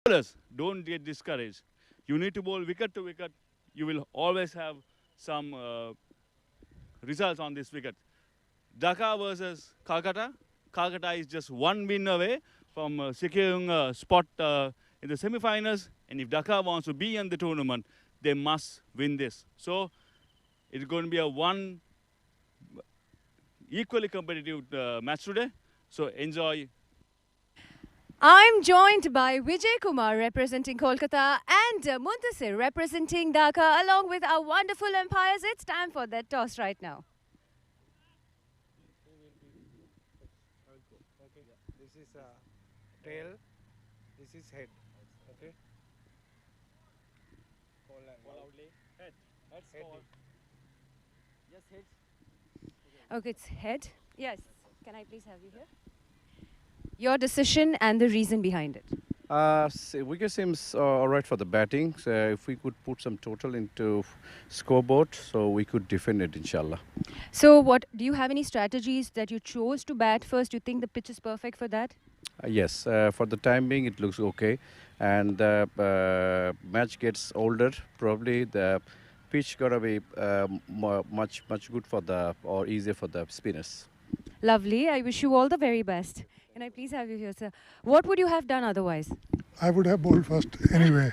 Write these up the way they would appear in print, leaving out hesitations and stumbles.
bowlers, don't get discouraged. You need to bowl wicket to wicket. You will always have some results on this wicket. Dhaka versus Kolkata. Kolkata is just one win away from securing a spot in the semi-finals. And if Dhaka wants to be in the tournament, they must win this. So it's going to be a one equally competitive match today. So enjoy. I'm joined by Vijay Kumar representing Kolkata and Muntasir representing Dhaka along with our wonderful umpires. It's time for that toss right now. Okay. This is tail. This is head. Okay. Call loudly. Head. Head. Yes, head. Okay, it's head. Yes. Can I please have you here? Your decision and the reason behind it. Wicket seems all right for the batting. So if we could put some total into scoreboard, so we could defend it, inshallah. So, what do you have any strategies that you chose to bat first? Do you think the pitch is perfect for that? Yes, for the time being, it looks okay. And the match gets older. Probably the pitch gonna be much good for the or easier for the spinners. Lovely. I wish you all the very best. Can I please have you here, sir? What would you have done otherwise? I would have bowled first anyway.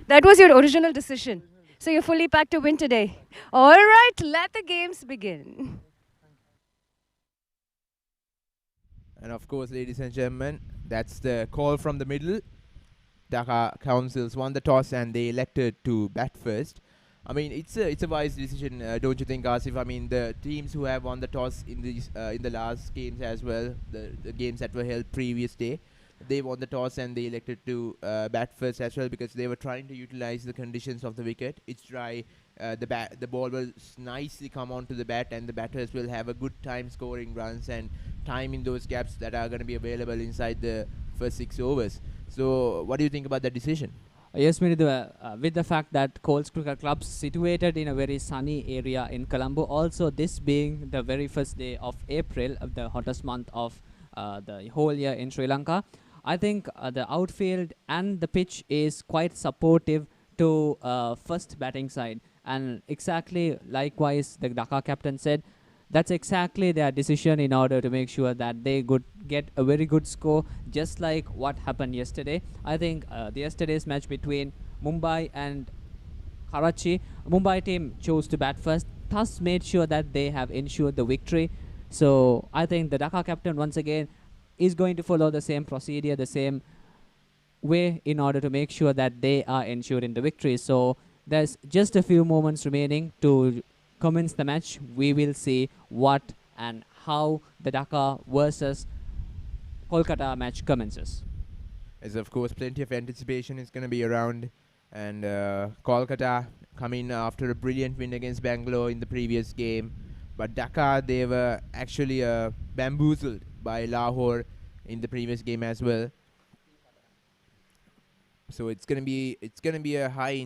That was your original decision. So you're fully packed to win today. All right, let the games begin. And of course, ladies and gentlemen, that's the call from the middle. Dhaka Counsels won the toss and they elected to bat first. I mean, it's a wise decision, don't you think, Asif? I mean, the teams who have won the toss in the last games as well, the games that were held previous day, they won the toss and they elected to bat first as well because they were trying to utilize the conditions of the wicket. It's dry. The ball will nicely come onto the bat and the batters will have a good time scoring runs and time in those gaps that are going to be available inside the first 6 overs. So, what do you think about that decision? Yes, Minidu, with the fact that Colts Cricket Club situated in a very sunny area in Colombo, also this being the very first day of April, the hottest month of the whole year in Sri Lanka, I think the outfield and the pitch is quite supportive to first batting side. And exactly likewise, the Dhaka captain said, that's exactly their decision in order to make sure that they could get a very good score, just like what happened yesterday. I think yesterday's match between Mumbai and Karachi, Mumbai team chose to bat first, thus made sure that they have ensured the victory. So I think the Dhaka captain once again is going to follow the same procedure, the same way in order to make sure that they are ensured in the victory. So there's just a few moments remaining to commence the match. We will see what and how the Dhaka versus Kolkata match commences. As of course, plenty of anticipation is going to be around, and Kolkata coming after a brilliant win against Bangalore in the previous game, but Dhaka, they were actually bamboozled by Lahore in the previous game as well. So it's gonna be a high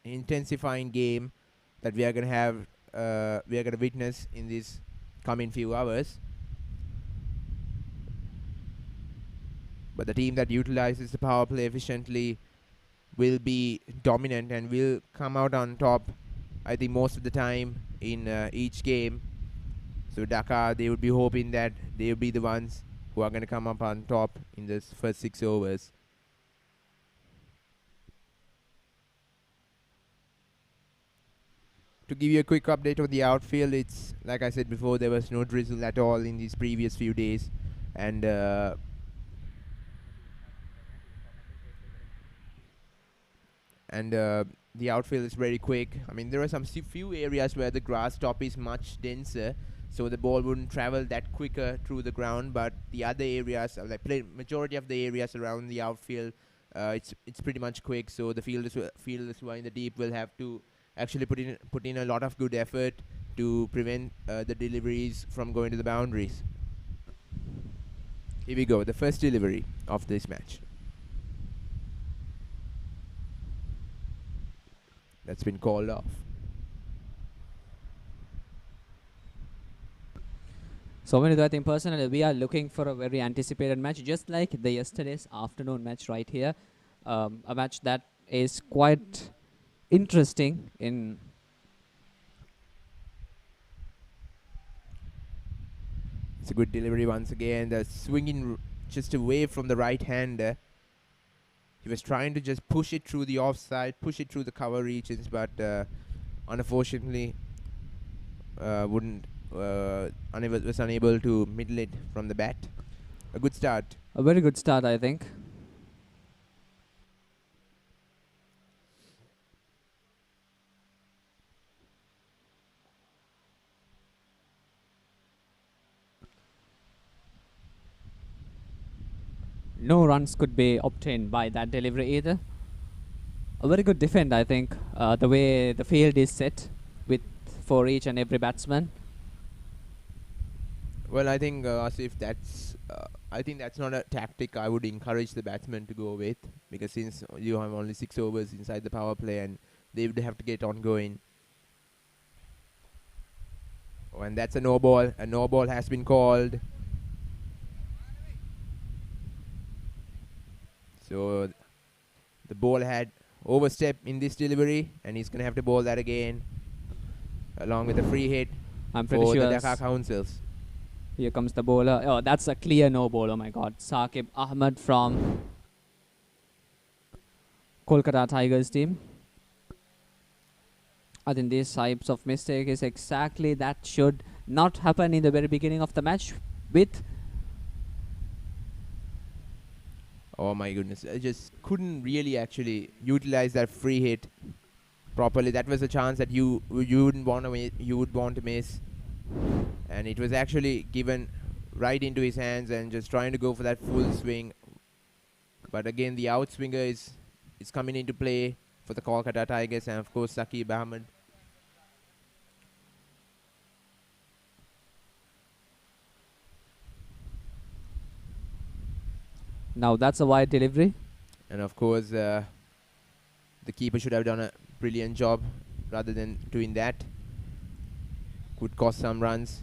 intensifying game that we are gonna witness in these coming few hours. But the team that utilizes the power play efficiently will be dominant and will come out on top, I think, most of the time in each game. So Dhaka, they would be hoping that they will be the ones who are going to come up on top in this first 6 overs. To give you a quick update on the outfield, it's like I said before, there was no drizzle at all in these previous few days, and the outfield is very quick. I mean, there are some few areas where the grass top is much denser, so the ball wouldn't travel that quicker through the ground. But the other areas, like majority of the areas around the outfield, it's pretty much quick. So the fielders who are in the deep will have to actually put in a lot of good effort to prevent the deliveries from going to the boundaries. Here we go, the first delivery of this match. That's been called off. So I think personally we are looking for a very anticipated match, just like the yesterday's afternoon match right here. a match that is quite interesting in. It's a good delivery once again. The swinging just away from the right-hander. He was trying to just push it through the offside, push it through the cover regions, but unfortunately was unable to middle it from the bat. A good start. A very good start, I think. No runs could be obtained by that delivery either. A very good defend, I think, the way the field is set with for each and every batsman. Well, I think Asif, I think that's not a tactic I would encourage the batsmen to go with, because since you have only 6 overs inside the power play and they would have to get on going. Oh, and that's a no ball. A no ball has been called. So the ball had overstep in this delivery, and he's going to have to bowl that again, along with a free hit I'm pretty for sure the Dhaka Counsels. Here comes the bowler. Oh, that's a clear no ball. Oh my God. Saqib Ahmed from Kolkata Tigers team. I think these types of mistake is exactly that should not happen in the very beginning of the match with. Oh my goodness, I just couldn't really actually utilize that free hit properly. That was a chance that you would want to miss, and it was actually given right into his hands and just trying to go for that full swing. But again, the outswinger is coming into play for the Kolkata Tigers, and of course Saqib Ahmed. Now that's a wide delivery. And of course, the keeper should have done a brilliant job rather than doing that. Could cost some runs.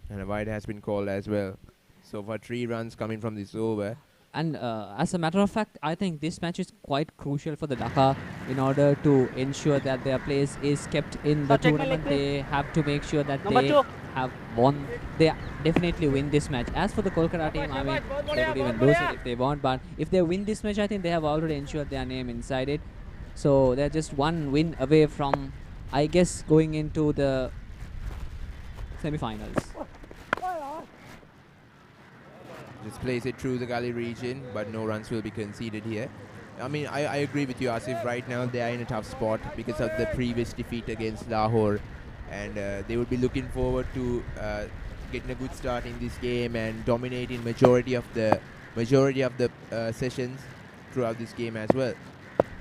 And a wide has been called as well. So for 3 runs coming from this over. And as a matter of fact, I think this match is quite crucial for the Dhaka in order to ensure that their place is kept in the tournament. They have to make sure that they have won. They definitely win this match. As for the Kolkata team, I mean, they could even lose it if they want. But if they win this match, I think they have already ensured their name inside it. So they're just one win away from, I guess, going into the semi-finals. Just plays it through the gully region, but no runs will be conceded here. I mean, I agree with you, Asif. Right now, they are in a tough spot because of the previous defeat against Lahore. And they would be looking forward to getting a good start in this game and dominating majority of the sessions throughout this game as well.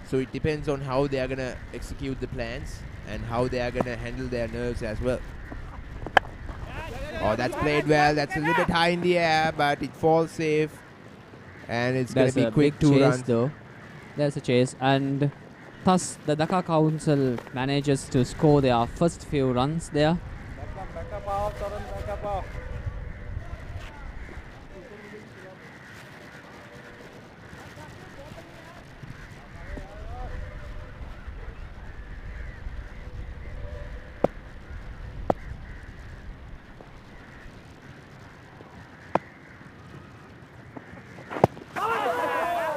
So it depends on how they are going to execute the plans and how they are going to handle their nerves as well. Oh, that's played well. That's a little bit high in the air, but it falls safe. And it's going to be quick 2 runs. Though. There's a chase. And thus, the Dhaka Council manages to score their first few runs there. Back up off, Tarun, back up off.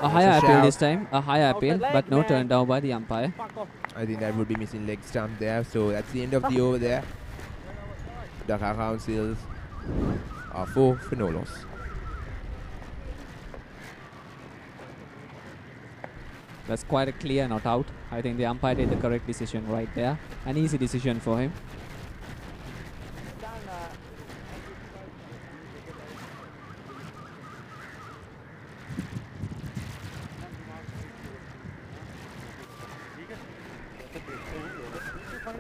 A higher appeal this time, a higher appeal, but no turn down by the umpire. I think that would be missing leg stump there. So that's the end of the over there. Dhaka Councils are 4 for no loss. That's quite a clear not out. I think the umpire did the correct decision right there. An easy decision for him.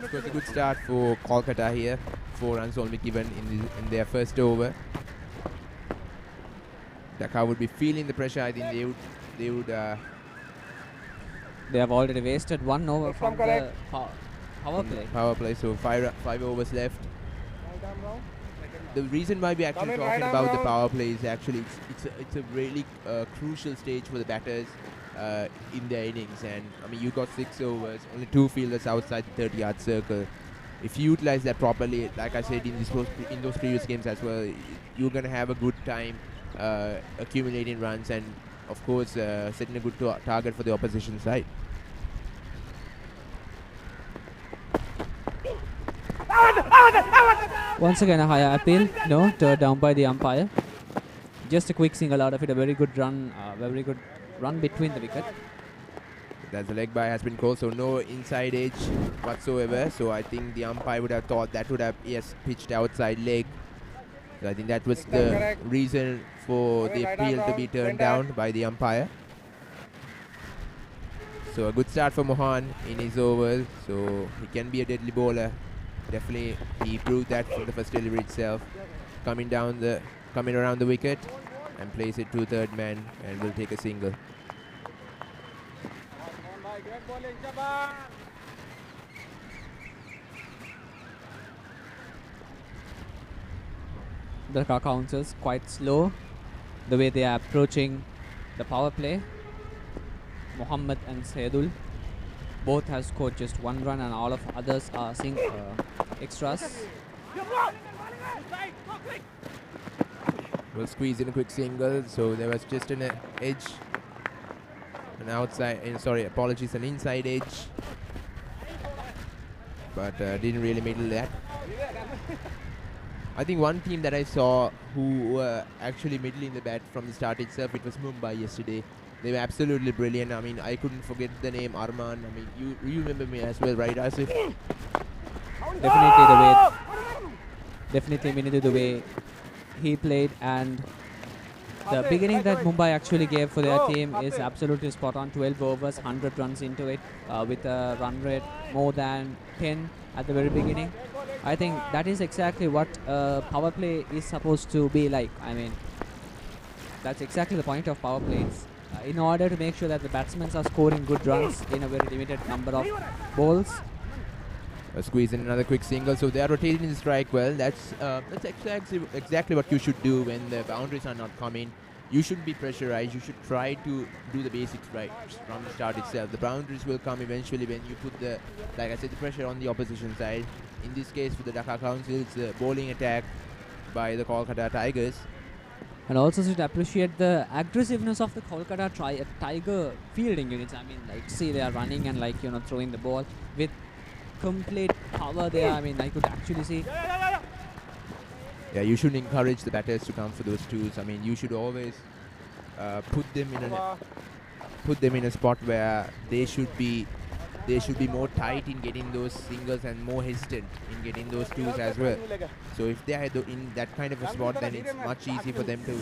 It was a good start for Kolkata here. 4 runs only given in their first over. Dhaka would be feeling the pressure. I think they would. They have already wasted 1 over from the power play. Power play. So 5 overs left. the reason why we're actually Come in, talking right arm about the round. power play is actually it's a really crucial stage for the batters in their innings. And I mean, you got 6 overs, only 2 fielders outside the 30-yard circle. If you utilize that properly, like I said in those previous games as well, you're gonna have a good time accumulating runs and, of course, setting a good target for the opposition side. Once again, a higher appeal. No, turned down by the umpire. Just a quick single out of it. A very good run between the wicket. That's the leg by has been called, so no inside edge whatsoever. So I think the umpire would have thought that would have, yes, pitched outside leg. So I think that was the correct. reason for Coming the right appeal arm to be round, turned bend down by the umpire. So a good start for Mohan in his overs. So he can be a deadly bowler. Definitely, he proved that from the first delivery itself. Coming around the wicket and place it to third man and will take a single. The Dhaka Counsels quite slow the way they are approaching the power play. Mohammed and Saidul both have scored just 1 run, and all of others are seeing extras. Will squeeze in a quick single, so there was just an edge, an outside, an inside edge, but didn't really middle that. I think one team that I saw who were actually middling the bat from the start itself, it was Mumbai yesterday. They were absolutely brilliant. I mean, I couldn't forget the name Arman. I mean, you remember me as well, right, Asif? Definitely Minidhu, the way he played, and the beginning that Mumbai actually gave for their team is absolutely spot on. 12 overs, 100 runs into it, with a run rate more than 10 at the very beginning. I think that is exactly what power play is supposed to be like. I mean, that's exactly the point of power plays. In order to make sure that the batsmen are scoring good runs in a very limited number of balls. Squeeze in another quick single, so they are rotating the strike well. That's exactly what you should do when the boundaries are not coming. You shouldn't be pressurized. You should try to do the basics right from the start itself. The boundaries will come eventually when you put the pressure on the opposition side. In this case, for the Dhaka Council, it's a bowling attack by the Kolkata Tigers. And also should appreciate the aggressiveness of the Kolkata Tiger fielding units. I mean, like, see, they are running and, like, throwing the ball with complete power there. I mean, I could actually see. Yeah, you should encourage the batters to come for those twos. I mean, you should always put them in a spot where they should be more tight in getting those singles and more hesitant in getting those twos as well. So if they are in that kind of a spot, then it's much easier for them to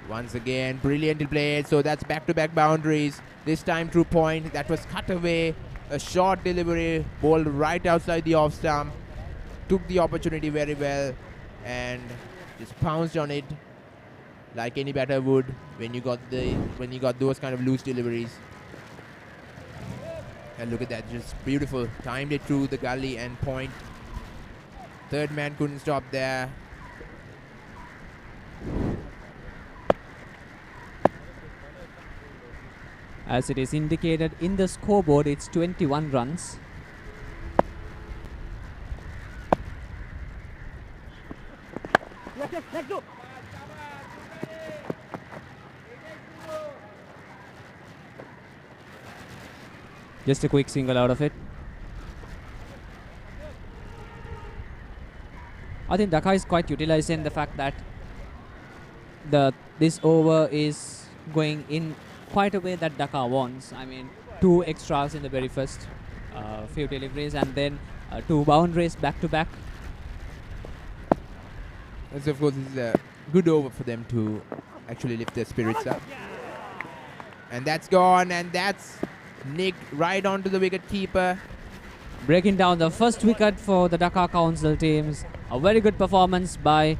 Once again, brilliantly played. So that's back-to-back boundaries. This time through point. That was cut away. A short delivery. Ball right outside the off stump. Took the opportunity very well and just pounced on it like any batter would when you got those kind of loose deliveries. And look at that, just beautiful. Timed it through the gully and point. Third man couldn't stop there. As it is indicated in the scoreboard, it's 21 runs. Just a quick single out of it. I think Dhaka is quite utilizing the fact that this over is going in quite a way that Dhaka wants. I mean, 2 extras in the very first few deliveries and then 2 boundaries back to back. So of course, this is a good over for them to actually lift their spirits up. And that's gone, and that's nicked right onto the wicket keeper. Breaking down the first wicket for the Dhaka Council teams. A very good performance by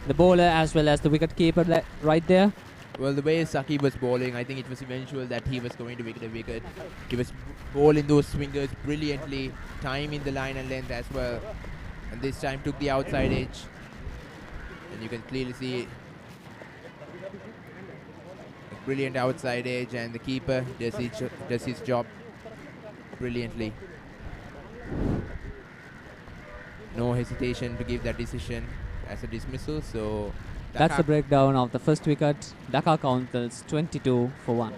the bowler as well as the wicket keeper right there. Well, the way Saqib was bowling, I think it was eventual that he was going to wicket a wicket. He was bowling those swingers brilliantly, timing the line and length as well. And this time took the outside edge. And you can clearly see a brilliant outside edge, and the keeper does his job brilliantly. No hesitation to give that decision as a dismissal. So that's the breakdown of the first wicket. Dhaka Councils 22 for 1.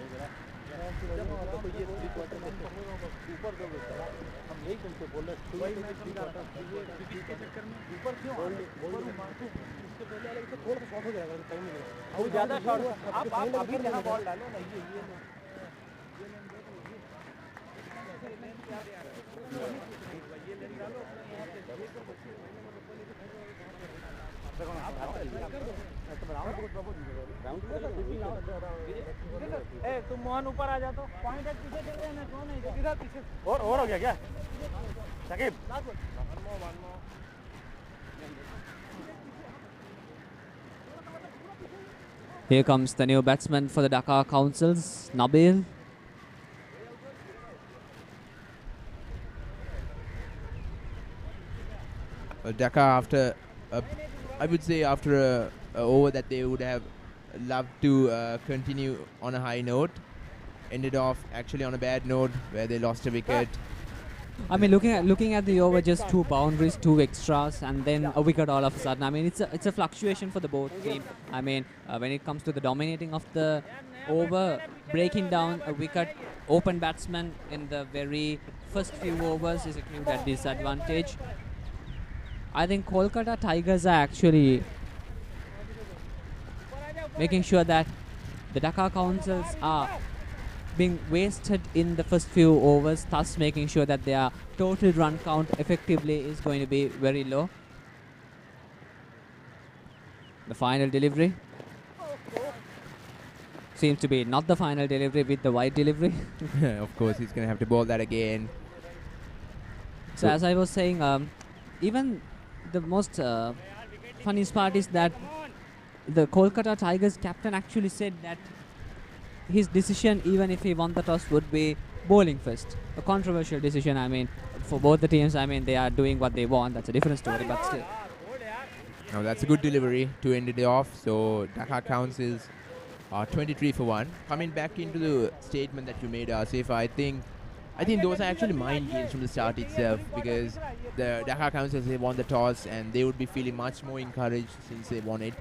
तुम मोहन ऊपर आ जा तो point पीछे चल रहे हैं ना कौन है पीछे और हो गया क्या Shakib Here comes the new batsman for the Dhaka Councils, Nabil. Well, Dhaka, after I would say after a over that they would have loved to continue on a high note, ended off actually on a bad note where they lost a wicket. I mean, looking at the over, just 2 boundaries, 2 extras, and then a wicket all of a sudden. I mean, it's a fluctuation for the both team. I mean, when it comes to the dominating of the over, breaking down a wicket, open batsman in the very first few overs is a huge at disadvantage. I think Kolkata Tigers are actually making sure that the Dhaka Councils are being wasted in the first few overs, thus making sure that their total run count effectively is going to be very low. The final delivery seems to be not the final delivery with the wide delivery. Of course, he's going to have to bowl that again. So as I was saying, even the most funniest part is that the Kolkata Tigers captain actually said that his decision, even if he won the toss, would be bowling first. A controversial decision, I mean, for both the teams. I mean, they are doing what they want. That's a different story, but still. Now that's a good delivery to end it off. So Dhaka Councils are 23 for 1. Coming back into the statement that you made, Asif, I think those are actually mind games from the start itself, because the Dhaka Councils, they won the toss and they would be feeling much more encouraged since they won it.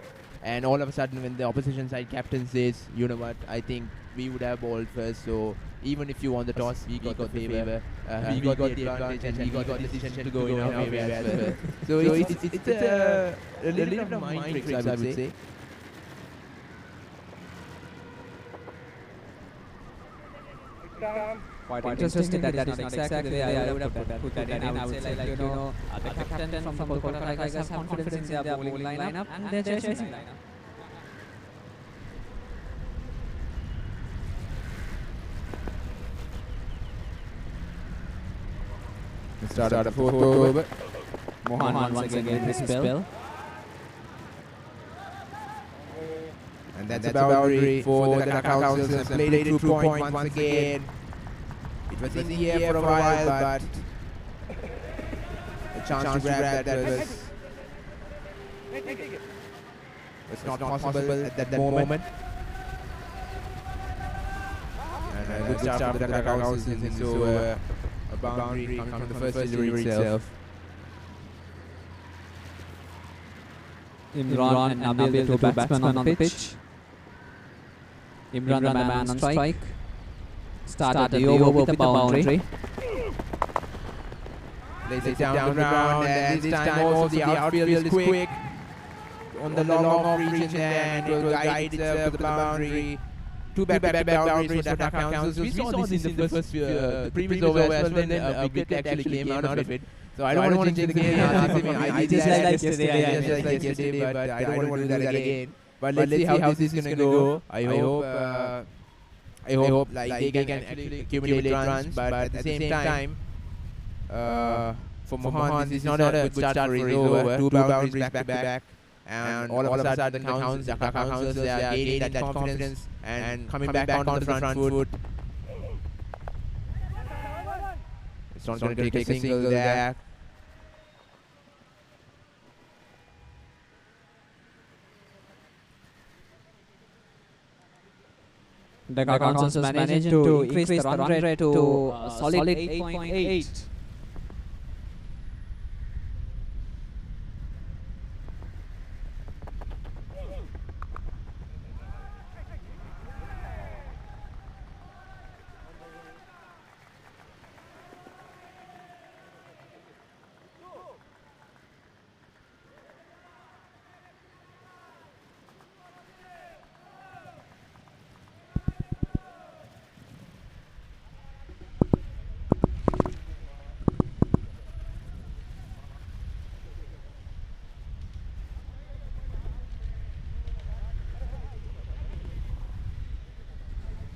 And all of a sudden, when the opposition side captain says, you know what, I think we would have bowled first, so even if you won the toss, we got the favor, we got the advantage, and we got the decision to go in our favor as well. So it's a little bit of mind tricks, I would say. Quite interesting that is not exactly the way I would have put that in. I would say, like, you know, the captain from Kolkata Tigers have confidence in their bowling lineup and their chasing lineup. start of the fourth over. Mohan once again with his spell. And that's a boundary for the Dhaka Counsels and played it through point once again. It was in the air for a while, but the chance to grab that was not possible at that moment. And a good start for the Dhaka Counsels, and so a boundary coming from the first delivery itself. Imran and Nabil, the two batsmen on the pitch. Imran, the man on strike, started the over with a boundary. Lays it down the ground, and this time also the outfield is quick. On the long off reach, and it will guide itself to the boundary. Two back-to-back boundaries for Dhaka Counsels. We saw this in the first the previous over as well, when a wicket actually came out of it. So I don't want to change the game. I did that yesterday, but I don't want to do that again. But let's see how this is going to go. I hope like they can actually accumulate runs, but at the same time, for Mohan, this is not a good start for his over. Two boundaries back-to-back. And all of a sudden, the Dhaka Counsels, they are gaining that confidence and coming back onto the front foot. It's not going to take a single there. Dhaka Counsels managed to increase the run rate to a solid 8.8.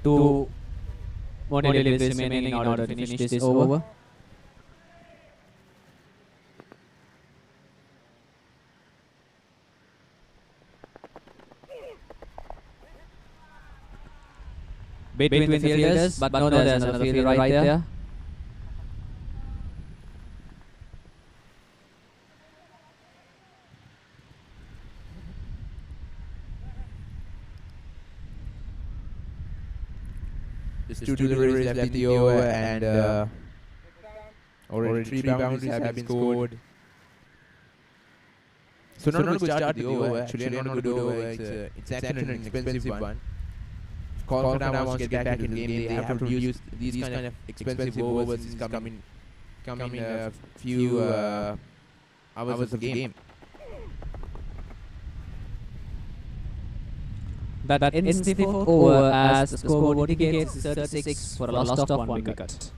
Two more deliveries remaining in order to finish this over. Between the fielders, but no, there's another fielder right there. Just two deliveries left in the over, and already three boundaries have been scored. So not a good start to the over. Actually, not a good over. It's actually an expensive one. If Kolkata wants to get back in the game, they have to use these kind of expensive overs. This come in a few hours of the game. That ends the fourth over as the scoreboard indicates 36 for a loss of 1 wicket.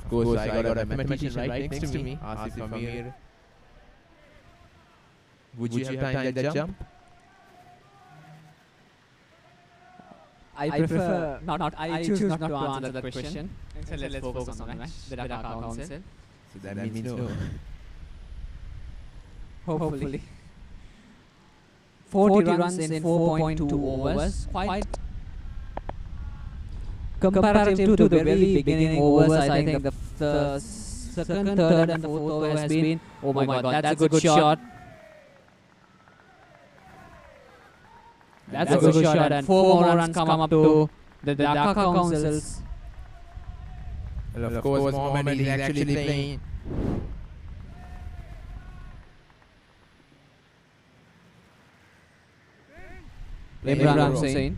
course, I got a mathematician right next to me, Asif Amir. Would you have timed that jump? I prefer not. I choose not to answer that question. So let's focus on the match. The Dhaka Council. So that means no. Hopefully. 40 runs in 4.2 overs. Quite comparative to the very beginning overs. I think the second, third, and the fourth over has been. Oh my God, that's a good shot. That's a good shot, and 4 more runs come up to the Dhaka Councils. Well, of course, Mohammed is actually playing. Imran Hussain.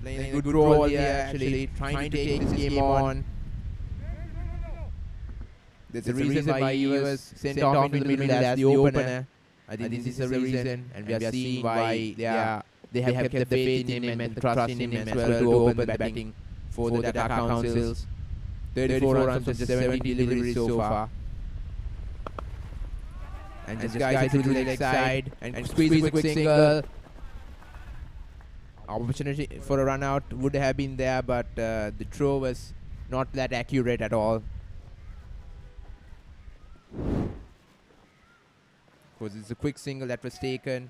Playing a good role here, actually trying to take this game on. There's a reason why he was sent off into the middle as the opener. I think this is the reason, and we are seeing why they have kept the faith in him and the trust in him as well to open the batting for the Dhaka Councils. 34 runs and just 70 deliveries so far. And this guy to the leg side and squeezes a quick single. Opportunity for a run out would have been there, but the throw was not that accurate at all. Because it's a quick single that was taken.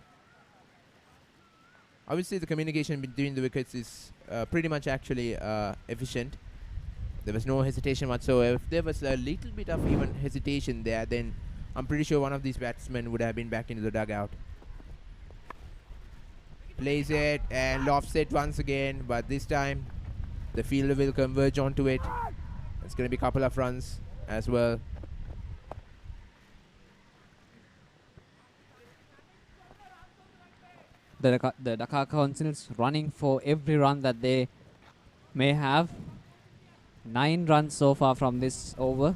I would say the communication between the wickets is pretty much actually efficient. There was no hesitation whatsoever. If there was a little bit of even hesitation there, then I'm pretty sure one of these batsmen would have been back into the dugout. Plays it and lofts it once again, but this time the fielder will converge onto it. It's going to be a couple of runs as well. The Dhaka Councils running for every run that they may have. 9 runs so far from this over.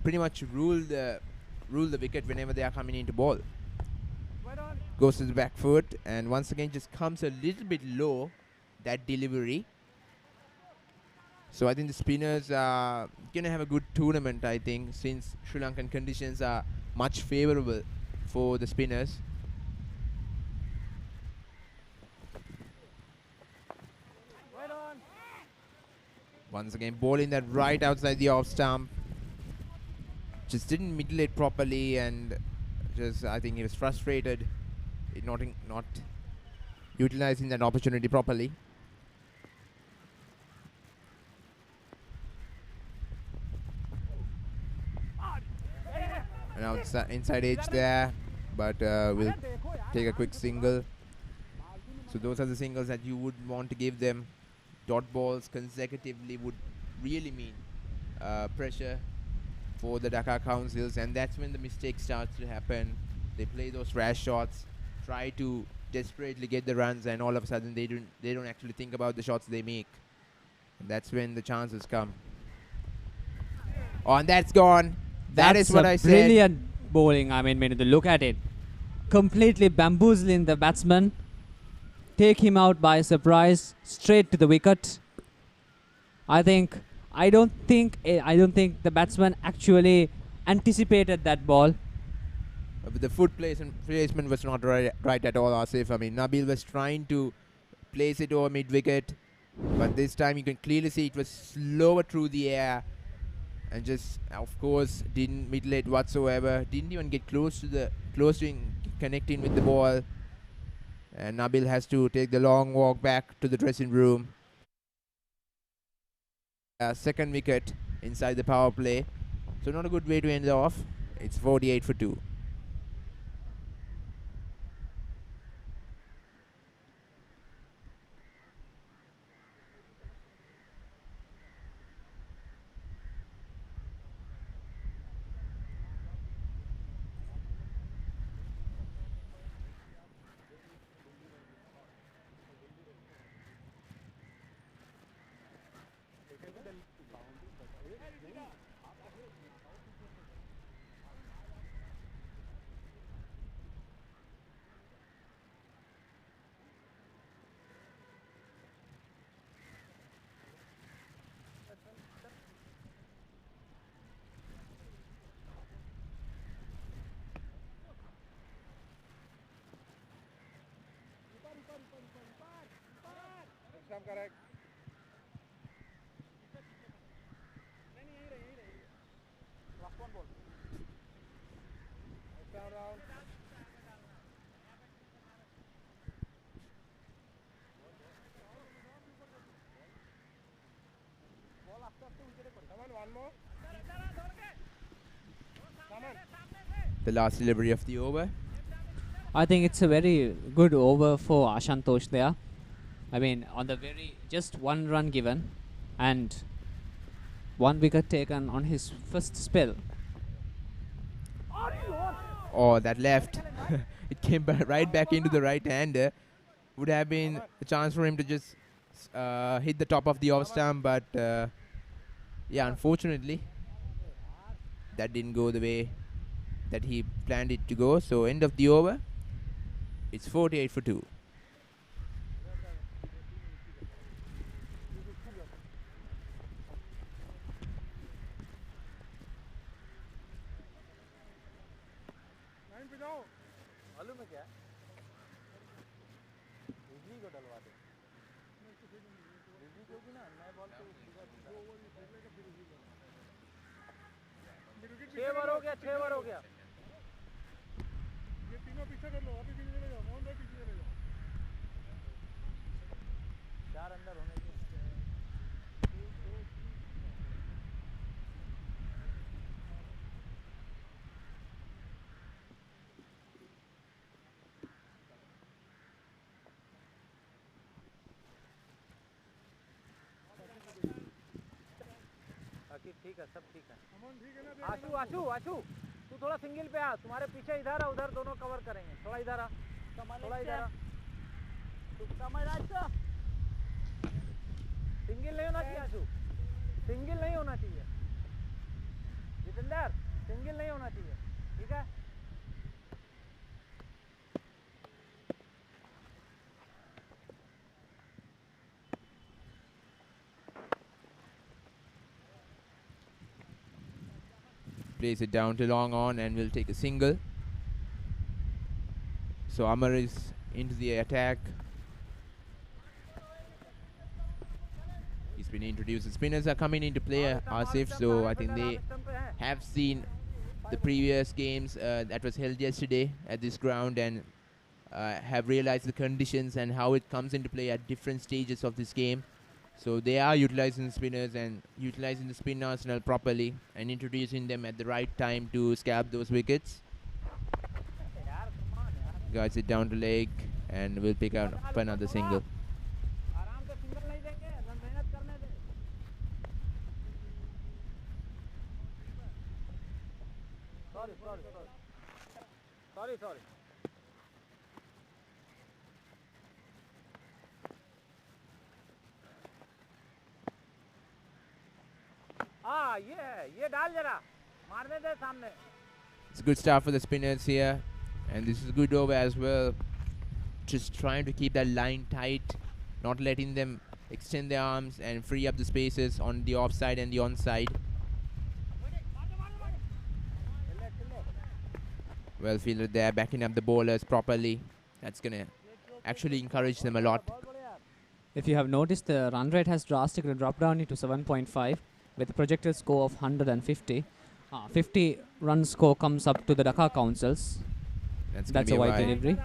Pretty much rule the wicket whenever they are coming into ball. Goes to the back foot and once again just comes a little bit low, that delivery. So I think the spinners are going to have a good tournament, I think, since Sri Lankan conditions are much favourable for the spinners. Once again, bowling that right outside the off stump. Just didn't middle it properly and just, I think he was frustrated. It not utilizing that opportunity properly. And outside, inside edge there, but we'll take a quick single. So those are the singles that you would want to give them. Dot balls consecutively would really mean pressure for the Dhaka Counsels, and that's when the mistake starts to happen. They play those rash shots, try to desperately get the runs, and all of a sudden they don't actually think about the shots they make. And that's when the chances come. Oh, and that's gone. That is what I said. Brilliant bowling. I mean, when you look at it, completely bamboozling the batsman, take him out by surprise, straight to the wicket. I don't think the batsman actually anticipated that ball. But the foot placement was not right at all, Asif. I mean, Nabil was trying to place it over mid-wicket, but this time you can clearly see it was slower through the air, and just, of course, didn't middle it whatsoever. Didn't even get close to connecting with the ball. And Nabil has to take the long walk back to the dressing room. Second wicket inside the power play. So not a good way to end off. It's 48 for 2. Correct. Last one ball. Down, down. Ball after two wicket. Come on, one more. Come on. The last delivery of the over. I think it's a very good over for Ashantosh there. I mean, on the just one run given and one wicket taken on his first spell. Oh, that left. It came right back into the right-hander. Would have been a chance for him to just hit the top of the off stump, but yeah, unfortunately, that didn't go the way that he planned it to go. So end of the over. It's 48 for 2. मालूम है क्या बिजली को डलवा दे बिजली क्योंकि ना नए बॉल पे 6 ओवर हो गया 6 ओवर हो गया ये तीनों पीछे कर लो अभी पीछे चले जाओ मोहन भाई पीछे चले जाओ 4 अंदर होने चाहिए ठीक है सब ठीक है आशु आशु आशु तू थोड़ा सिंगल पे आ तुम्हारे पीछे इधर आ उधर दोनों कवर करेंगे थोड़ा इधर आ थोड़ा इधर आ सिंगल नहीं होना चाहिए आशु सिंगल नहीं होना चाहिए जितेंद्र सिंगल नहीं होना चाहिए ठीक है Plays it down to long on and will take a single. So Amar is into the attack. He's been introduced. The spinners are coming into play, Asif, so I think they have seen the previous games that was held yesterday at this ground, and have realized the conditions and how it comes into play at different stages of this game. So they are utilizing the spinners and utilizing the spin arsenal properly and introducing them at the right time to scalp those wickets. Guides it down the leg and will pick up another single. Sorry. ये डाल जरा मारने दे सामने. It's a good start for the spinners here, and this is a good over as well. Just trying to keep that line tight, not letting them extend their arms and free up the spaces on the offside and the onside. Well fielded there, backing up the bowlers properly. That's gonna actually encourage them a lot. If you have noticed, the run rate has drastically dropped down into 7.5 with a projected score of 150. 50 run score comes up to the Dhaka Counsels. That's a wide delivery.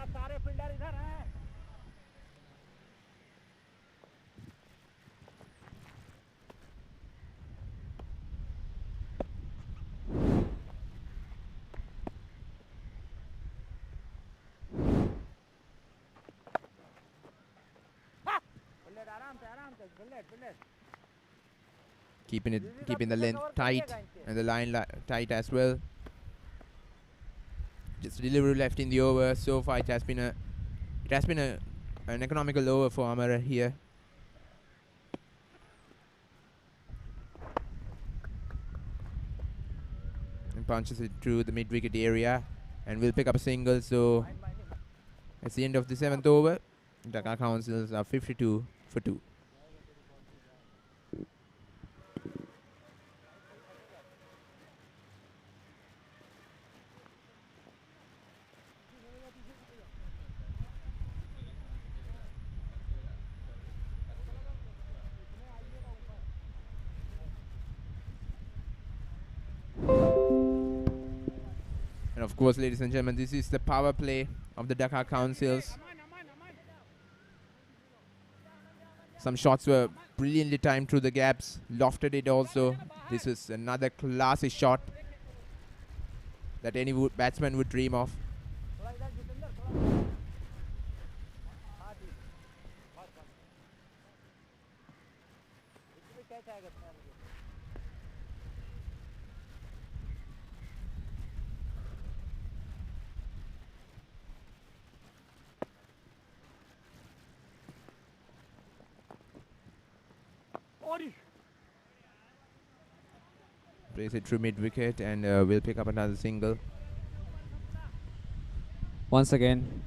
Keeping the length tight and the line tight as well. Just delivery left in the over. So far, it has been an economical over for Amara here. And punches it through the mid-wicket area and will pick up a single. So it's the end of the 7th over. Dhaka Counsels are 52 for 2. And of course, ladies and gentlemen, this is the power play of the Dhaka Counsels. Some shots were brilliantly timed through the gaps, lofted it also. This is another classy shot that any batsman would dream of. Plays it through mid-wicket and will pick up another single. Once again,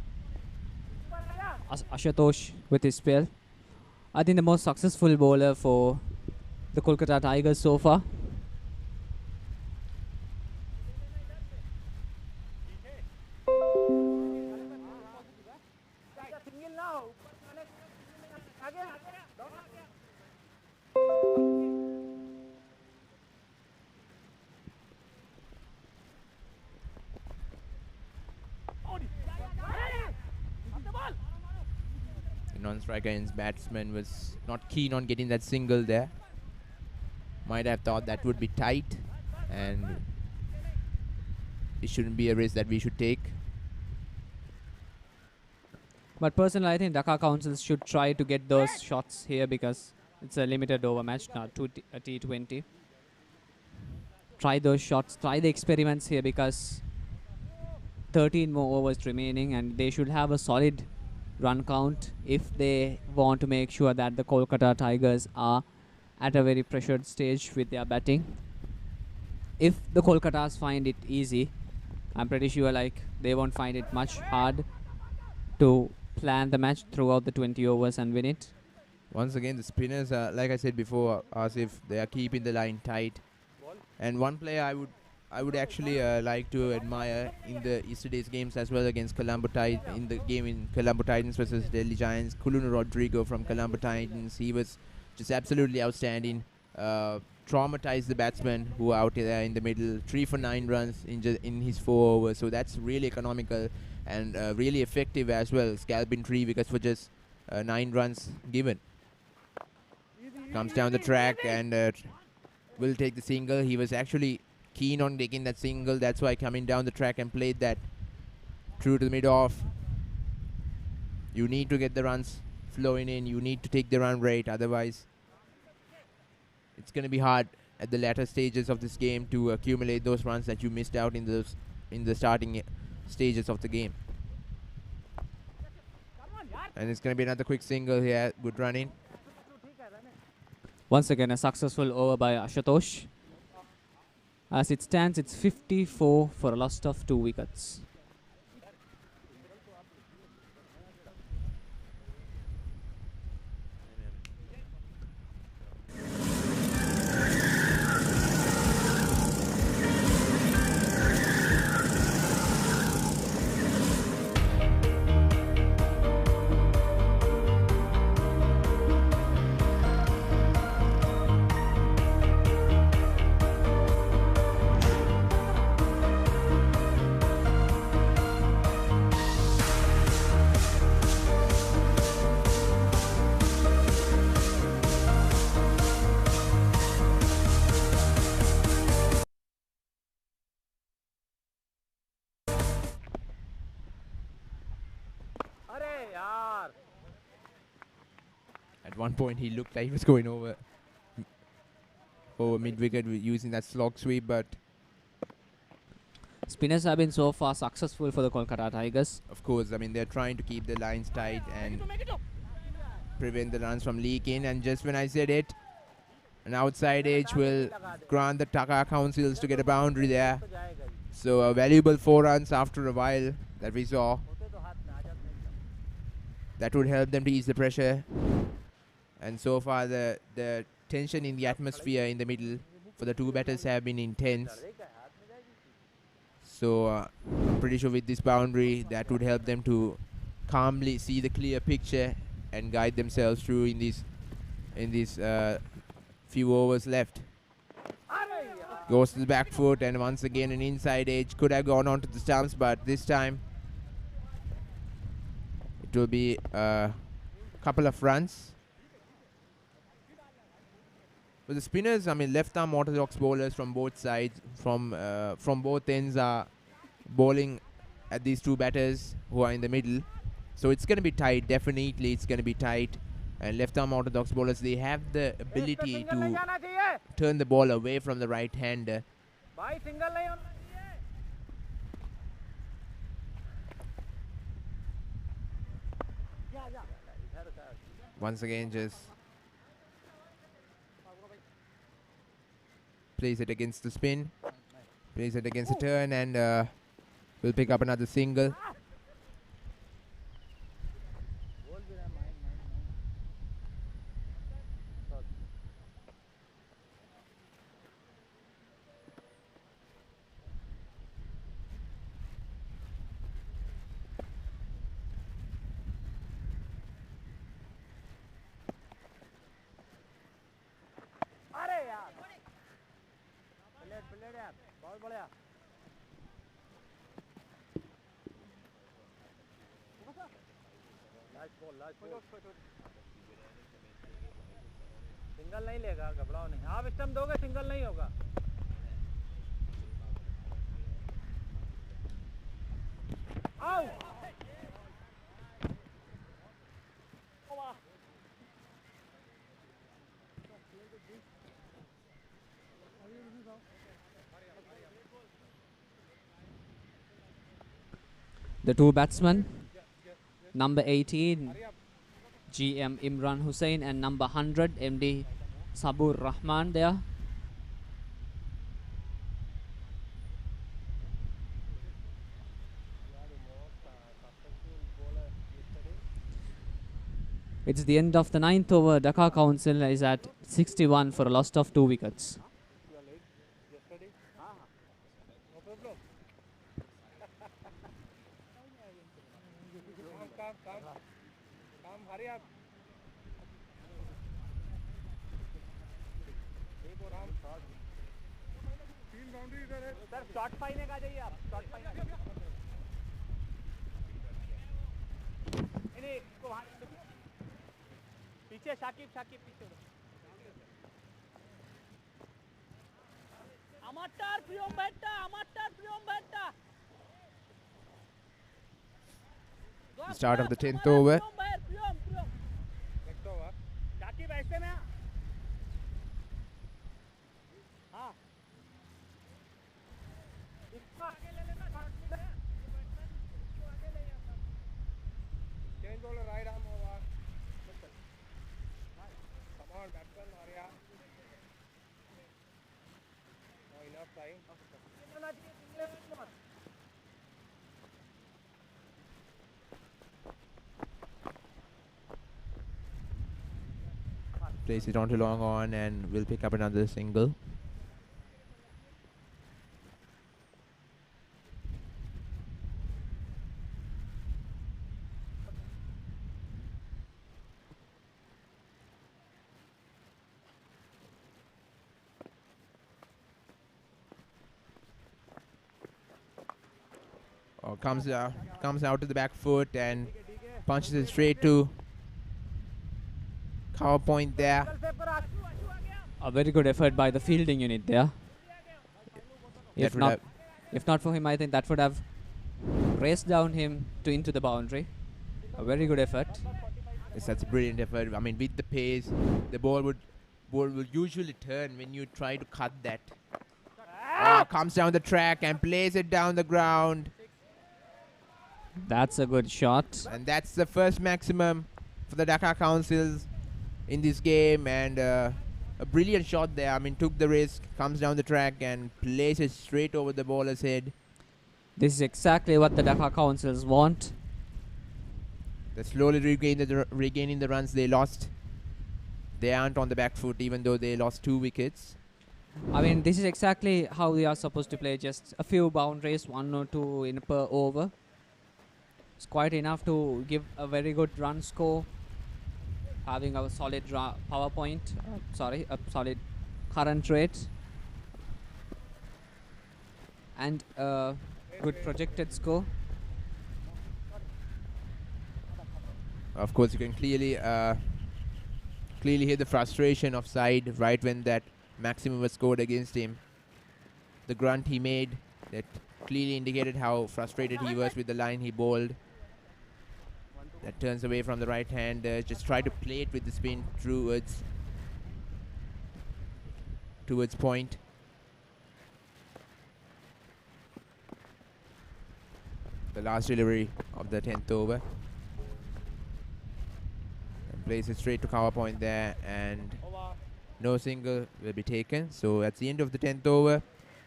Ashutosh with his spell. I think the most successful bowler for the Kolkata Tigers so far. Non-striker and batsman was not keen on getting that single there. Might have thought that would be tight and it shouldn't be a risk that we should take. But personally, I think Dhaka Counsels should try to get those shots here because it's a limited over match, not a T20. Try those shots, try the experiments here because 13 more overs remaining and they should have a solid run count if they want to make sure that the Kolkata Tigers are at a very pressured stage with their batting. If the Kolkatas find it easy, I'm pretty sure like they won't find it much hard to plan the match throughout the 20 overs and win it. Once again, the spinners are, like I said before, as if they are keeping the line tight. And one player I would actually like to admire in the yesterday's games as well against Colombo Titans, in the game in Colombo Titans versus Delhi Giants, Kulunu Rodrigo from Colombo Titans. He was just absolutely outstanding. traumatize the batsmen who are out there in the middle. 3 for 9 runs in his 4 overs, so that's really economical and really effective as well. Scalping 3 wickets for just 9 runs given. Comes down the track and will take the single. He was actually keen on taking that single, that's why coming down the track and played that through to the mid-off. You need to get the runs flowing in, you need to take the run rate, otherwise it's going to be hard at the latter stages of this game to accumulate those runs that you missed out in the starting stages of the game. And it's going to be another quick single here. Good running. Once again, a successful over by Ashutosh. As it stands, it's 54 for a loss of 2 wickets. At one point he looked like he was going over mid-wicket using that slog sweep, but Spinners have been so far successful for the Kolkata Tigers. of course, I mean, they're trying to keep the lines tight and prevent the runs from leaking. And just when I said it, an outside edge will grant the Dhaka Counsels to get a boundary there. So a valuable 4 runs after a while that we saw. That would help them to ease the pressure. And so far the tension in the atmosphere in the middle for the 2 batters have been intense. So I'm pretty sure with this boundary that would help them to calmly see the clear picture and guide themselves through in these few overs left. Goes to the back foot and once again an inside edge. Could have gone onto the stumps, but this time it will be a couple of runs. But the spinners, I mean, left arm orthodox bowlers from both sides, from both ends are bowling at these 2 batters who are in the middle. So it's going to be tight. Definitely it's going to be tight. And left arm orthodox bowlers, they have the ability to turn the ball away from the right hander. Once again, just plays it against the spin, plays it against the turn, and will pick up another single. Single नहीं लेगा, घबराओ नहीं। आप stump दोगे single नहीं होगा। आओ The 2 batsmen, number 18 GM Imran Hussain and number 100 MD Sabur Rahman there. It's the end of the 9th over. Dhaka Council is at 61 for a loss of 2 wickets. Sir shot पाइने का जाइए आप shot पाइने नहीं इसको वहाँ पीछे शाकिब पीछे amateur प्रियम बैठा Start of the 10th over. Shakib ऐसे में हाँ इसको आगे ले लेना इसको आगे ले जाता change bowler right arm over come on batsman Arya no enough time Plays it onto long on and will pick up another single. Oh, comes out to the back foot and punches it straight to cover point there. A very good effort by the fielding unit there. If not for him, I think that would have raced down him into the boundary. A very good effort. It's such a brilliant effort. I mean, with the pace, the ball would usually turn when you try to cut that. Comes down the track and plays it down the ground. That's a good shot. And that's the first maximum for the Dhaka Counsels in this game. And a brilliant shot there. I mean, took the risk, comes down the track and plays it straight over the bowler's head. This is exactly what the Dhaka Counsels want. They're slowly regaining the runs they lost. They aren't on the back foot even though they lost 2 wickets. I mean, this is exactly how we are supposed to play. Just a few boundaries, 1 or 2 in per over. It's quite enough to give a very good run score. Having a solid power point, a solid current rate. And a good projected score. Of course, you can clearly hear the frustration of side right when that maximum was scored against him. The grunt he made that clearly indicated how frustrated he was with the line he bowled. That turns away from the right hand, just try to play it with the spin towards point. The last delivery of the 10th over. And plays it straight to cover point there and no single will be taken. So that's the end of the 10th over.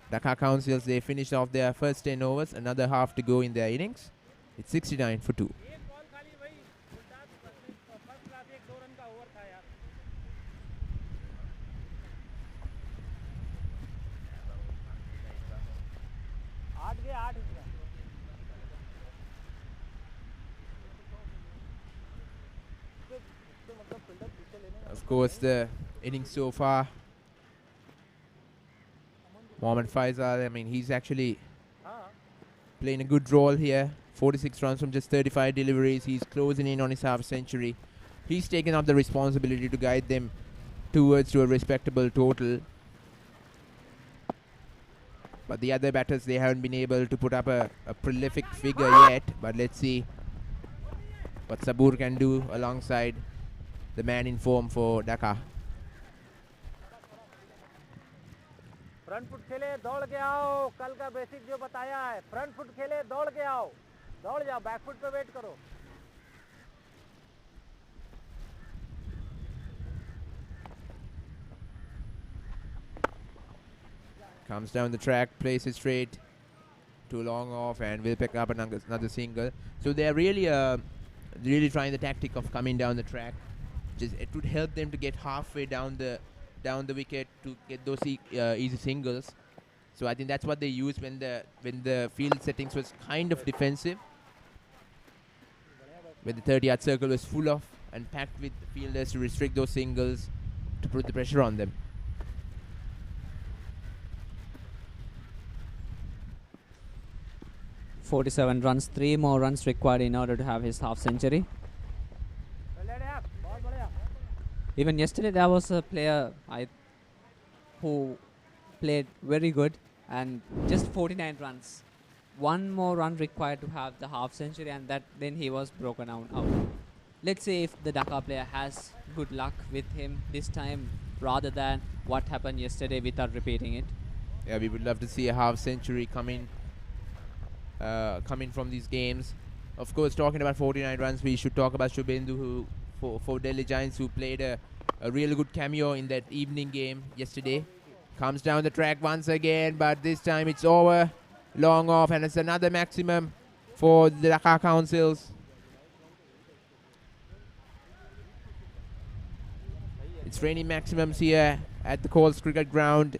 Dhaka Counsels, they finished off their first 10 overs, another half to go in their innings. It's 69 for 2. Of course, the innings so far, Mohammad Faisal, I mean, he's actually playing a good role here. 46 runs from just 35 deliveries. He's closing in on his half century. He's taken up the responsibility to guide them towards a respectable total. But the other batters, they haven't been able to put up a prolific figure yet. But let's see what Sabur can do alongside the man in form for Dhaka. Front foot खेले दौड़ के आओ कल का basic जो बताया है front foot खेले दौड़ के आओ दौड़ जाओ बैक फुट पे वेट करो Comes down the track, plays it straight, too long off, and will pick up another single. So they are really trying the tactic of coming down the track. It would help them to get halfway down the wicket to get those easy singles. So I think that's what they used when the field settings was kind of defensive, when the 30-yard circle was full of and packed with fielders to restrict those singles to put the pressure on them. 47 runs, 3 more runs required in order to have his half century. Even yesterday there was a player who played very good and just 49 runs. 1 more run required to have the half century, and then he was broken out. Let's see if the Dhaka player has good luck with him this time rather than what happened yesterday without repeating it. Yeah, we would love to see a half century coming from these games. Of course, talking about 49 runs, we should talk about Shubhendu, who for Delhi Giants, who played a really good cameo in that evening game yesterday. Comes down the track once again, but this time it's over, long off, and it's another maximum for the Dhaka Counsels. It's raining maximums here at the Colts cricket ground.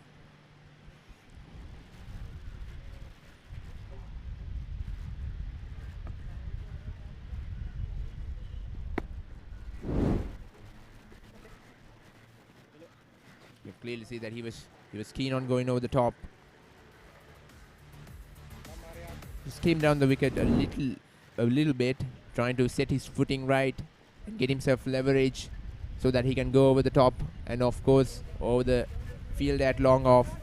You can clearly see that he was keen on going over the top. Just came down the wicket a little bit, trying to set his footing right and get himself leverage so that he can go over the top and of course over the field at long off.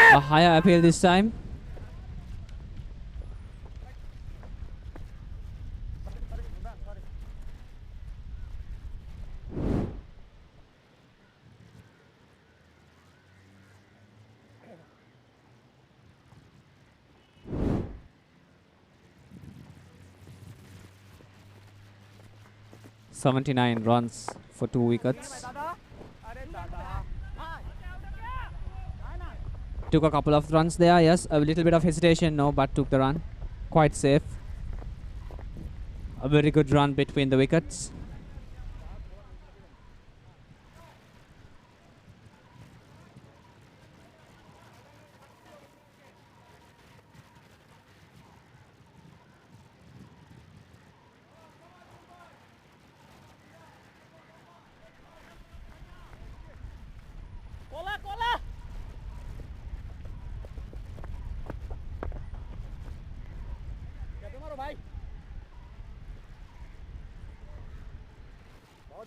A higher appeal this time. "79 runs for 2 wickets. Took a couple of runs there, yes. A little bit of hesitation, no, but took the run. Quite safe. A very good run between the wickets.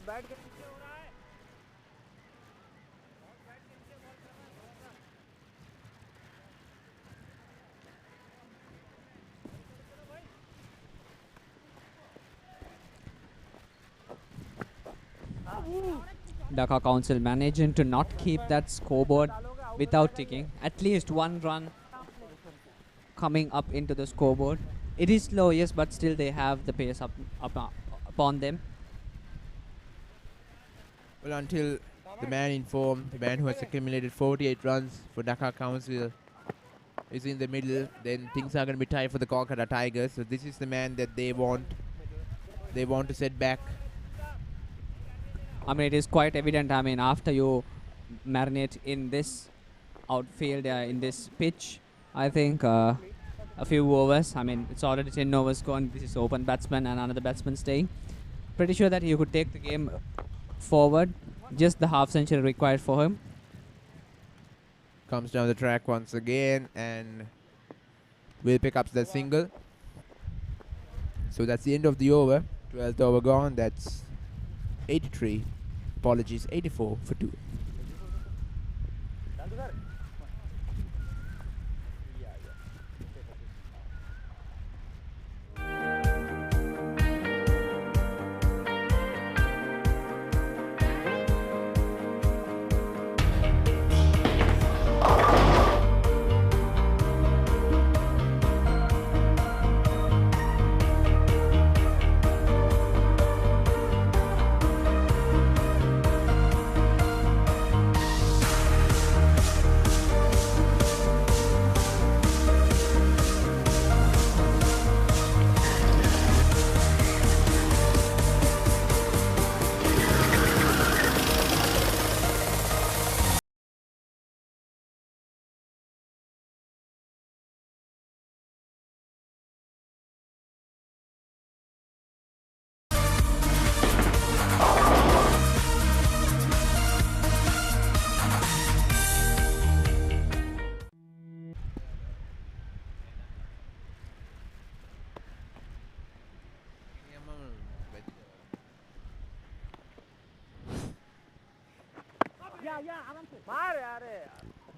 Bat के नीचे हो रहा है। Dhaka Council managing to not keep that scoreboard without ticking. At least one run coming up into the scoreboard. It is slow, yes, but still they have the pace upon them. Well, until the man in form, the man who has accumulated 48 runs for Dhaka Council, is in the middle, then things are going to be tight for the Kolkata Tigers. So this is the man that they want. They want to set back. I mean, it is quite evident. I mean, after you marinate in this outfield, in this pitch, I think a few overs. I mean, it's already 10 overs gone. This is open batsman and another batsman staying. Pretty sure that you could take the game forward. Just the half century required for him. Comes down the track once again and will pick up the single. So that's the end of the over. 12th over gone. That's 83. Apologies, 84 for 2.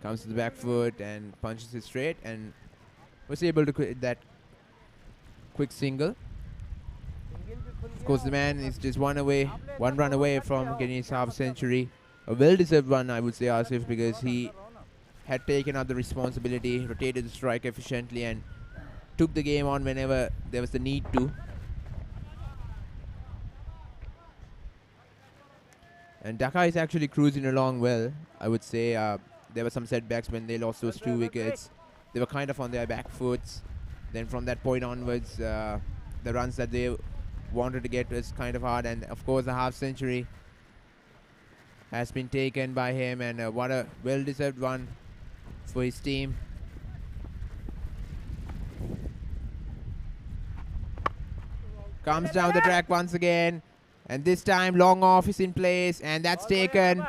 Comes to the back foot and punches it straight and was able to create that quick single. Of course, the man is just one run away from getting his half century. A well-deserved one, I would say, Asif, because he had taken up the responsibility, rotated the strike efficiently, and took the game on whenever there was the need to. And Dhaka is actually cruising along well, I would say. There were some setbacks when they lost those 2 wickets. They were kind of on their back foot. Then from that point onwards, the runs that they wanted to get was kind of hard. And of course, the half century has been taken by him. And what a well-deserved one for his team. Comes down the track once again. And this time, long off is in place. And that's taken.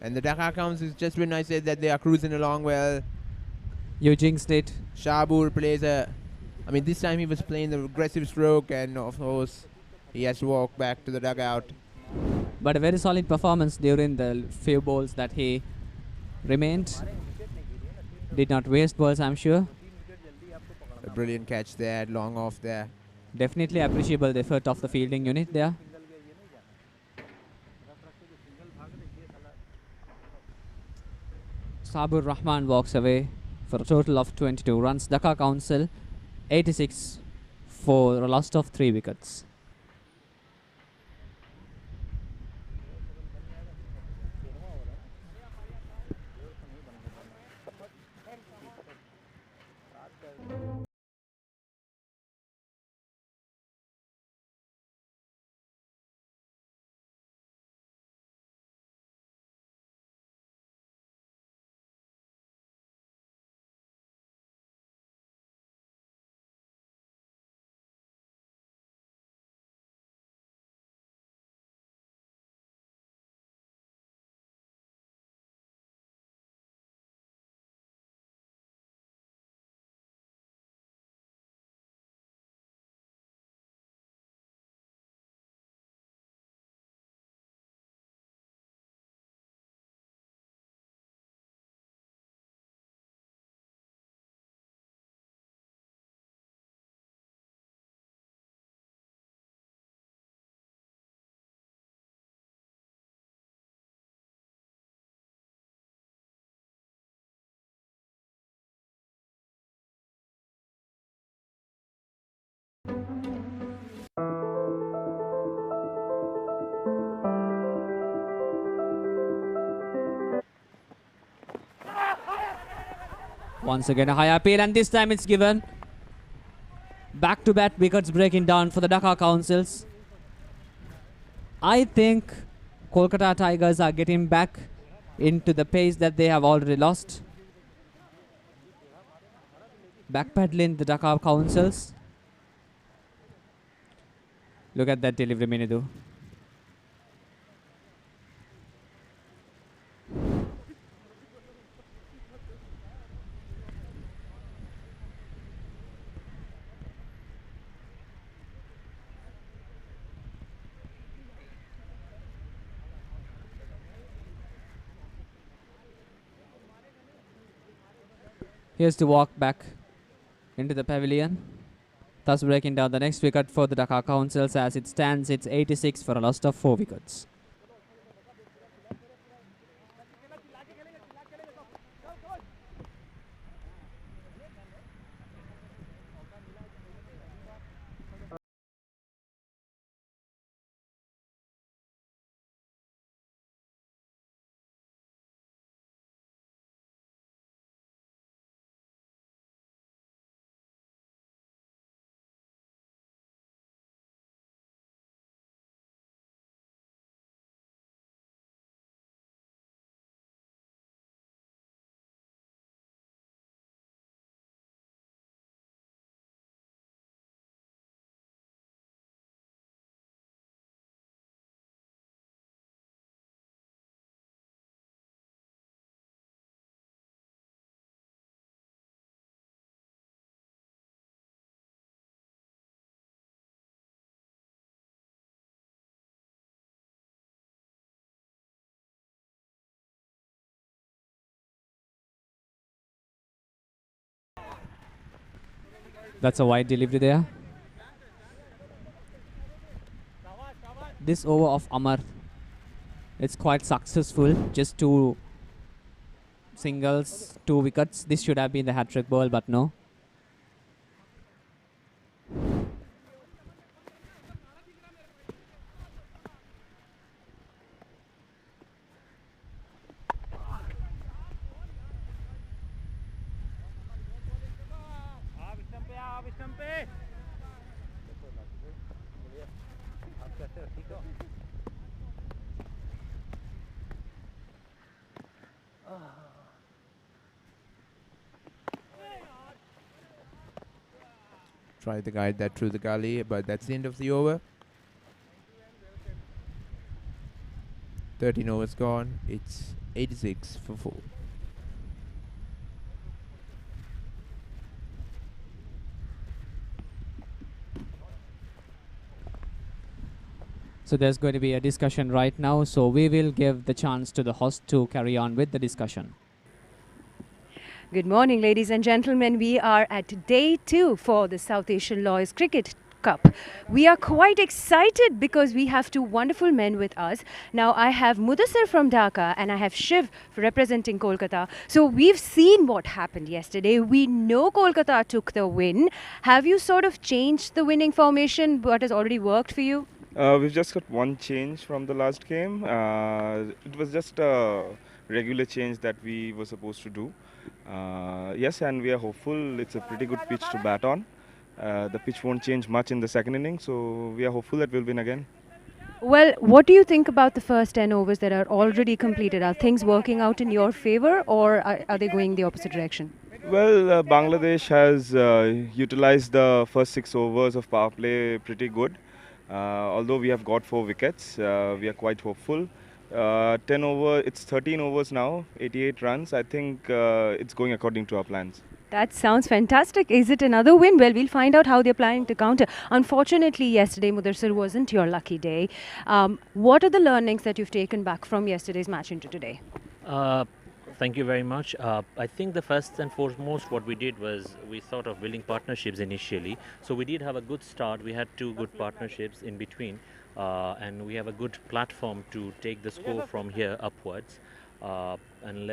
And the Dhaka Counsels, just when I said that they are cruising along well. You jinxed it. Shabur plays this time he was playing the aggressive stroke, and of course, he has to walk back to the dugout. But a very solid performance during the few balls that he remained. Did not waste balls, I'm sure. A brilliant catch there, long off there. Definitely appreciable the effort of the fielding unit there. Sabur Rahman walks away for a total of 22 runs. Dhaka Council 86 for a loss of 3 wickets. Once again a high appeal, and this time it's given. Back-to-back wickets breaking down for the Dhaka Councils. I think Kolkata Tigers are getting back into the pace that they have already lost. Backpedaling the Dhaka Councils. Look at that delivery, Minidu. Here's to walk back into the pavilion, thus breaking down the next wicket for the Dhaka Councils. As it stands, it's 86 for a loss of 4 wickets. That's a wide delivery there. This over of Amar, it's quite successful. Just 2 singles, 2 wickets. This should have been the hat-trick ball, but no. Try to guide that through the gully, but that's the end of the over. 13 overs gone. It's 86 for 4. So there's going to be a discussion right now. So we will give the chance to the host to carry on with the discussion. Good morning, ladies and gentlemen. We are at day 2 for the South Asian Lawyers Cricket Cup. We are quite excited because we have 2 wonderful men with us. Now I have Mudassir from Dhaka and I have Shiv representing Kolkata. So we've seen what happened yesterday. We know Kolkata took the win. Have you sort of changed the winning formation? What has already worked for you? We've just got one change from the last game. It was just a regular change that we were supposed to do. Yes, and we are hopeful. It's a pretty good pitch to bat on. The pitch won't change much in the second inning, so we are hopeful that we'll win again. Well, what do you think about the first 10 overs that are already completed? Are things working out in your favor or are they going the opposite direction? Well, Bangladesh has utilized the first 6 overs of power play pretty good. Although we have got 4 wickets, we are quite hopeful. 13 overs now, 88 runs. I think it's going according to our plans. That sounds fantastic. Is it another win? Well, we'll find out how they're planning to counter. Unfortunately, yesterday, Mudassir, wasn't your lucky day. What are the learnings that you've taken back from yesterday's match into today? Thank you very much. I think the first and foremost what we did was we thought of building partnerships initially. So we did have a good start. We had 2 good partnerships in between and we have a good platform to take the score from here upwards. And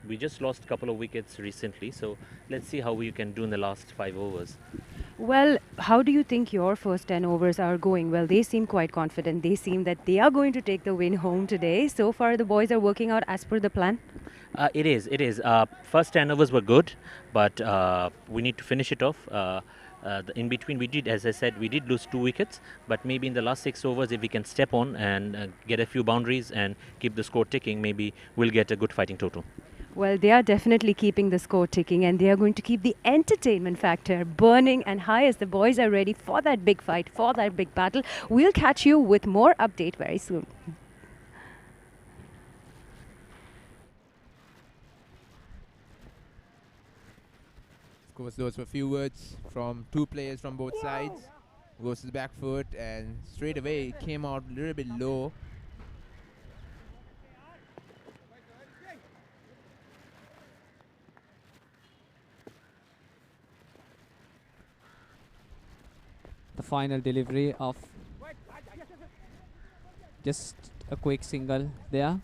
we just lost a couple of wickets recently. So let's see how we can do in the last 5 overs. Well, how do you think your first 10 overs are going? Well, they seem quite confident. They seem that they are going to take the win home today. So far, the boys are working out as per the plan. It is. First 10 overs were good, but we need to finish it off. In between, as I said, we did lose 2 wickets, but maybe in the last 6 overs, if we can step on and get a few boundaries and keep the score ticking, maybe we'll get a good fighting total. Well, they are definitely keeping the score ticking and they are going to keep the entertainment factor burning and high as the boys are ready for that big fight, for that big battle. We'll catch you with more update very soon. Of course, those were few words from 2 players from both sides. Goes to the back foot and straight away came out a little bit low. The final delivery of just a quick single there.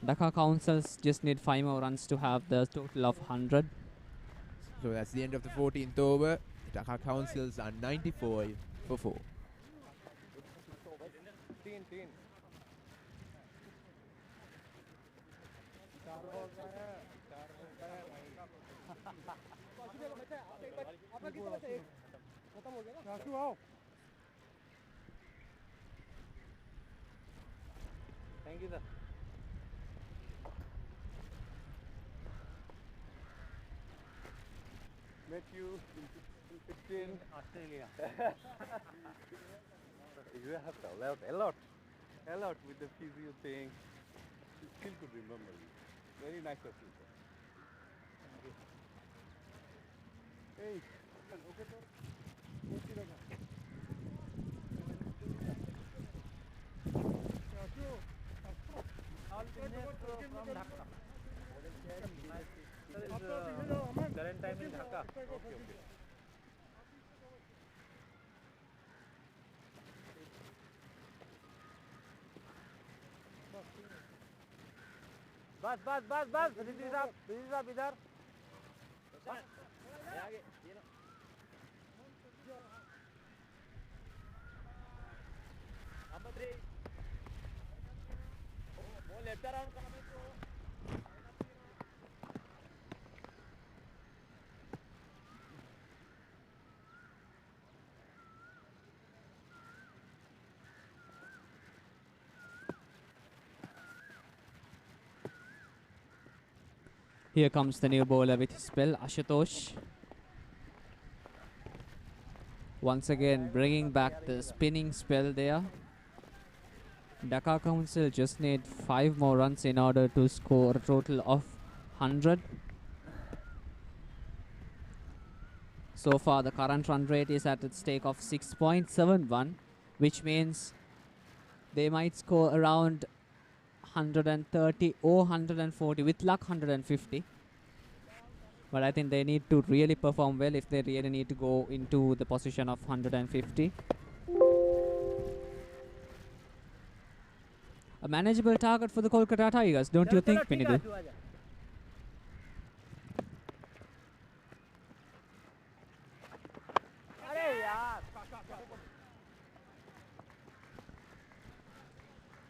Dhaka Counsels just need 5 more runs to have the total of 100. So that's the end of the 14th over. Dhaka Counsels are 94 for 4. Thank you, sir. Met you in Australia. You have traveled a lot with the physio thing. You still could remember me. Very nice of you, sir. Thank you. Hey, okay, sir. All from Dhaka. Current time in Dhaka. Okay. बस बस बस बस रिजवी साहब इधर Here comes the new bowler with his spell, Ashutosh. Once again bringing back the spinning spell there. Dhaka Council just need 5 more runs in order to score a total of 100. So far the current run rate is at a stake of 6.71, which means they might score around 130 or 140, with luck 150. But I think they need to really perform well if they really need to go into the position of 150. A manageable target for the Kolkata Tigers, don't you think, Pinidu?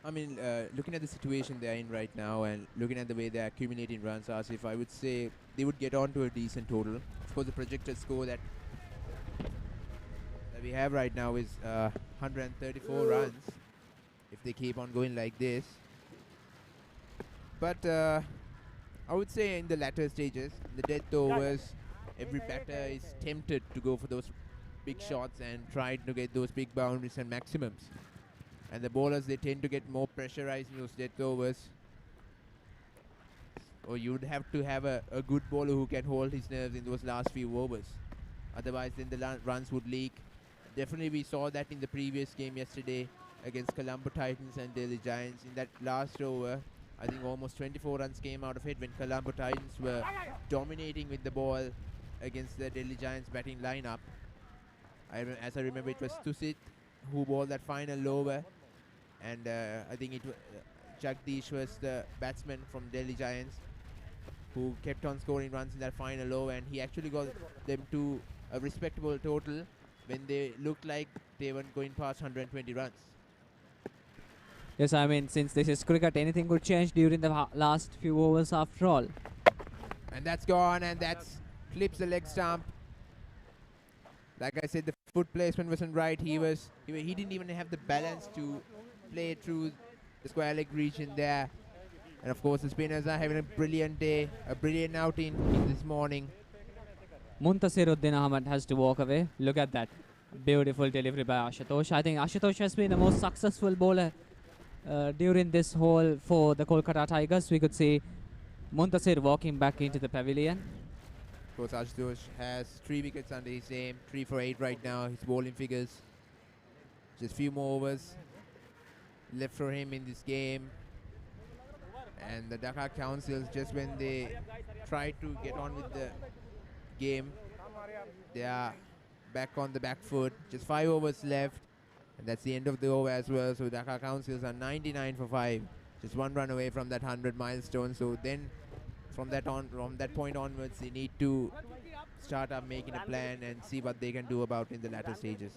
I mean, looking at the situation they're in right now and looking at the way they're accumulating runs, Asif, I would say they would get on to a decent total. Of course, the projected score that we have right now is 134 runs if they keep on going like this. But I would say in the latter stages, the death overs, every batter is tempted to go for those big shots and try to get those big boundaries and maximums. And the bowlers, they tend to get more pressurized in those death overs. Or you would have to have a good bowler who can hold his nerves in those last few overs. Otherwise, then the runs would leak. Definitely, we saw that in the previous game yesterday against Colombo Titans and Delhi Giants. In that last over, I think almost 24 runs came out of it when Colombo Titans were dominating with the ball against the Delhi Giants batting lineup. As I remember, it was Tusit who bowled that final over. And I think Jagdish was the batsman from Delhi Giants who kept on scoring runs in that final over, and he actually got them to a respectable total when they looked like they weren't going past 120 runs. Yes, I mean, since this is cricket, anything could change during the last few overs after all. And that's gone, and that's clips the leg stump. Like I said, the foot placement wasn't right. He didn't even have the balance to play through the square leg region there. And of course, the spinners are having a brilliant day, a brilliant outing this morning. Muntasiruddin Ahmed has to walk away. Look at that. Beautiful delivery by Ashutosh. I think Ashutosh has been the most successful bowler during this whole for the Kolkata Tigers. We could see Muntasir walking back into the pavilion. Of course, Ashutosh has 3 wickets under his name, 3 for 8 right now. His bowling figures. Just few more overs left for him in this game. And the Dhaka Councils, just when they try to get on with the game, they are back on the back foot. Just 5 overs left, and that's the end of the over as well. So Dhaka Councils are 99 for 5, just 1 run away from that 100 milestone. So then from that point onwards, they need to start up making a plan and see what they can do about in the latter stages.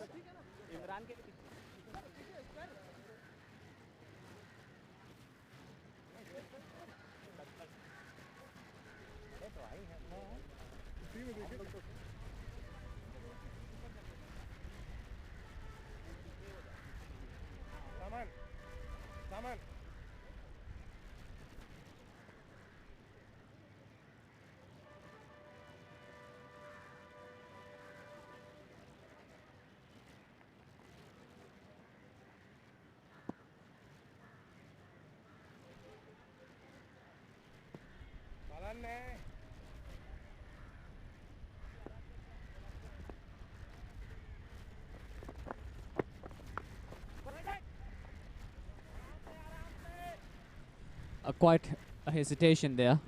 Quite a hesitation there.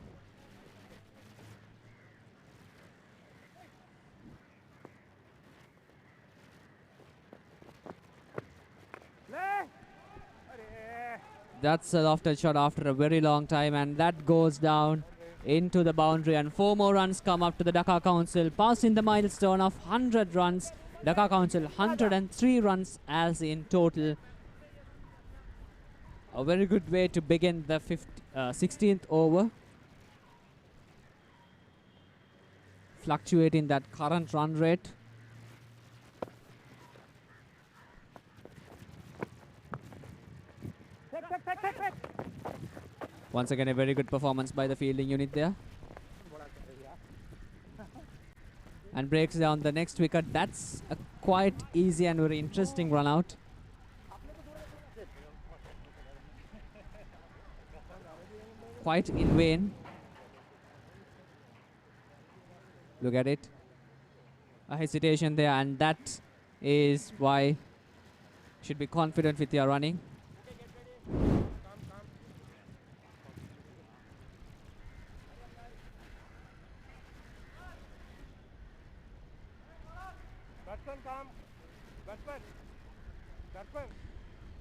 That's a lofted shot after a very long time, and that goes down into the boundary, and 4 more runs come up to the Dhaka Council, passing the milestone of 100 runs. Dhaka Council 103 runs as in total. A very good way to begin the 16th over. Fluctuating that current run rate. Once again, a very good performance by the fielding unit there. And breaks down the next wicket. That's a quite easy and very interesting run out. Quite in vain. Look at it. A hesitation there, and that is why you should be confident with your running.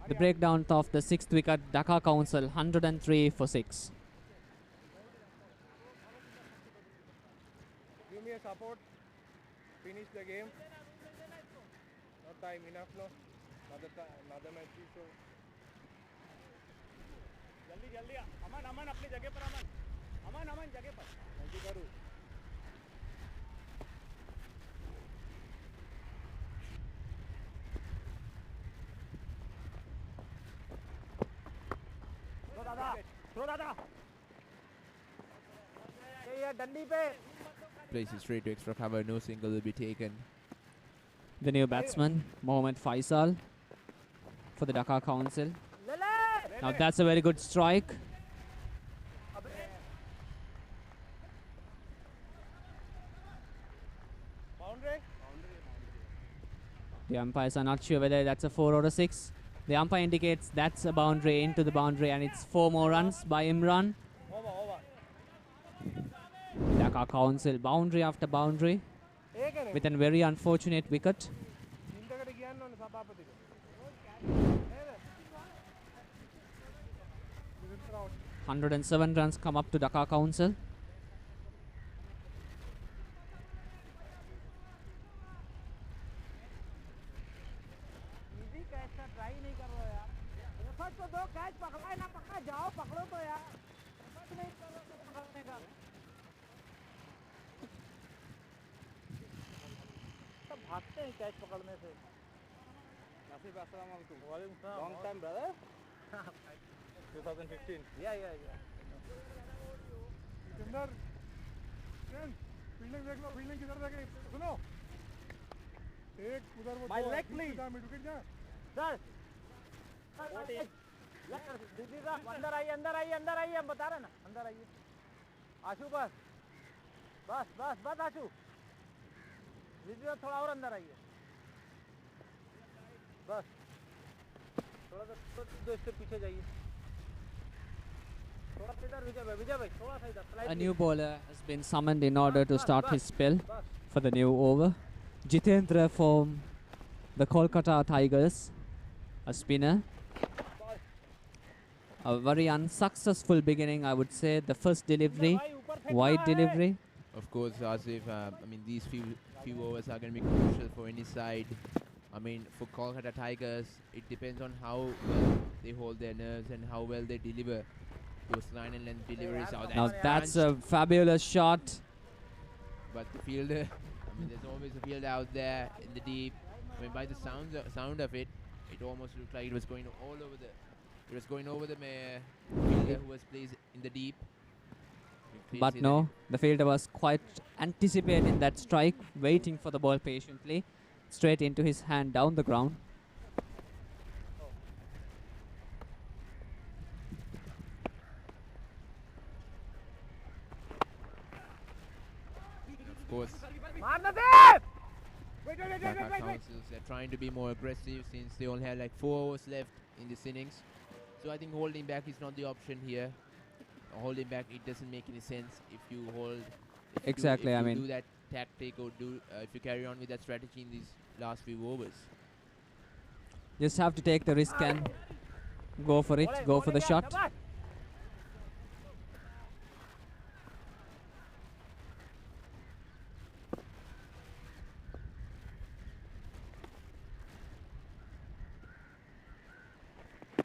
The breakdown of the 6th wicket, Dhaka Council 103 for 6. Give me a support. Finish the game. No time enough, no. Another match. So. जल्दी जल्दी अमन अमन अपनी जगह पर अमन अमन अमन जगह पर जल्दी करो throw दादा ये डंडी पे Places straight to extra cover, no single will be taken. The new batsman, Mohammad Faisal, for the Dhaka Council. Now that's a very good strike. The umpires are not sure whether that's a 4 or a 6. The umpire indicates that's a boundary into the boundary, and it's 4 more runs by Imran. Dhaka Council boundary after boundary with a very unfortunate wicket. 107 runs come up to Dhaka Council. भागते हैं catch पकड़ने से नासिब अस्सलाम वालेकुम वालेकुम सलाम long time brother 2015 या अंदर फील्डिंग देख लो फील्डिंग किधर देखे सुनो एक उधर वो my leg please mid wicket जा सर दीदी दा अंदर आइए हम बता रहे ना अंदर आइए आशु बस बस बस बस आशु दीदी थोड़ा और अंदर आइए बस थोड़ा सा दो स्टेप पीछे जाइए थोड़ा सा इधर विजय भाई थोड़ा सा इधर A new bowler has been summoned in order to start his spell for the new over. Jitendra from the Kolkata Tigers, a spinner. A very unsuccessful beginning, I would say. The first delivery, wide delivery. Of course, Asif, I mean, these few overs are going to be crucial for any side. I mean, for Kolkata Tigers, it depends on how well they hold their nerves and how well they deliver those line and length deliveries out. Now that's a fabulous shot. But the fielder, I mean, there's always a fielder out there in the deep. I mean, by the sound of it, it almost looked like it was going all over the. It was going over the fielder who was placed in the deep. But no, the fielder was quite anticipating that strike, waiting for the ball patiently, straight into his hand down the ground. Of course, Dhaka Councils are trying to be more aggressive since they only have like 4 overs left in this innings. So I think holding back is not the option here. Holding back, it doesn't make any sense if you hold. Exactly, if I you mean, do that tactic or if you carry on with that strategy in these last few overs. Just have to take the risk and Go for it. Go for the shot.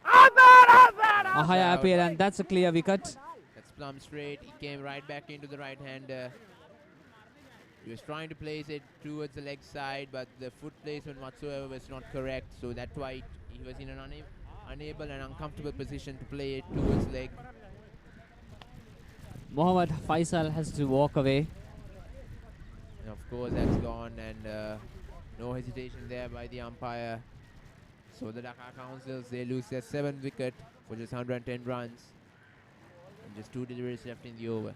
A high appeal, and that's a clear wicket. That's plumb straight. He came right back into the right hander. He was trying to place it towards the leg side, but the foot placement whatsoever was not correct. So that's why he was in an unable and uncomfortable position to play it towards leg. Mohammad Faisal has to walk away. And of course, that's gone, and no hesitation there by the umpire. So the Dhaka Counsels, they lose their 7th wicket for just 110 runs. And just 2 deliveries left in the over.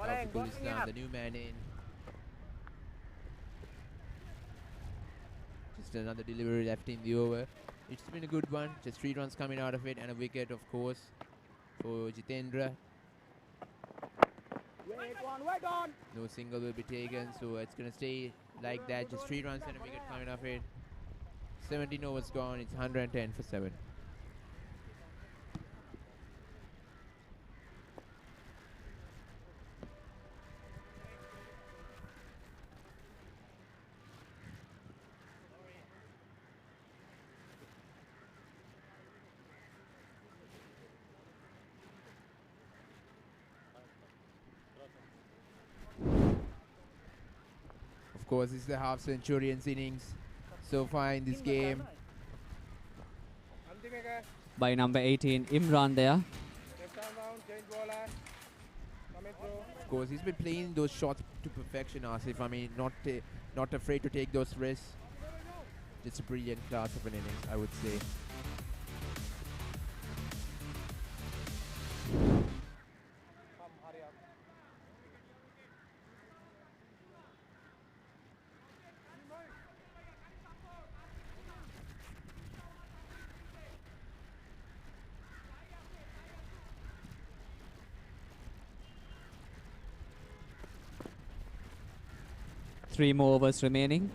Islam, the new man in. Just another delivery left in the over. It's been a good one. Just 3 runs coming out of it and a wicket, of course, for Jitendra. No single will be taken, so it's going to stay like that. Just 3 runs and a wicket coming off it. 17 overs gone. It's 110 for 7. Of course, this is the half centurions innings so far in this game. By number 18, Imran there. Of course, he's been playing those shots to perfection, Asif. I mean, not afraid to take those risks. Just a brilliant class of an innings, I would say. Three more overs remaining.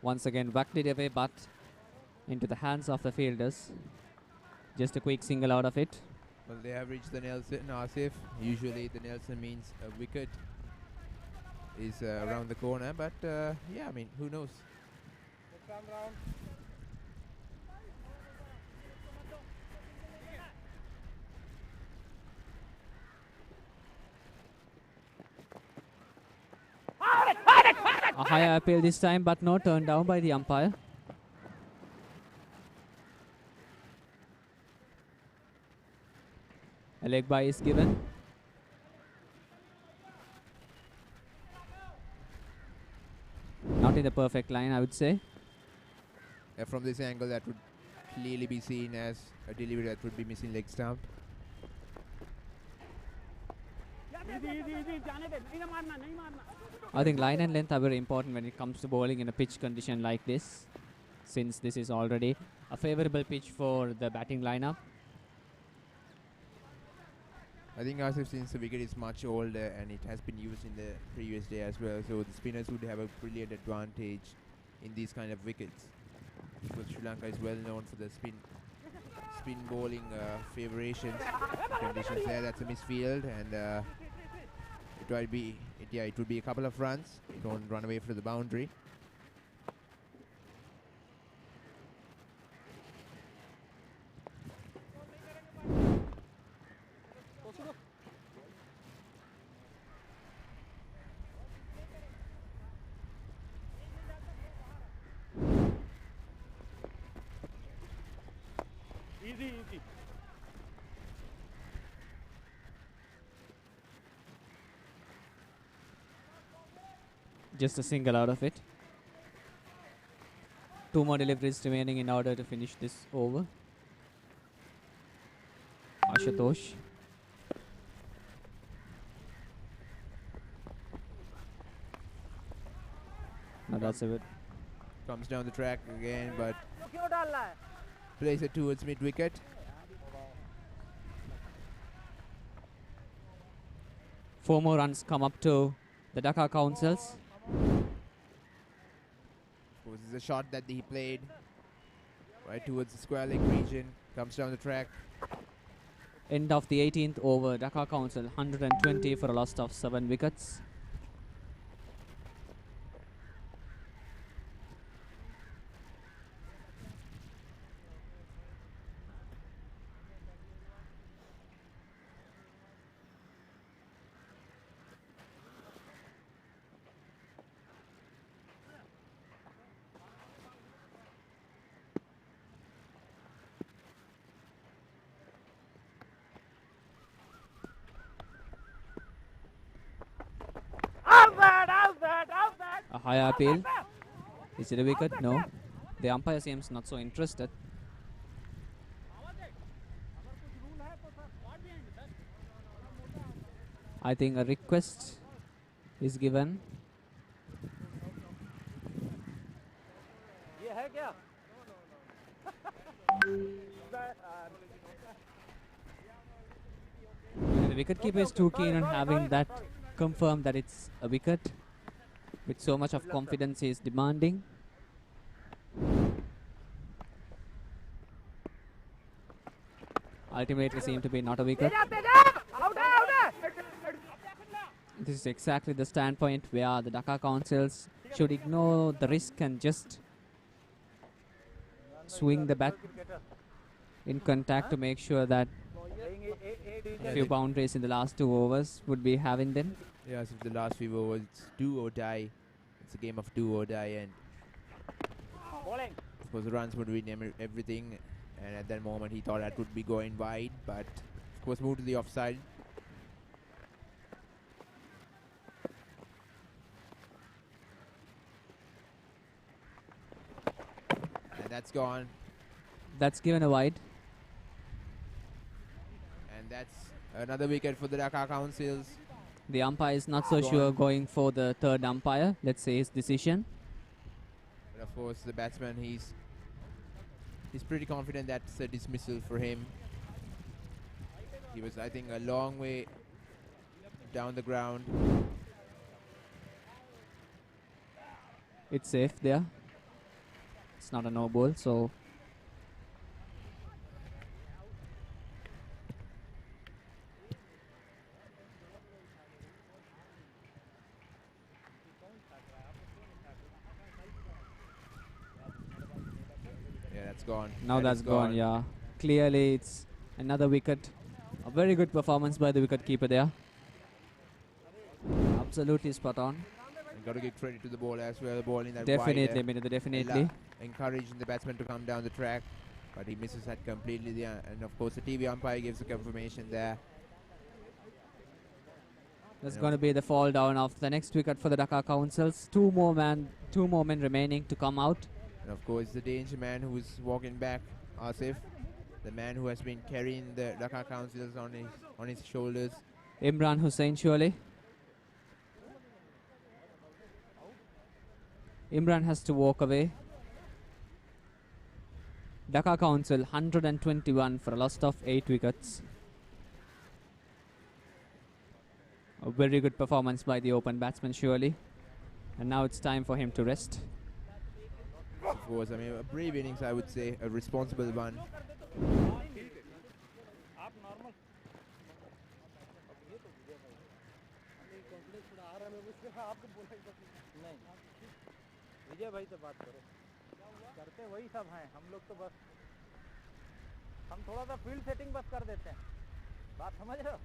Once again, whacked it away, but into the hands of the fielders. Just a quick single out of it. Well, they have reached the Nelson, Asif. Usually the Nelson means a wicket is around the corner, but yeah, I mean, who knows? A higher appeal this time, but no turned down by the umpire. A leg bye is given. Not in the perfect line, I would say. From this angle, that would clearly be seen as a delivery that would be missing leg stump. I think line and length are very important when it comes to bowling in a pitch condition like this, since this is already a favorable pitch for the batting lineup. I think Asif, since the wicket is much older and it has been used in the previous day as well, so the spinners would have a brilliant advantage in these kind of wickets. But Sri Lanka is well known for the spin bowling favoritions conditions there. That's a misfield, and it would be a couple of runs. Don't run away from the boundary. Easy, easy. Just a single out of it. 2 more deliveries remaining in order to finish this over. Ashutosh. Now that's a bit. Comes down the track again, but plays it towards mid-wicket. Four more runs come up to the Dhaka Counsels. This is a shot that he played right towards the square leg region. Comes down the track. End of the 18th over. Dhaka Council 120 for a loss of 7 wickets. A high appeal. Is it a wicket? No. The umpire seems not so interested. I think a request is given. The wicketkeeper is too keen on having that confirmed that it's a wicket. With so much of confidence he is demanding. Ultimately seemed to be not a wicket. This is exactly the standpoint where the Dhaka Councils should ignore the risk and just swing the bat in contact to make sure that a few boundaries in the last 2 overs would be having them. Yes, if the last few overs, it's do or die. It's a game of do or die, and of course the runs would win everything. And at that moment, he thought that would be going wide, but of course moved to the offside. And that's gone. That's given a wide. And that's another wicket for the Dhaka Councils. The umpire is not so sure going for the third umpire. Let's say his decision. But of course, the batsman, he's pretty confident that's a dismissal for him. He was, I think, a long way down the ground. It's safe there. It's not a no ball, so gone. Now that's gone, yeah. Clearly, it's another wicket. A very good performance by the wicket-keeper there. Absolutely spot on. And got to give credit to the ball as well. The ball in that Definitely, wide, definitely. Encouraging the batsman to come down the track, but he misses that completely there. And of course, the TV umpire gives a confirmation there. That's going to be the fall down of the next wicket for the Dhaka Councils. Two more men remaining to come out. And of course, the danger man who's walking back, Asif, the man who has been carrying the Dhaka Councils on his shoulders. Imran Hussain, surely. Imran has to walk away. Dhaka Council 121 for a loss of 8 wickets. A very good performance by the open batsman, surely. And now it's time for him to rest. Of course, I mean, a brave innings, I would say, a responsible one. विजय भाई से बात करो, करते वही सब हैं, हम लोग तो बस हम थोड़ा सा फील्ड सेटिंग बस कर देते हैं, बात समझ रहे हो?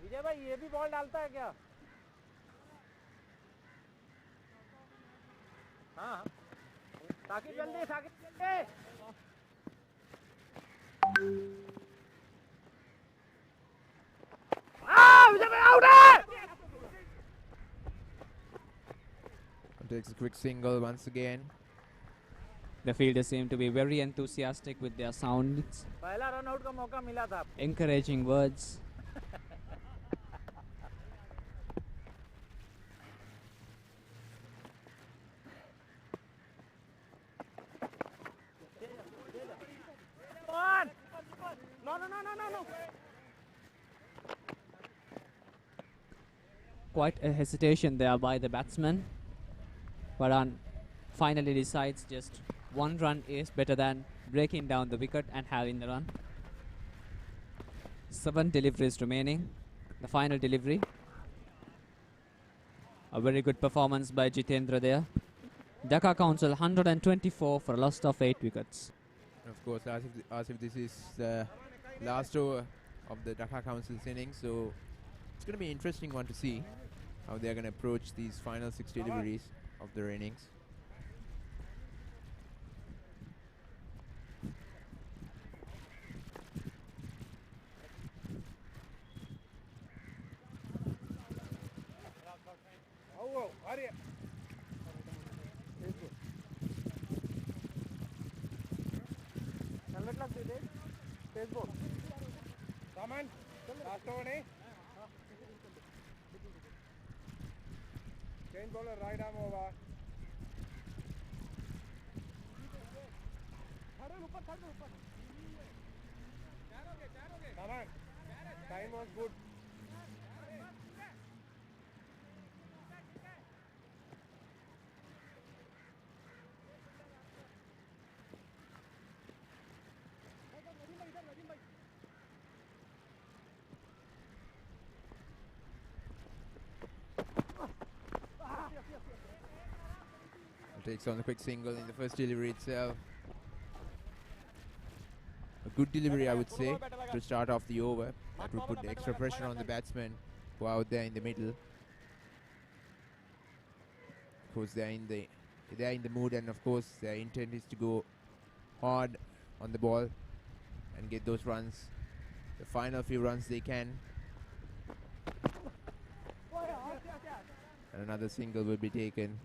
विजय भाई ये भी बॉल डालता है क्या? हाँ साकिब जल्दी, साकिब जल्दी। विजय भाई आउट है। Takes a quick single once again. The fielders seem to be very enthusiastic with their sounds, पहला रन आउट का मौका मिला था। encouraging words. No. Quite a hesitation there by the batsman. Varan finally decides just one run is better than breaking down the wicket and having the run. 7 deliveries remaining. The final delivery. A very good performance by Jitendra there. Dhaka Council 124 for a loss of 8 wickets. Of course, as if this is the last over of the Dhaka Council's innings, so it's going to be an interesting one to see how they're going to approach these final 6 deliveries of their innings. Bowler right arm over. Come on. Time was good. Takes on the quick single in the first delivery itself. A good delivery, I would say, to start off the over. That would put the extra pressure on the batsmen who are out there in the middle. Of course, they're in the mood, and of course, their intent is to go hard on the ball and get those runs. The final few runs they can. And another single will be taken.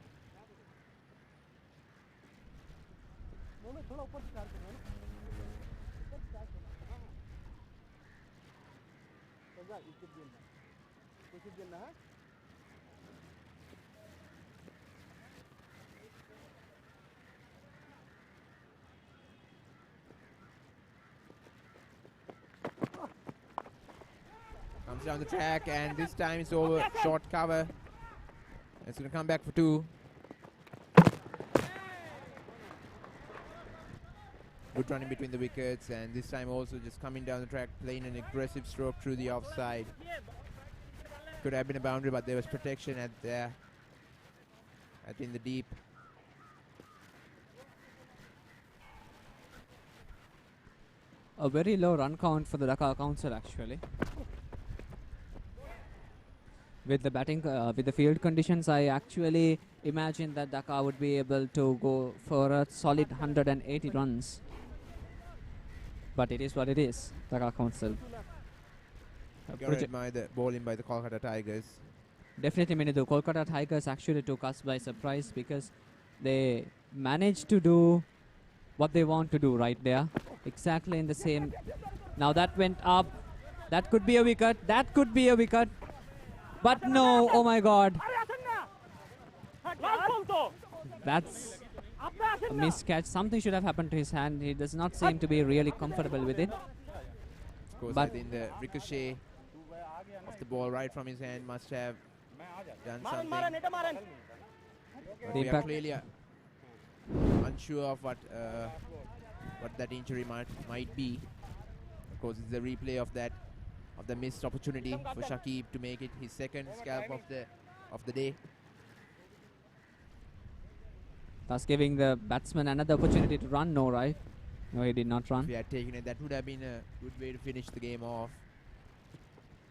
Comes down the track, and this time it's over. Short cover. It's going to come back for 2. Good running between the wickets, and this time also just coming down the track, playing an aggressive stroke through the offside. Could have been a boundary, but there was protection in the deep. A very low run count for the Dhaka Council actually. With the batting, with the field conditions, I actually imagined that Dhaka would be able to go for a solid 180 runs. But it is what it is, Dhaka Council. Gotta admire the bowling by the Kolkata Tigers. Definitely, many the Kolkata Tigers actually took us by surprise because they managed to do what they want to do right there. Exactly in the same. Now that went up. That could be a wicket. That could be a wicket. But no, oh my God. That's a miscatch. Something should have happened to his hand. He does not seem to be really comfortable with it. Of course, but in the ricochet, off the ball right from his hand. Must have done something. But The we are impact. clearly unsure of what that injury might be. Of course, it's a replay of the missed opportunity for Shakib to make it his second scalp of the day. Thus giving the batsman another opportunity to run. No, right? No, he did not If run. he had taken it, that would have been a good way to finish the game off.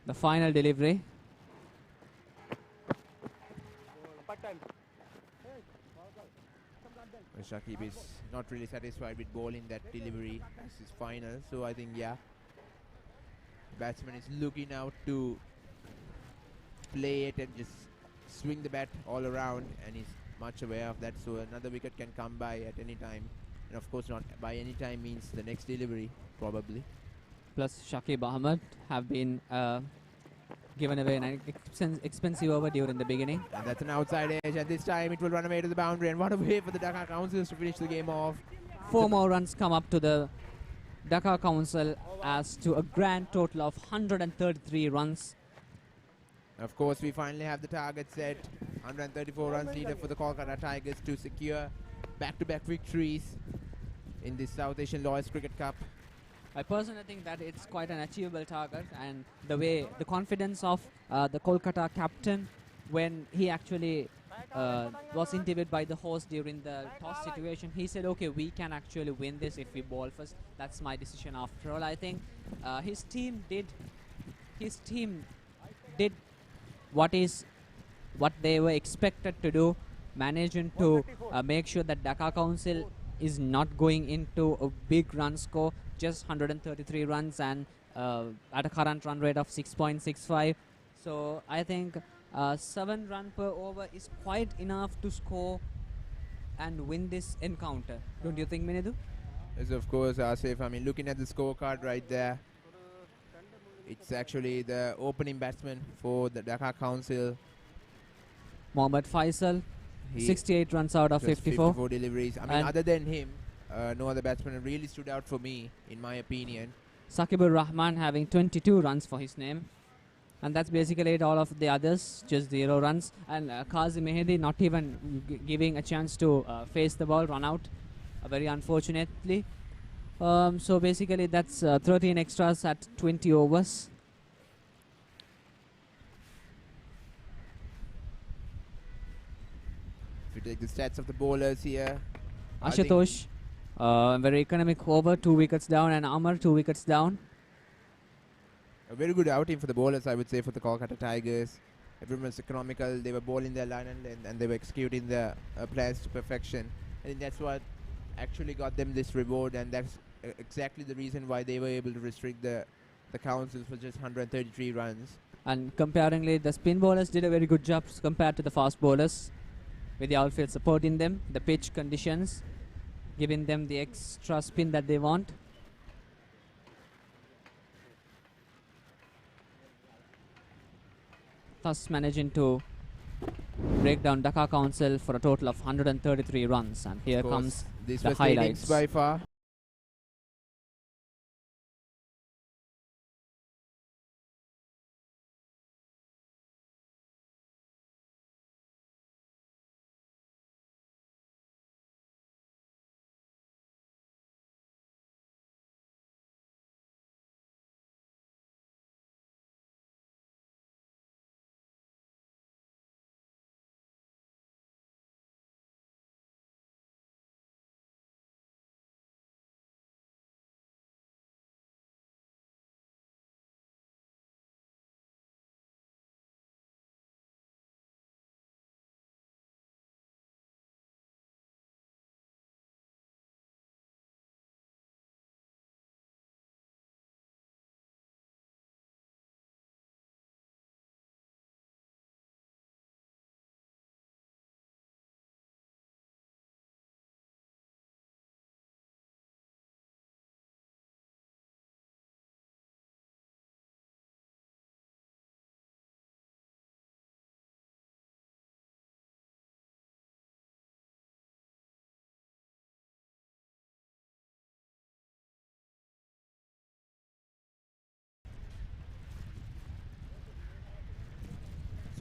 The final delivery. Shakib is not really satisfied with bowling that delivery as his final. So I think, yeah, batsman is looking out to play it and just swing the bat all around, and he's much aware of that. So another wicket can come by at any time, and of course not by any time means the next delivery probably. Plus Shakib Ahmed have been given away an expensive over during the beginning. And that's an outside edge, and this time it will run away to the boundary, and what a way for the Dhaka Counsels to finish the game off. 4 more runs come up to the Dhaka Council as to a grand total of 133 runs. Of course, we finally have the target set. 134 runs needed for the Kolkata Tigers to secure back-to-back victories in this South Asian Lawyers Cricket Cup. I personally think that it's quite an achievable target, and the confidence of the Kolkata captain when he actually was interviewed by the host during the toss situation, he said, okay, we can actually win this if we bowl first. That's my decision after all. I think his team did what they were expected to do, managing to make sure that Dhaka Council is not going into a big run score, just 133 runs and at a current run rate of 6.65. So I think 7 runs per over is quite enough to score and win this encounter. Don't you think, Minedu? Yes, of course, Asif. I mean, looking at the scorecard right there, it's actually the opening batsman for the Dhaka Council. Mohammad Faisal, He 68 runs out of just 54. deliveries. I mean, And other than him, no other batsman really stood out for me, in my opinion. Sakibur Rahman having 22 runs for his name. And that's basically it. All of the others, just 0 runs. And Qazi Mehdi not even giving a chance to face the ball, run out, very unfortunately. So basically that's 13 extras at 20 overs. If you take the stats of the bowlers here, I think Ashutosh, very economic over, 2 wickets down, and Amar 2 wickets down. a very good outing for the bowlers, I would say, for the Kolkata Tigers. Everyone was economical. They were bowling their line and they were executing their plans to perfection. I think that's what actually got them this reward, and that's exactly the reason why they were able to restrict the Councils for just 133 runs. And comparingly, the spin bowlers did a very good job compared to the fast bowlers, with the outfield supporting them, the pitch conditions, giving them the extra spin that they want. Thus managing to break down Dhaka Council for a total of 133 runs. And here Of course, comes this the was the innings highlights. by far.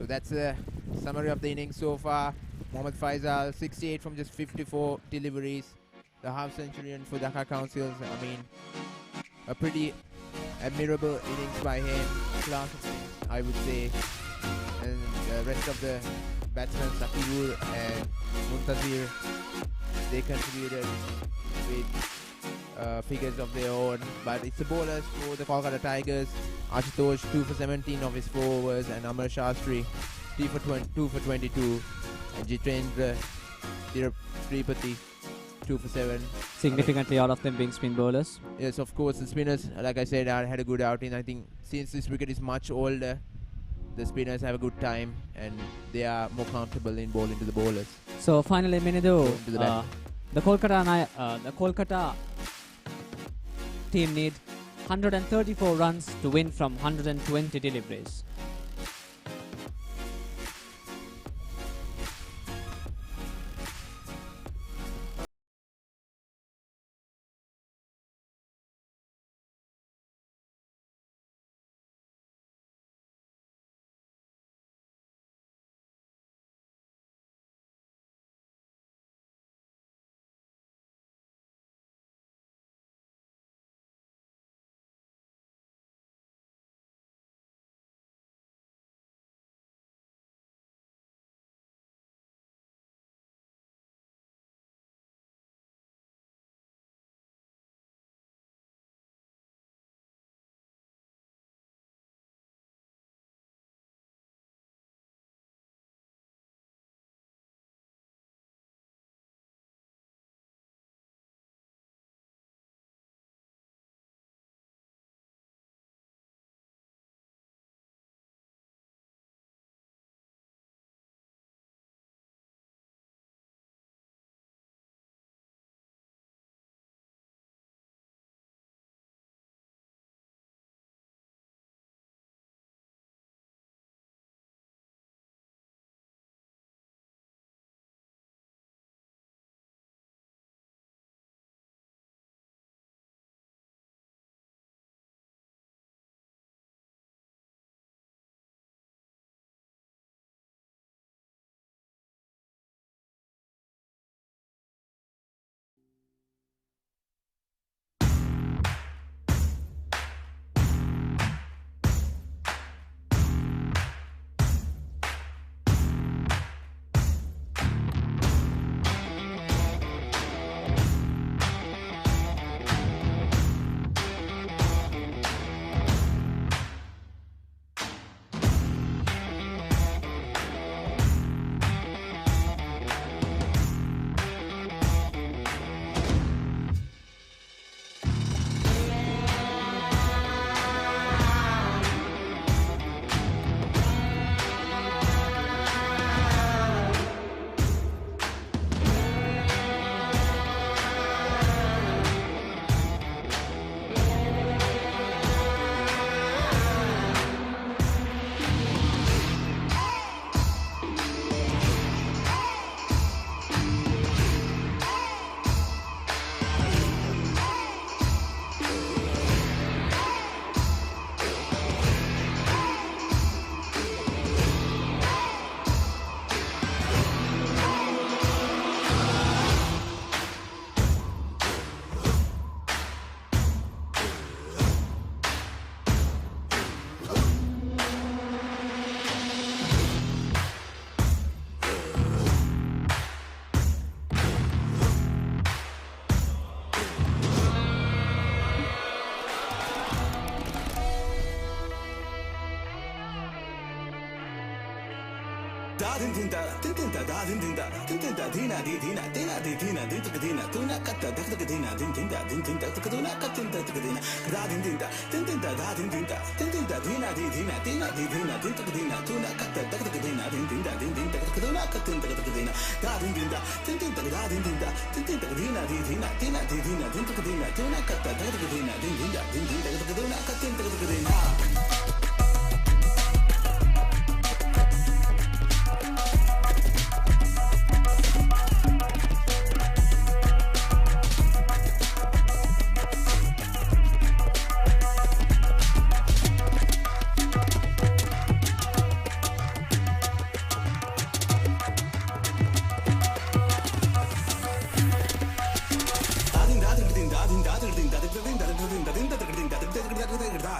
So that's a summary of the innings so far. Mohammad Faisal, 68 from just 54 deliveries. The half centurion for Dhaka Counsels. I mean, a pretty admirable innings by him. Class of innings, I would say. And the rest of the batsmen, Sakibur and Muntazir, they contributed with figures of their own. But it's the bowlers for the Kolkata Tigers. Ashutosh 2 for 17 of his 4 overs, and Amar Shastri 2 for 22, and Jitendra Tripathi 2 for 7. Significantly all of them being spin bowlers. Yes, of course, the spinners, like I said, had a good outing. I think since this wicket is much older, the spinners have a good time and they are more comfortable in bowling to the bowlers. So finally, Minidu, To the bat. the Kolkata team need 134 runs to win from 120 deliveries.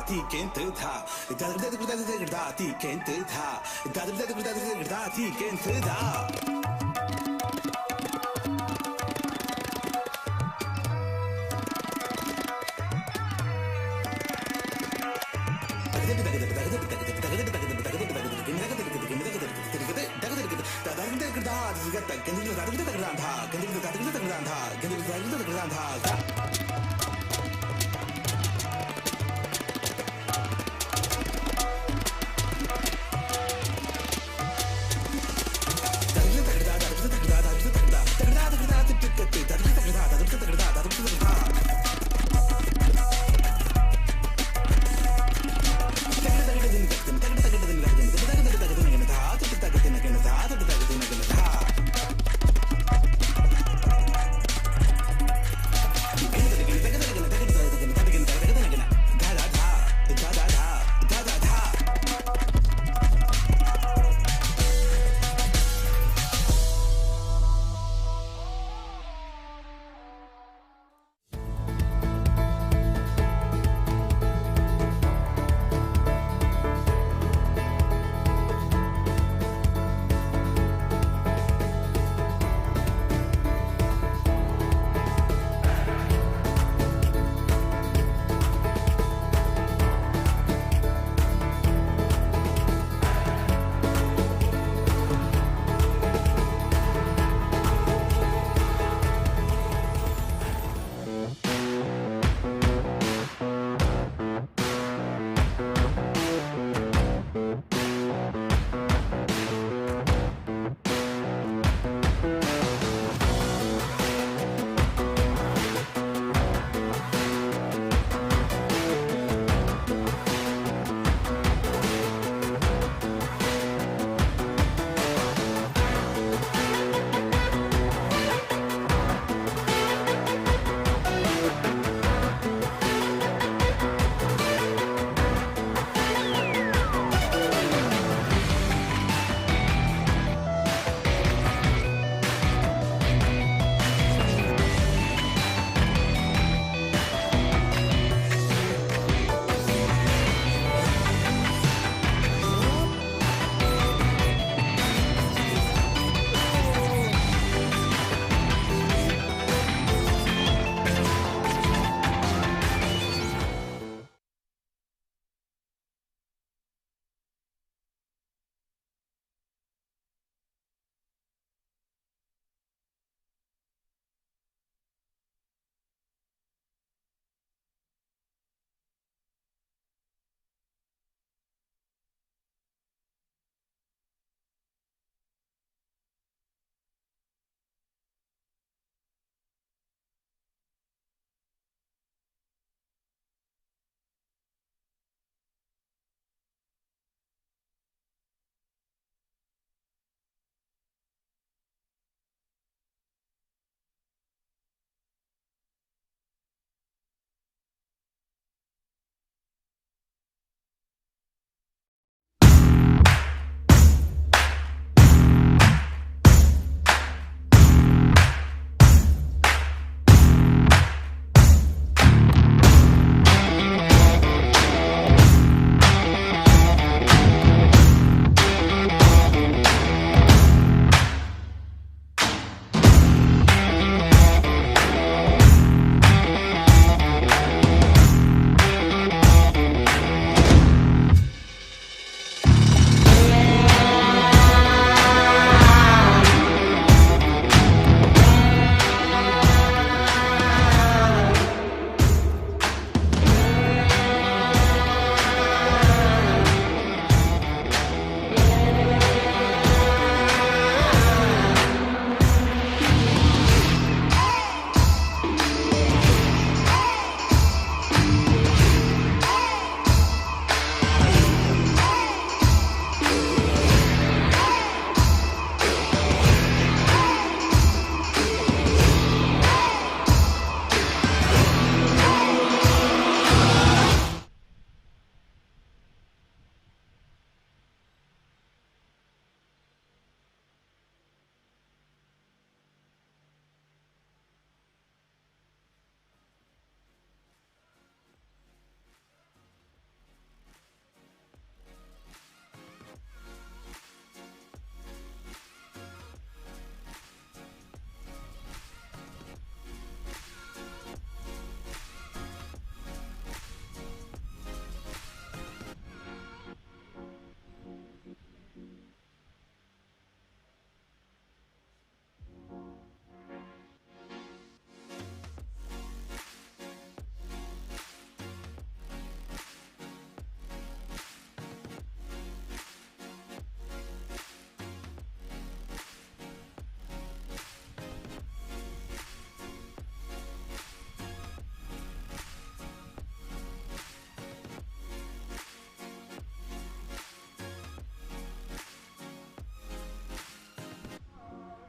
Dagda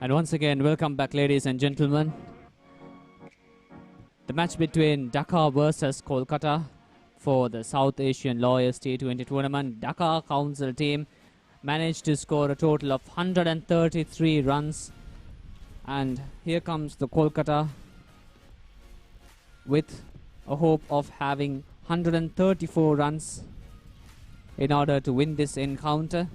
And once again, welcome back, ladies and gentlemen. The match between Dhaka versus Kolkata for the South Asian Lawyers T20 tournament. Dhaka Council team managed to score a total of 133 runs. And here comes the Kolkata with a hope of having 134 runs in order to win this encounter.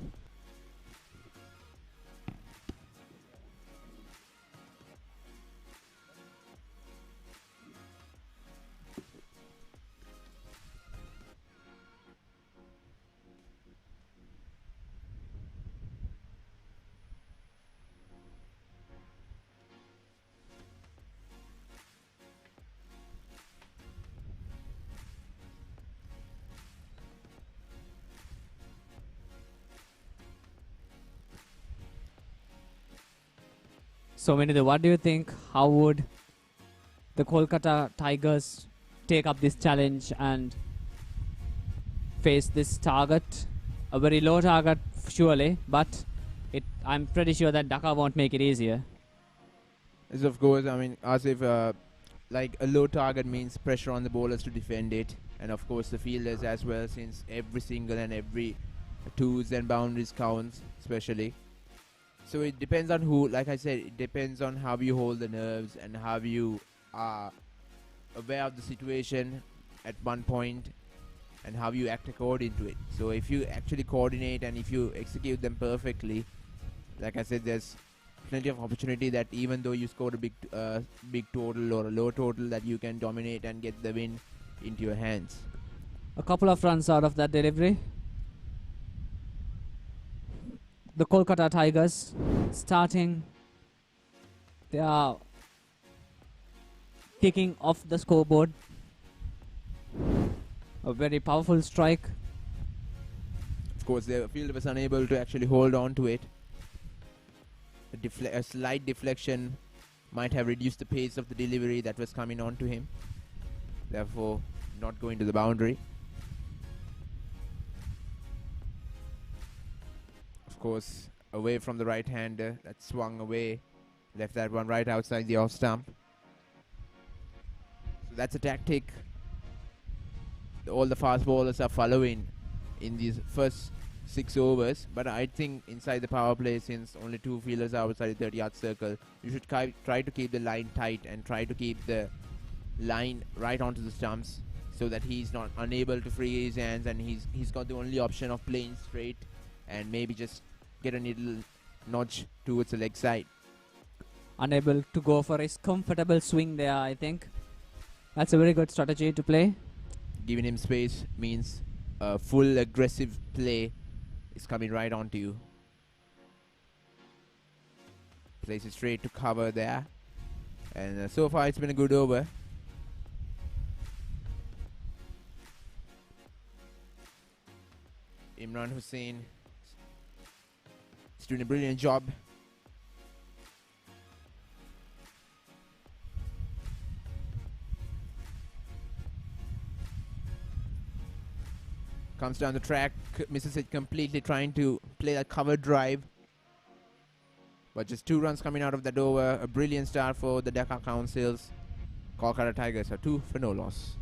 So, Vinidha, what do you think? How would the Kolkata Tigers take up this challenge and face this target? A very low target, surely, but I'm pretty sure that Dhaka won't make it easier. Yes, of course. I mean, as if like a low target means pressure on the bowlers to defend it, and of course the fielders as well, since every single and every twos and boundaries counts, especially. So it depends on who, like I said, it depends on how you hold the nerves and how you are aware of the situation at one point and how you act according to it. So if you actually coordinate and if you execute them perfectly, like I said, there's plenty of opportunity that even though you scored a big total or a low total, that you can dominate and get the win into your hands. A couple of runs out of that delivery. The Kolkata Tigers starting. They are kicking off the scoreboard. A very powerful strike. Of course, the fielder was unable to actually hold on to it. A slight deflection might have reduced the pace of the delivery that was coming on to him. Therefore, not going to the boundary. Of course, away from the right-hander that swung away, left that one right outside the off stump. So that's a tactic all the fast bowlers are following in these first 6 overs, but I think inside the power play, since only 2 fielders are outside the 30-yard circle, you should try to keep the line tight and try to keep the line right onto the stumps so that he's not unable to free his hands, and he's got the only option of playing straight and maybe just get a little notch towards the leg side. Unable to go for his comfortable swing there, I think. That's a very good strategy to play. Giving him space means a full aggressive play is coming right onto you. Plays it straight to cover there. And so far it's been a good over. Imran Hussain is doing a brilliant job. Comes down the track, misses it completely, trying to play that cover drive. But just 2 runs coming out of that over. A brilliant start for the Dhaka Councils. Kolkata Tigers are 2 for no loss.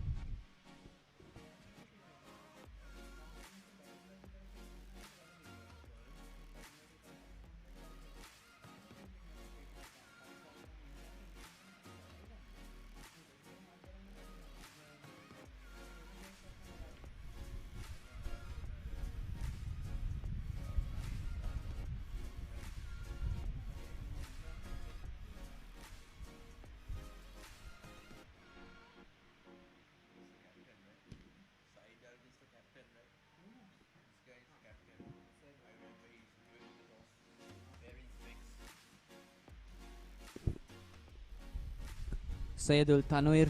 Sayyidul Tanwir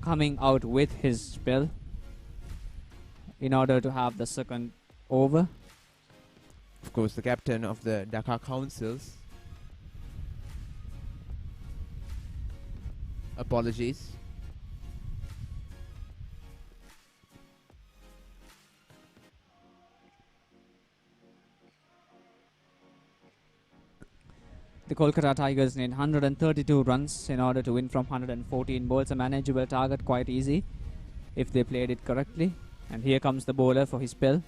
coming out with his spell in order to have the second over. Of course, the captain of the Dhaka Councils. Apologies. The Kolkata Tigers need 132 runs in order to win from 114 balls. A manageable target, quite easy if they played it correctly. And here comes the bowler for his spell.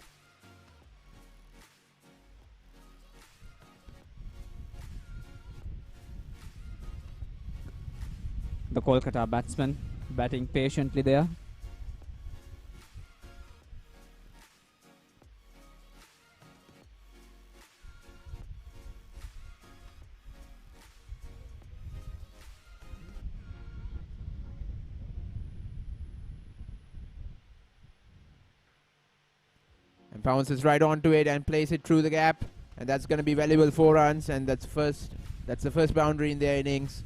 The Kolkata batsman batting patiently there. And bounces right onto it and plays it through the gap. And that's going to be valuable 4 runs. And that's the first boundary in their innings.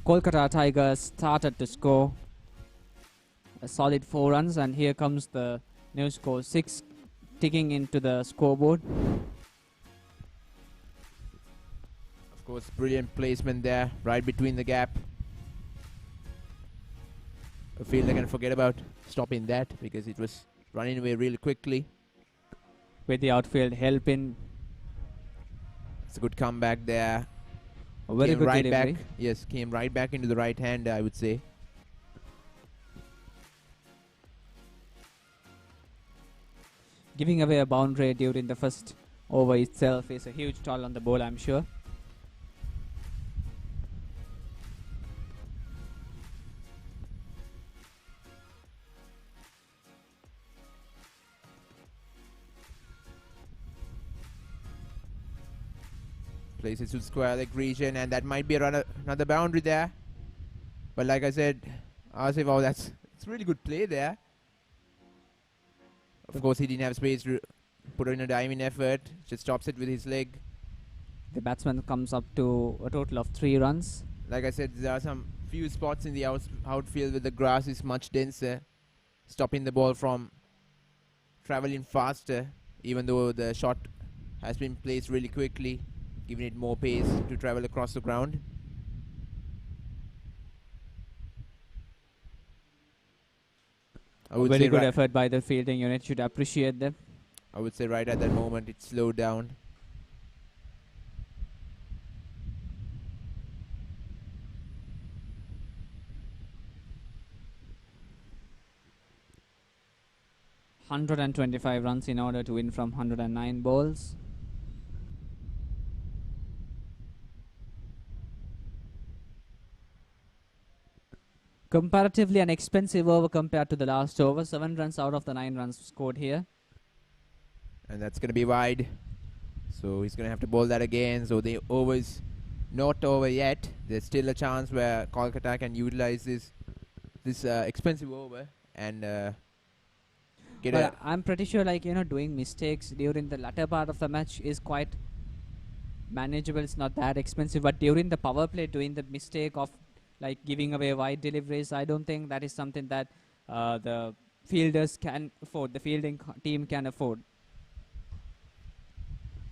Kolkata Tigers started to score a solid 4 runs, and here comes the new score 6 ticking into the scoreboard. Of course, brilliant placement there, right between the gap. A fielder can forget about stopping that because it was running away really quickly. With the outfield help in. It's a good comeback there. A very came good right delivery. back. Yes, came right back into the right hand, I would say. Giving away a boundary during the first over itself is a huge toll on the ball, I'm sure. Places to square leg region, and that might be another boundary there. But like I said, Asif, oh, it's really good play there. Of course, he didn't have space to put in a diving effort. Just stops it with his leg. The batsman comes up to a total of 3 runs. Like I said, there are some few spots in the outfield where the grass is much denser, stopping the ball from traveling faster, even though the shot has been placed really quickly, giving it more pace to travel across the ground. Very good effort by the fielding unit, should appreciate them. I would say right at that moment it slowed down. $125 runs in order to win from 109 balls. Comparatively an expensive over compared to the last over. 7 runs out of the 9 runs scored here. And that's going to be wide. So he's going to have to bowl that again. So the over's not over yet. There's still a chance where Kolkata can utilize this expensive over and get But I'm pretty sure, like, doing mistakes during the latter part of the match is quite manageable. It's not that expensive. But during the power play, doing the mistake of like giving away wide deliveries, I don't think that is something that the fielders can afford, the fielding team can afford.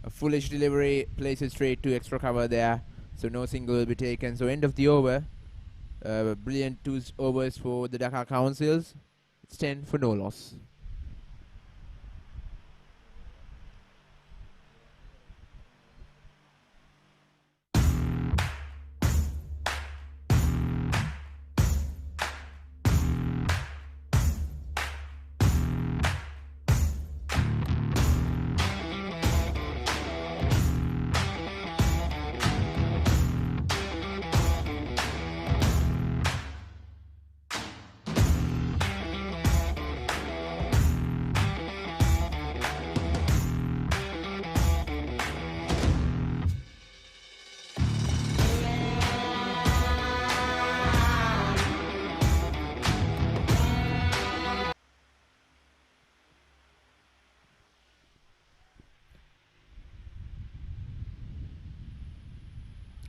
a foolish delivery, places straight to extra cover there. So no single will be taken. So end of the over. Brilliant 2 overs for the Dhaka Counsels. It's 10 for no loss.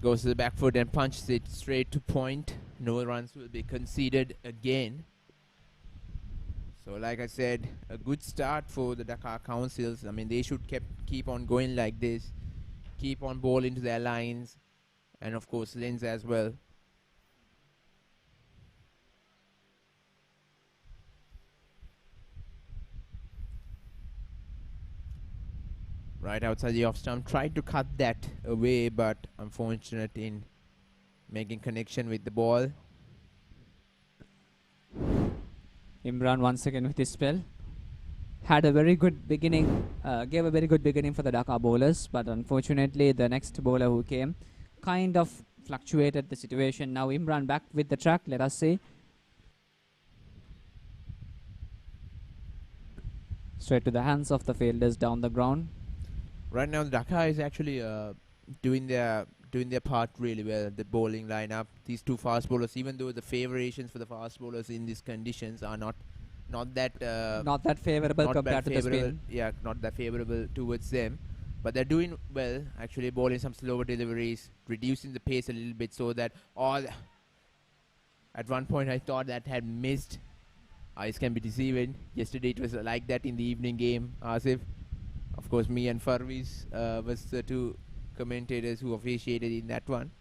Goes to the back foot and punches it straight to point. No runs will be conceded again. So like I said, a good start for the Dhaka Counsels. I mean, they should keep on going like this. Keep on bowling to their lines. And of course, lanes as well. right outside the off stump. Tried to cut that away, but unfortunate in making connection with the ball. Imran once again with his spell. Had a very good beginning, gave a very good beginning for the Dhaka bowlers, but unfortunately the next bowler who came kind of fluctuated the situation. Now Imran back with the track, let us see. Straight to the hands of the fielders down the ground. Right now, Dhaka is actually doing their part really well. The bowling lineup, these two fast bowlers, even though the favorations for the fast bowlers in these conditions are not that favorable not compared that to the favorable, spin. yeah, not that favorable towards them. But they're doing well, actually bowling some slower deliveries, reducing the pace a little bit so that all. At one point, I thought that had missed. Eyes can be deceiving. Yesterday it was like that in the evening game, Asif. Of course, me and Farviz was the two commentators who officiated in that one.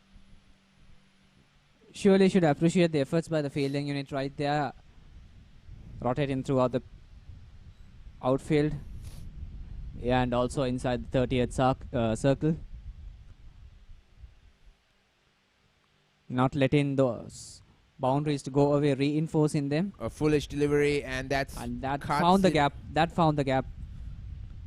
Surely should appreciate the efforts by the fielding unit right there. Rotating throughout the outfield. Yeah, and also inside the 30th circle. Not letting those boundaries to go away, reinforcing them. A foolish delivery, and that found the gap. That found the gap.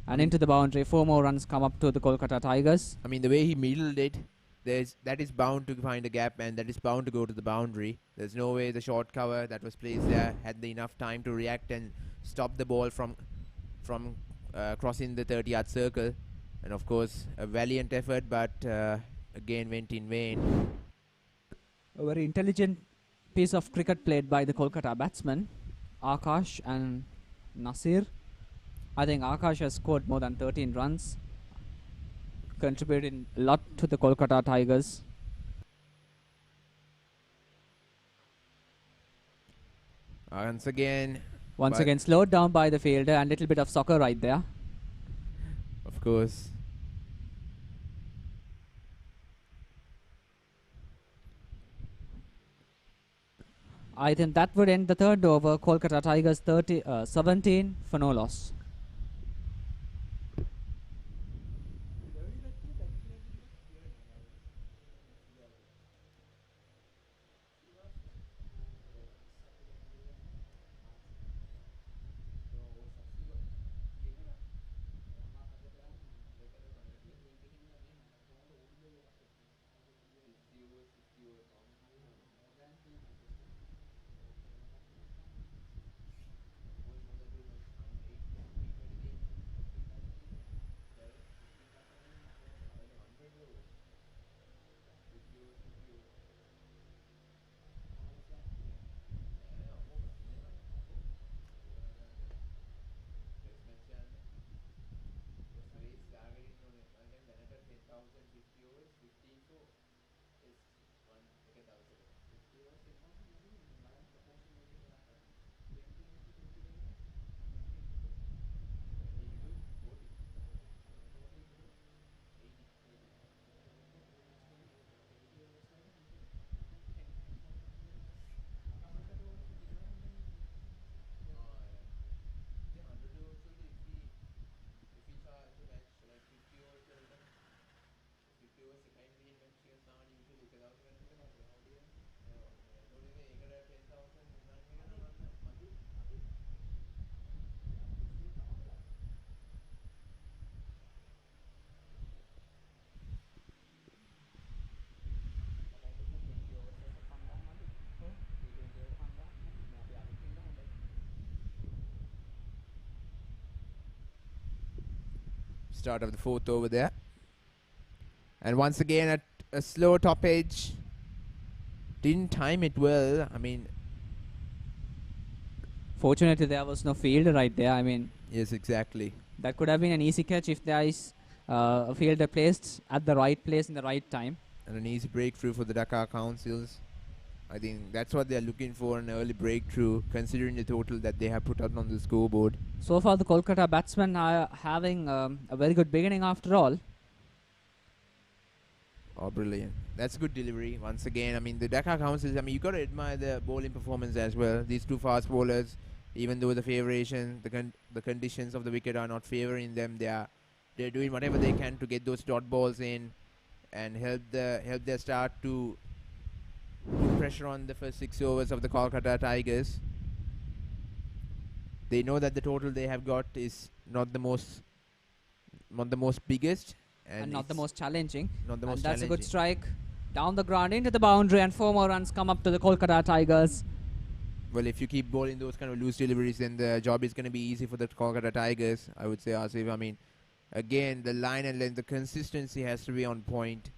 And into the boundary. 4 more runs come up to the Kolkata Tigers. I mean, the way he middled it, that is bound to find a gap, and that is bound to go to the boundary. There's no way the short cover that was placed there had enough time to react and stop the ball from crossing the 30-yard circle. And of course, a valiant effort, but again went in vain. A very intelligent piece of cricket played by the Kolkata batsmen, Akash and Nasir. I think Akash has scored more than 13 runs, contributing a lot to the Kolkata Tigers. Once again Slowed down by the fielder, and little bit of soccer right there. Of course. I think that would end the third over. Kolkata Tigers 17 for no loss. Start of the fourth over there. And once again at a slow top edge. Didn't time it well. I mean, fortunately there was no fielder right there. I mean, yes, exactly. That could have been an easy catch if there is a fielder placed at the right place in the right time. And an easy breakthrough for the Dhaka Counsels. I think that's what they're looking for, an early breakthrough, considering the total that they have put out on the scoreboard. So far, the Kolkata batsmen are having a very good beginning after all. Oh, brilliant. That's good delivery. Once again, I mean, the Dhaka Counsels, I mean, you got to admire their bowling performance as well. These two fast bowlers, even though the favoration, the conditions of the wicket are not favoring them, they are they're doing whatever they can to get those dot balls in and help their start to put pressure on the first 6 overs of the Kolkata Tigers. They know that the total they have got is not the most biggest, and not the most challenging. Not the And most that's a good challenging. strike down the ground into the boundary, and 4 more runs come up to the Kolkata Tigers. Well, if you keep bowling those kind of loose deliveries, then the job is going to be easy for the Kolkata Tigers, I would say, Asif. I mean, again, the line and length, the consistency has to be on point.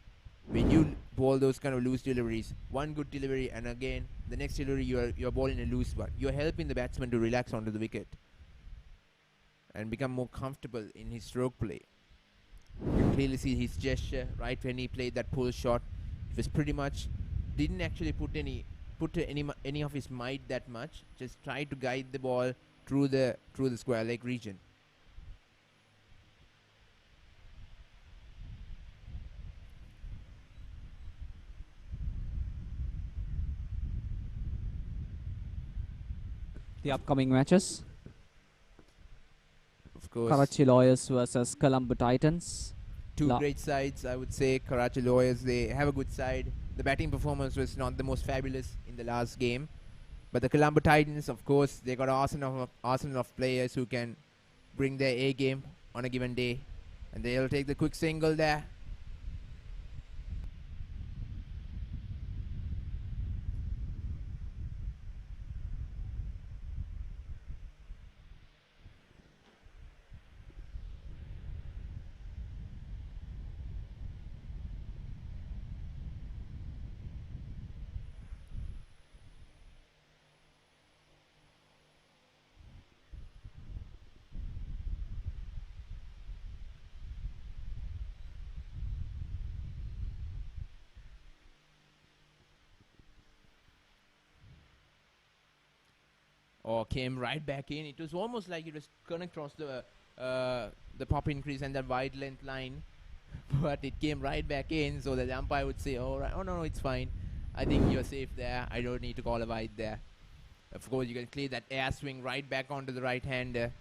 When you bowl those kind of loose deliveries, one good delivery and again the next delivery you're bowling a loose one, you're helping the batsman to relax onto the wicket and become more comfortable in his stroke play. You can clearly see his gesture right when he played that pull shot. It was pretty much didn't actually put any of his might that much. Just tried to guide the ball through the square leg region. The upcoming matches: Of course, Karachi Lawyers versus Colombo Titans. two great sides, I would say. Karachi Lawyers, they have a good side. The batting performance was not the most fabulous in the last game, but the Colombo Titans, of course, they got an arsenal of players who can bring their A game on a given day, and they'll take the quick single there. Or came right back in. It was almost like it was gonna cross the pop-in crease and that wide length line, but it came right back in, so that the umpire would say, "Oh, right, oh no, it's fine. I think you're safe there. I don't need to call a wide there." Of course, you can clear that air swing right back onto the right-hander.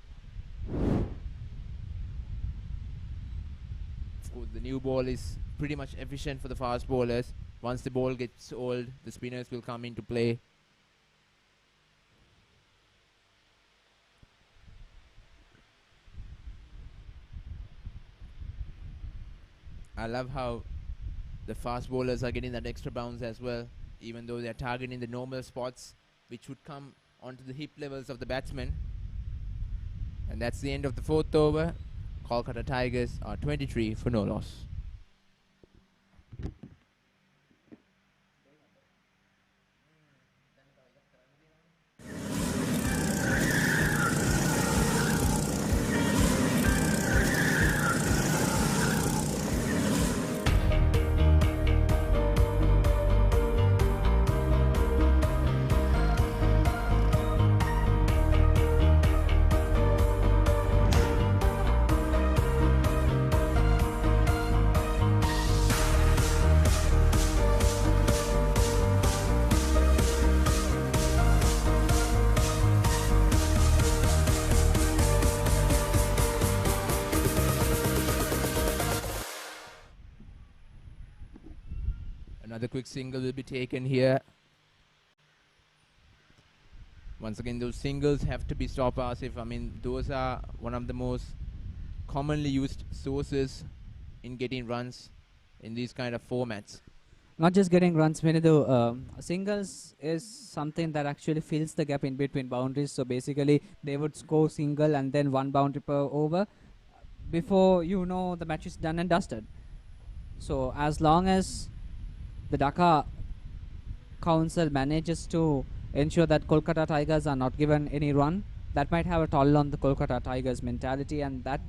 Of course, the new ball is pretty much efficient for the fast bowlers. Once the ball gets old, the spinners will come into play. I love how the fast bowlers are getting that extra bounce as well, even though they're targeting the normal spots, which would come onto the hip levels of the batsman. And that's the end of the 4th over. Kolkata Tigers are 23 for no loss. Another quick single will be taken here. Once again, those singles have to be stopped, Asif. I mean, those are one of the most commonly used sources in getting runs in these kind of formats. Not just getting runs, Minidu, singles is something that actually fills the gap in between boundaries. So basically, they would score single and then one boundary per over before you know the match is done and dusted. So as long as the Dhaka Council manages to ensure that Kolkata Tigers are not given any run, that might have a toll on the Kolkata Tigers mentality, and that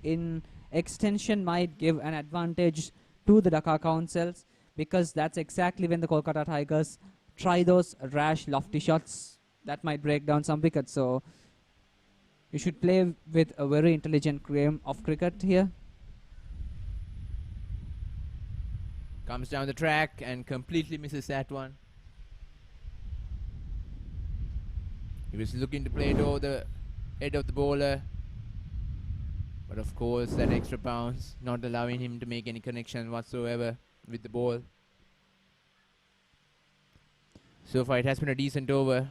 in extension might give an advantage to the Dhaka Councils, because that's exactly when the Kolkata Tigers try those rash, lofty shots that might break down some wickets. So you should play with a very intelligent game of cricket here. Comes down the track and completely misses that one. He was looking to play it over the head of the bowler, But of course, that extra bounce not allowing him to make any connection whatsoever with the ball. So far, it has been a decent over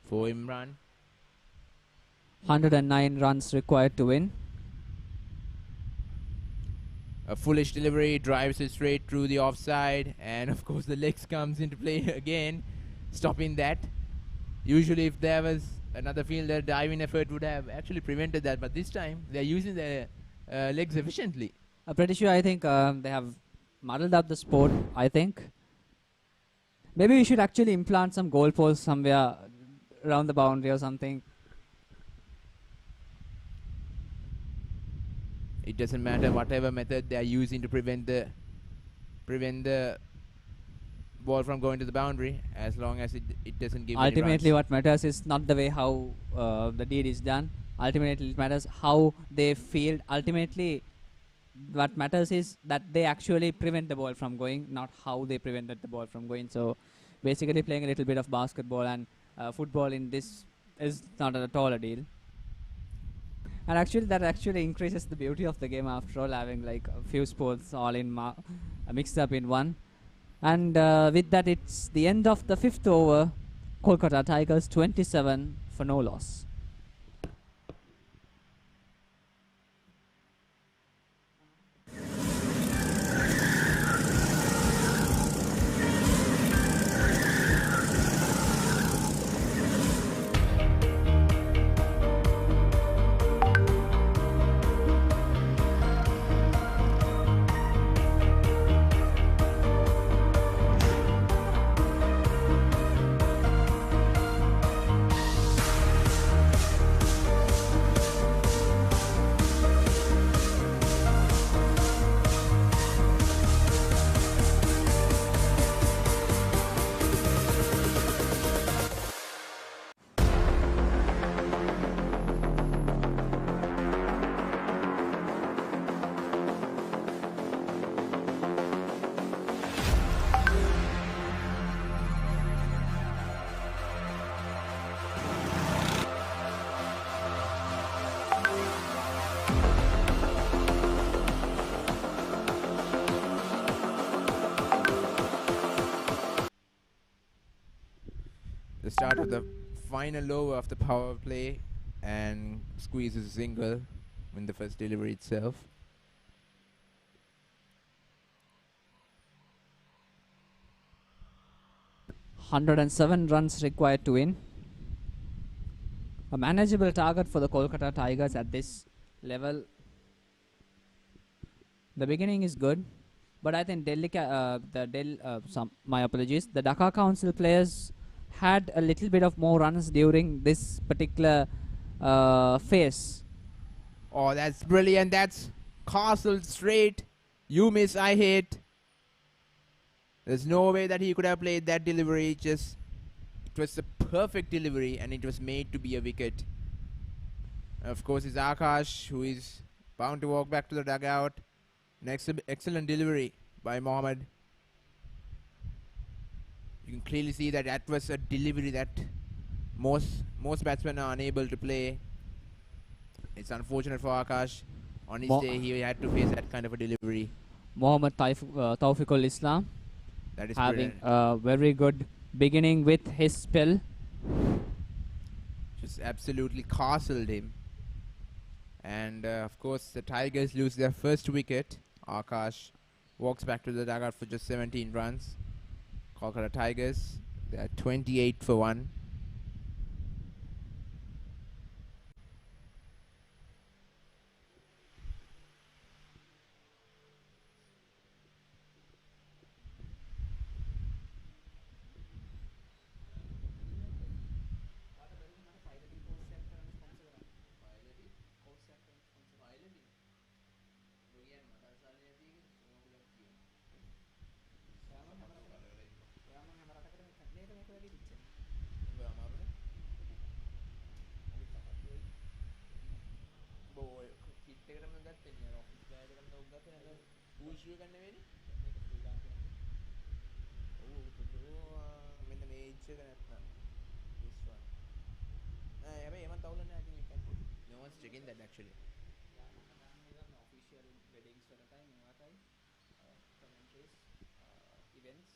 for Imran. 109 runs required to win. A foolish delivery drives it straight through the offside, and of course the legs comes into play again, stopping that. Usually if there was another fielder, diving effort would have actually prevented that, but this time they're using their legs efficiently. I'm pretty sure I think they have muddled up the sport, I think. Maybe we should actually implant some goalposts somewhere around the boundary or something. It doesn't matter whatever method they are using to prevent the ball from going to the boundary, as long as it doesn't give Ultimately, any runs. what matters is not the way how the deed is done. Ultimately, it matters how they field. Ultimately, what matters is that they actually prevent the ball from going, not how they prevented the ball from going. So, basically, playing a little bit of basketball and football in this is not at all a deal. And actually, that actually increases the beauty of the game after all, having like a few sports all in mixed up in one. And with that, it's the end of the 5th over. Kolkata Tigers 27 for no loss. The start of the final over of the power play, and squeezes a single in the first delivery itself. $107 runs required to win. A manageable target for the Kolkata Tigers at this level. The beginning is good, but I think my apologies. The Dhaka Council players had a little bit of more runs during this particular phase. Oh, that's brilliant. That's Castle straight. You miss, I hit. There's no way that he could have played that delivery. It was a perfect delivery, and it was made to be a wicket. Of course, it's Akash, who is bound to walk back to the dugout. An excellent delivery by Mohammed. You can clearly see that that was a delivery that most batsmen are unable to play. It's unfortunate for Akash. On his day, he had to face that kind of a delivery. Mohammed Tawfiqul Islam That is having brilliant. a very good beginning with his spell. Just absolutely castled him. And of course, the Tigers lose their first wicket. Akash walks back to the dugout for just 17 runs. Kolkata Tigers, they are 28 for 1. No one's checking that actually. these events.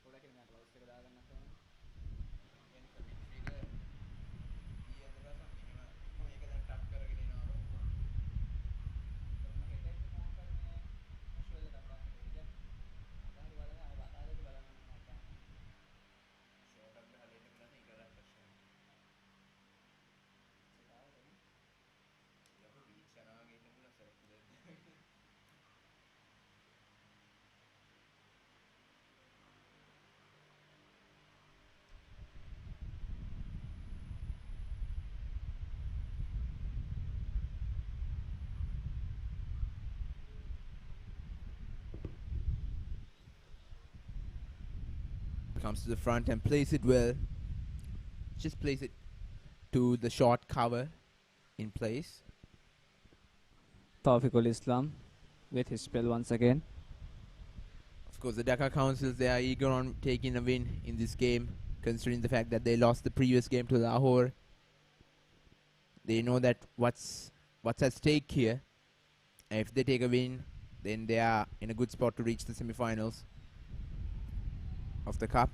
ගොඩක් ඉන්න advice එක දාගන්න තමයි. Comes to the front and plays it well. Just plays it to the short cover in place. Tawfiqul Islam with his spell once again. Of course, the Dhaka Counsels, they are eager on taking a win in this game, considering the fact that they lost the previous game to Lahore. They know that what's at stake here. And if they take a win, then they are in a good spot to reach the semi-finals of the cup.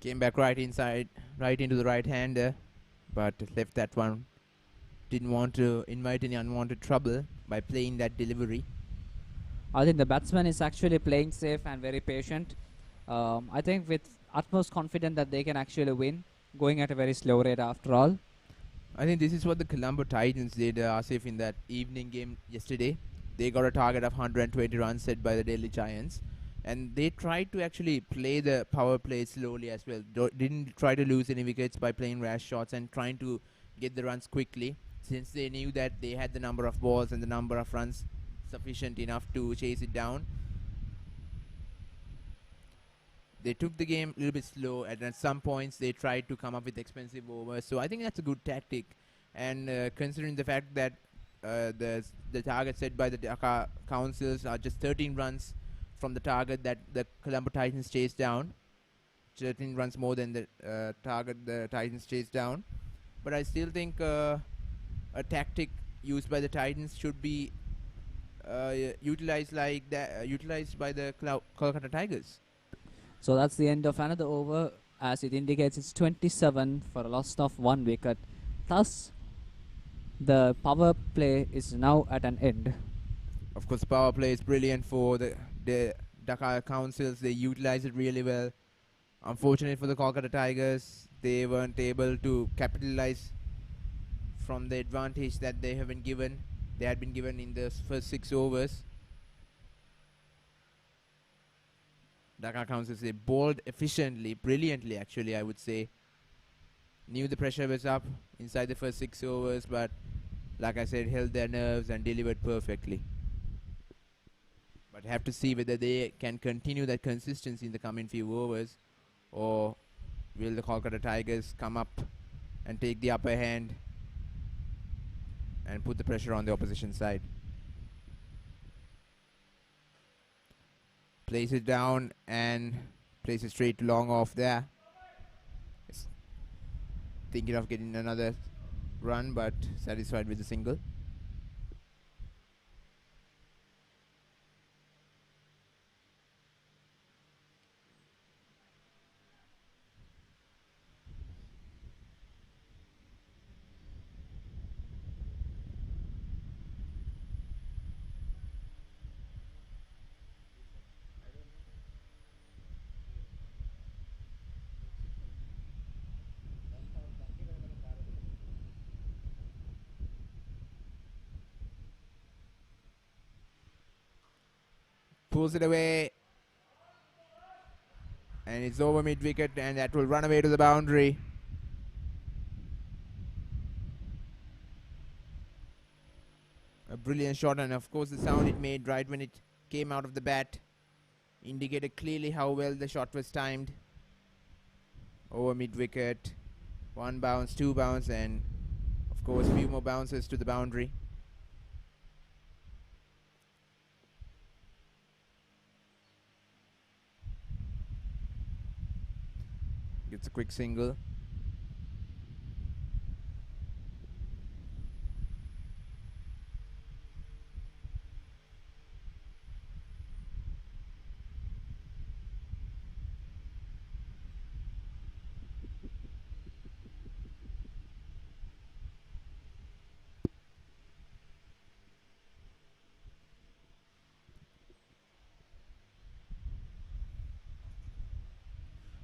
Came back right inside, right into the right hander, but left that one. Didn't want to invite any unwanted trouble by playing that delivery. I think the batsman is actually playing safe and very patient. I think with utmost confidence that they can actually win, going at a very slow rate after all. I think this is what the Colombo Titans did, Asif, in that evening game yesterday. They got a target of 120 runs set by the Delhi Giants. And they tried to actually play the power play slowly as well. Didn't try to lose any wickets by playing rash shots and trying to get the runs quickly, since they knew that they had the number of balls and the number of runs sufficient enough to chase it down. They took the game a little bit slow, and at some points they tried to come up with expensive overs. So I think that's a good tactic. And considering the fact that the target set by the Dhaka Counsels are just 13 runs from the target that the Colombo Titans chased down. 13 runs more than the target the Titans chased down. But I still think a tactic used by the Titans should be utilized like that, utilized by the Kolkata Tigers. So that's the end of another over, as it indicates it's 27 for a loss of 1 wicket. Thus, the power play is now at an end. Of course, power play is brilliant for the Dhaka Counsels. They utilize it really well. Unfortunately for the Kolkata Tigers, they weren't able to capitalize from the advantage that they have been given. They had been given in the first 6 overs. Dhaka Counsels, they bowled efficiently, brilliantly actually, I would say. Knew the pressure was up inside the first 6 overs, but like I said, held their nerves and delivered perfectly. But have to see whether they can continue that consistency in the coming few overs, or will the Kolkata Tigers come up and take the upper hand and put the pressure on the opposition side. Plays it down and plays it straight long off there. It's thinking of getting another run, but satisfied with the single. Pulls it away, and it's over mid-wicket, and that will run away to the boundary. A brilliant shot, and of course the sound it made right when it came out of the bat indicated clearly how well the shot was timed. Over mid-wicket, 1 bounce, 2 bounce, and of course few more bounces to the boundary. Gets a quick single.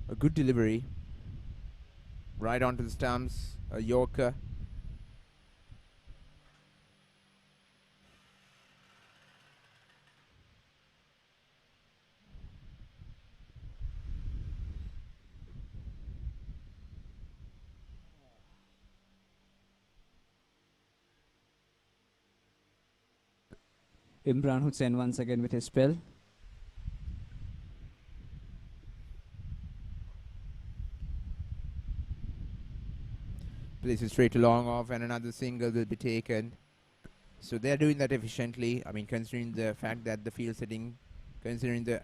A good delivery. Right onto the stumps. A Yorker. Imran Hussain once again with his spell. Places straight to long off, and another single will be taken. So they're doing that efficiently. I mean, considering the fact that the field setting, considering the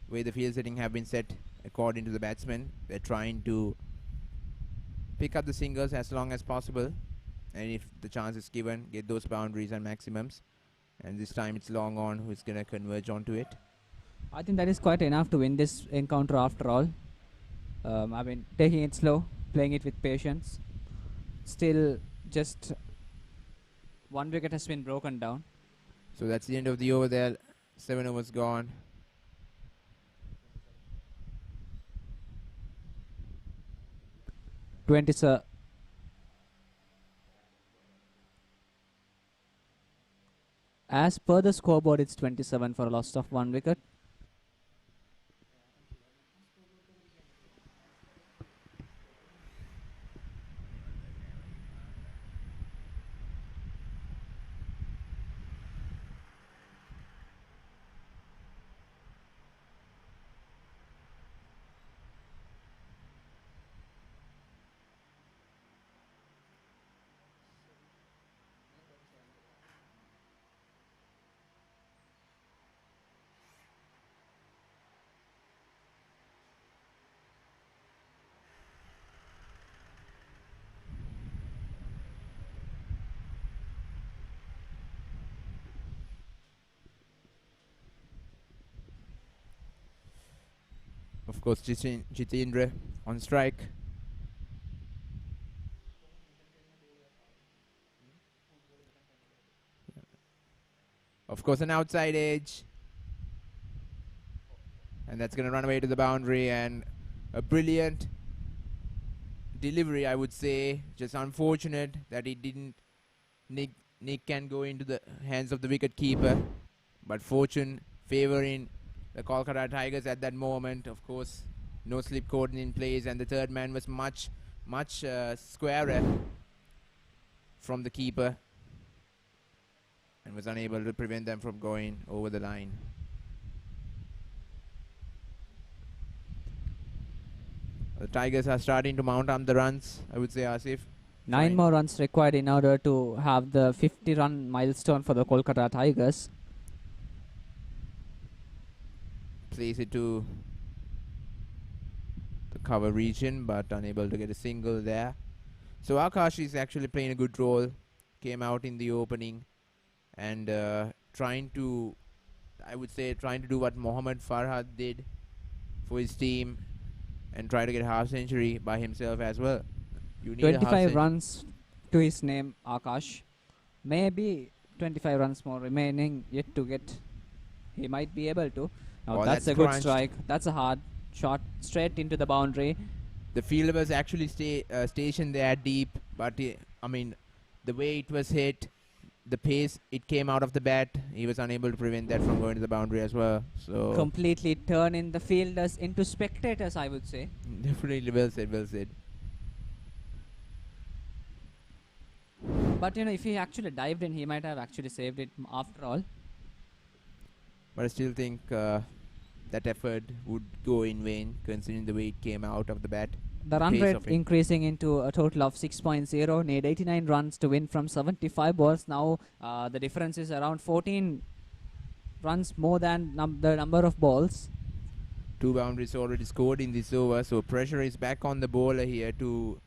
way the field setting have been set according to the batsman, they're trying to pick up the singles as long as possible, and if the chance is given, get those boundaries and maximums. And this time it's long on who's going to converge onto it. I think that is quite enough to win this encounter after all. I mean, taking it slow, playing it with patience. Still, just 1 wicket has been broken down. So that's the end of the over there. 7 overs gone. As per the scoreboard, it's 27 for a loss of 1 wicket. Of course, Jitendra on strike. Of course, an outside edge. And that's going to run away to the boundary, and a brilliant delivery, I would say. Just unfortunate that it didn't Nick can go into the hands of the wicket keeper, but fortune favouring the Kolkata Tigers at that moment. Of course, no slip cordon in place, and the third man was much squarer from the keeper and was unable to prevent them from going over the line. The Tigers are starting to mount up the runs, I would say, Asif. 9 more runs required in order to have the 50-run milestone for the Kolkata Tigers. Plays it to the cover region, but unable to get a single there. So Akash is actually playing a good role. Came out in the opening and trying to do what Mohammad Farhad did for his team and try to get a half century by himself as well. You need 25 runs to his name, Akash. Maybe 25 runs more remaining yet to get. He might be able to. Now that's a good strike. That's a hard shot straight into the boundary. The fielder was actually stationed there deep, but I mean, the way it was hit, the pace it came out of the bat, he was unable to prevent that from going to the boundary as well. So completely turning the fielders into spectators, I would say. Definitely, well said, well said. But if he actually dived in, he might have actually saved it after all. But I still think that effort would go in vain, considering the way it came out of the bat. The run pace rate of it. increasing into a total of 6.0. Need 89 runs to win from 75 balls. Now the difference is around 14 runs more than the number of balls. 2 boundaries already scored in this over, so pressure is back on the bowler here to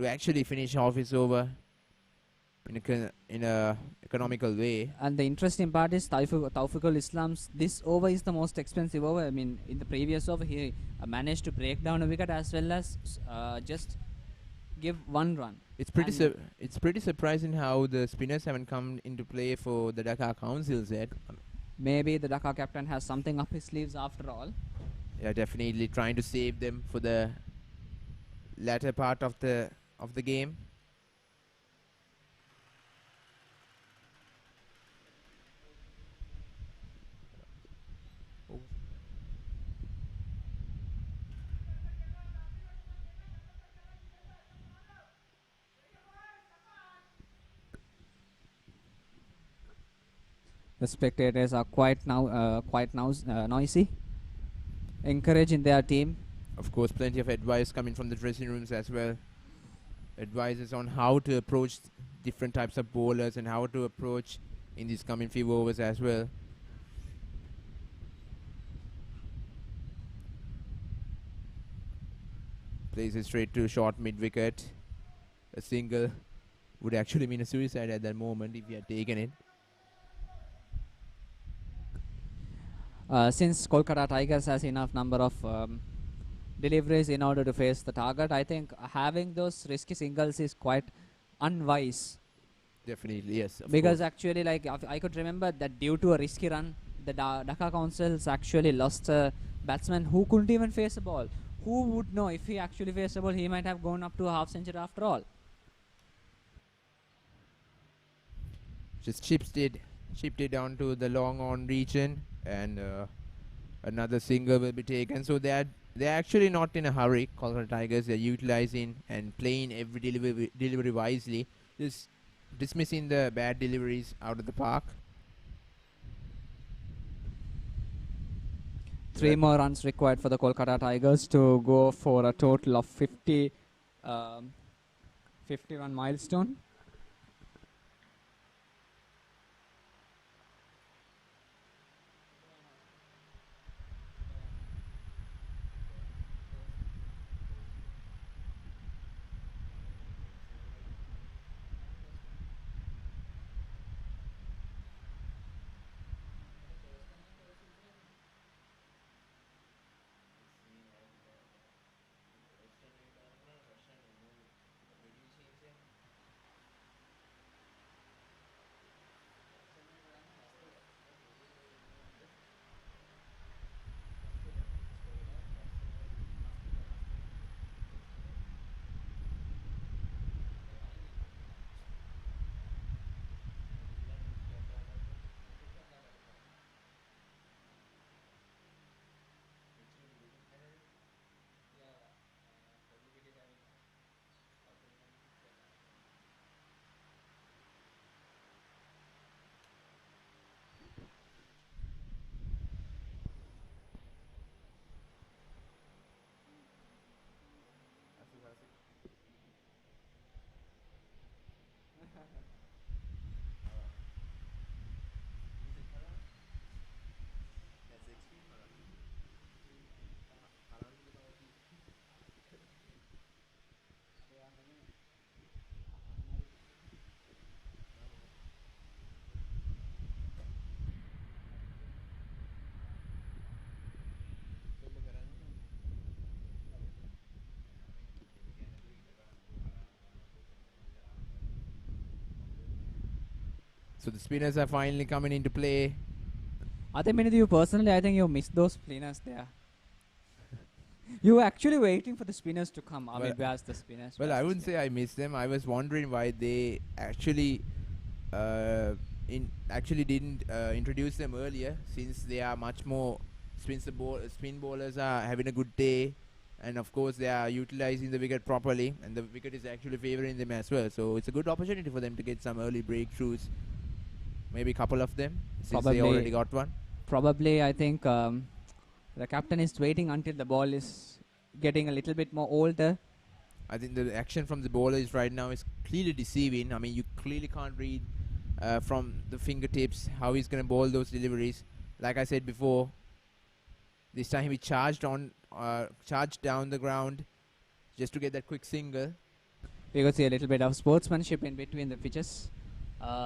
actually finish off his over in a economical way. And the interesting part is Taufiqul Islam's this over is the most expensive over. I mean, in the previous over he managed to break down a wicket as well as just give 1 run. It's pretty surprising how the spinners haven't come into play for the Dhaka Counsels yet. Maybe the Dhaka captain has something up his sleeves after all. Yeah, definitely trying to save them for the latter part of the game. The spectators are quite noisy, encouraging their team. Of course, plenty of advice coming from the dressing rooms as well. Advices on how to approach different types of bowlers and how to approach in these coming few overs as well. Plays it straight to short mid-wicket. A single would actually mean a suicide at that moment if he had taken it. Since Kolkata Tigers has enough number of deliveries in order to face the target, I think having those risky singles is quite unwise. Definitely, yes. Because actually, like I could remember that due to a risky run, the Dhaka Counsels actually lost a batsman who couldn't even face a ball. Who would know if he actually faced a ball, he might have gone up to a half century after all. Just chipped it down to the long on region, and another single will be taken. So they're actually not in a hurry. Kolkata Tigers, they're utilizing and playing every delivery wisely, just dismissing the bad deliveries out of the park. 3 more runs required for the Kolkata Tigers to go for a total of 50 run milestone. So the spinners are finally coming into play. I think you personally, I think you missed those spinners there. You were actually waiting for the spinners to come. I mean, where's the spinners? Well, I wouldn't say I missed them. I was wondering why they actually didn't introduce them earlier, since they are much more spin bowlers are having a good day And of course, they are utilizing the wicket properly, and the wicket is actually favoring them as well. So it's a good opportunity for them to get some early breakthroughs. Maybe a couple of them, since they already got one. Probably, I think the captain is waiting until the ball is getting a little bit more older. I think the action from the bowlers right now is clearly deceiving. I mean, you clearly can't read from the fingertips how he's going to bowl those deliveries. Like I said before, this time he charged down the ground just to get that quick single. We could see a little bit of sportsmanship in between the pitches,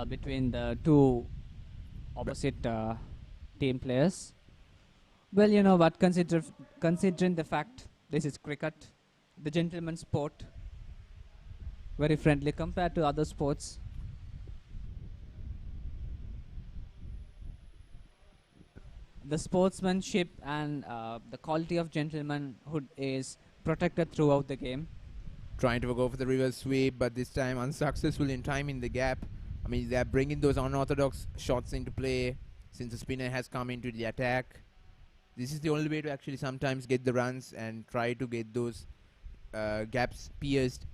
between the two opposite team players. Well, you know, but considering the fact this is cricket, the gentleman's sport, very friendly compared to other sports. The sportsmanship and the quality of gentlemanhood is protected throughout the game. Trying to go for the reverse sweep, but this time unsuccessful in timing the gap. I mean, they're bringing those unorthodox shots into play since the spinner has come into the attack. This is the only way to actually sometimes get the runs and try to get those gaps pierced.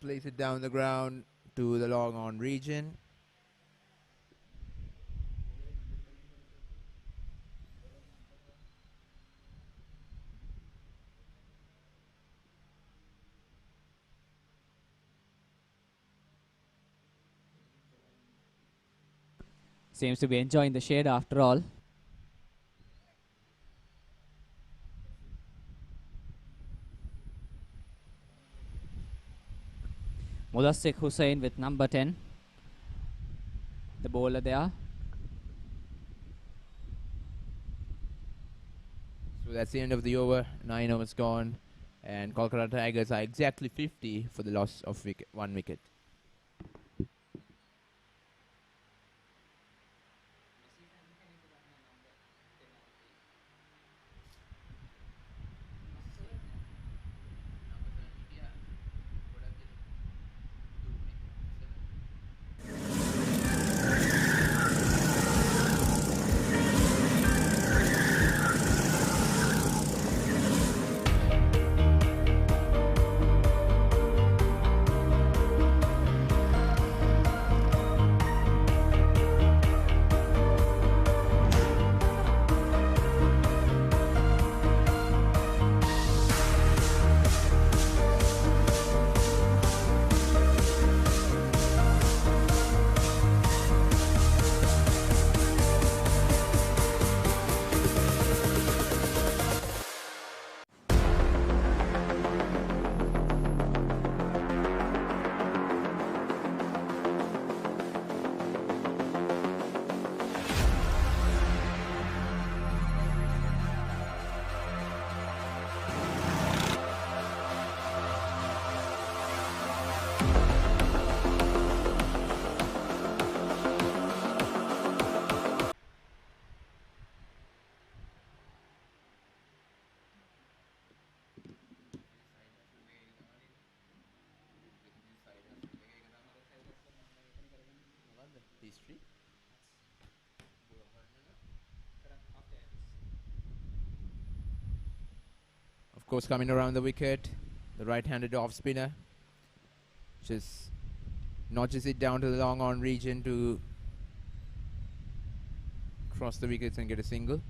Place it down the ground to the long on region. Seems to be enjoying the shade after all. Mudassik Hussain with number 10. The bowler there. So that's the end of the over. 9 overs gone. And Kolkata Tigers are exactly 50 for the loss of 1 wicket. Of course, coming around the wicket, the right-handed off spinner just notches it down to the long on region to cross the wickets and get a single.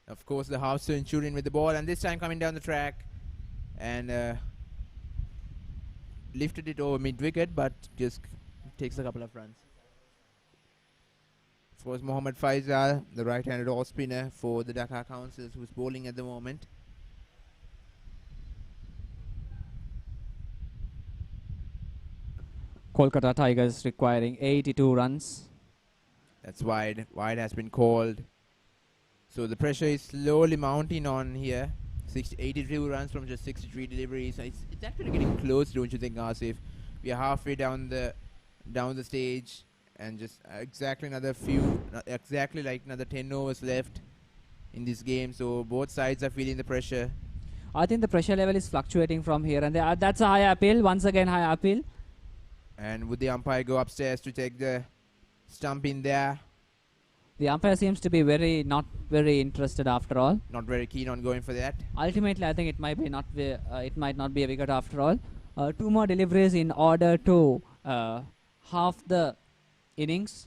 Of course, the half centurion with the ball, and this time coming down the track and lifted it over mid-wicket, but just takes a couple of runs. Of course, Mohammad Faisal, the right-handed off spinner for the Dhaka Counsels, who's bowling at the moment. Kolkata Tigers requiring 82 runs. That's wide. Wide has been called. So the pressure is slowly mounting on here. 82 runs from just 63 deliveries. It's actually getting close, don't you think, Asif? We are halfway down the stage, and just exactly another 10 overs left in this game. So both sides are feeling the pressure. I think the pressure level is fluctuating from here and there. That's a high appeal. Once again, high appeal. And would the umpire go upstairs to take the stump in there? The umpire seems to be not very interested after all. Not very keen on going for that. Ultimately, I think it might not be a wicket after all. 2 more deliveries in order to half the innings.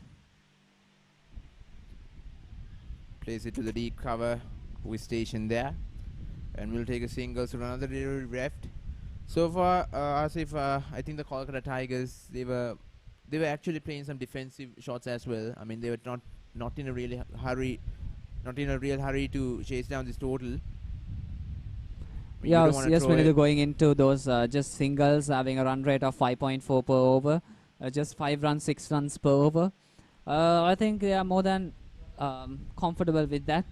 Place it to the deep cover, who is stationed there, and we'll take a single. So another delivery left. So far, Asif, I think the Kolkata Tigers, they were actually playing some defensive shots as well. I mean, they were not in a real hurry to chase down this total. Yes, when they're going into those just singles, having a run rate of 5.4 per over, just 5 runs, 6 runs per over. I think they are more than comfortable with that,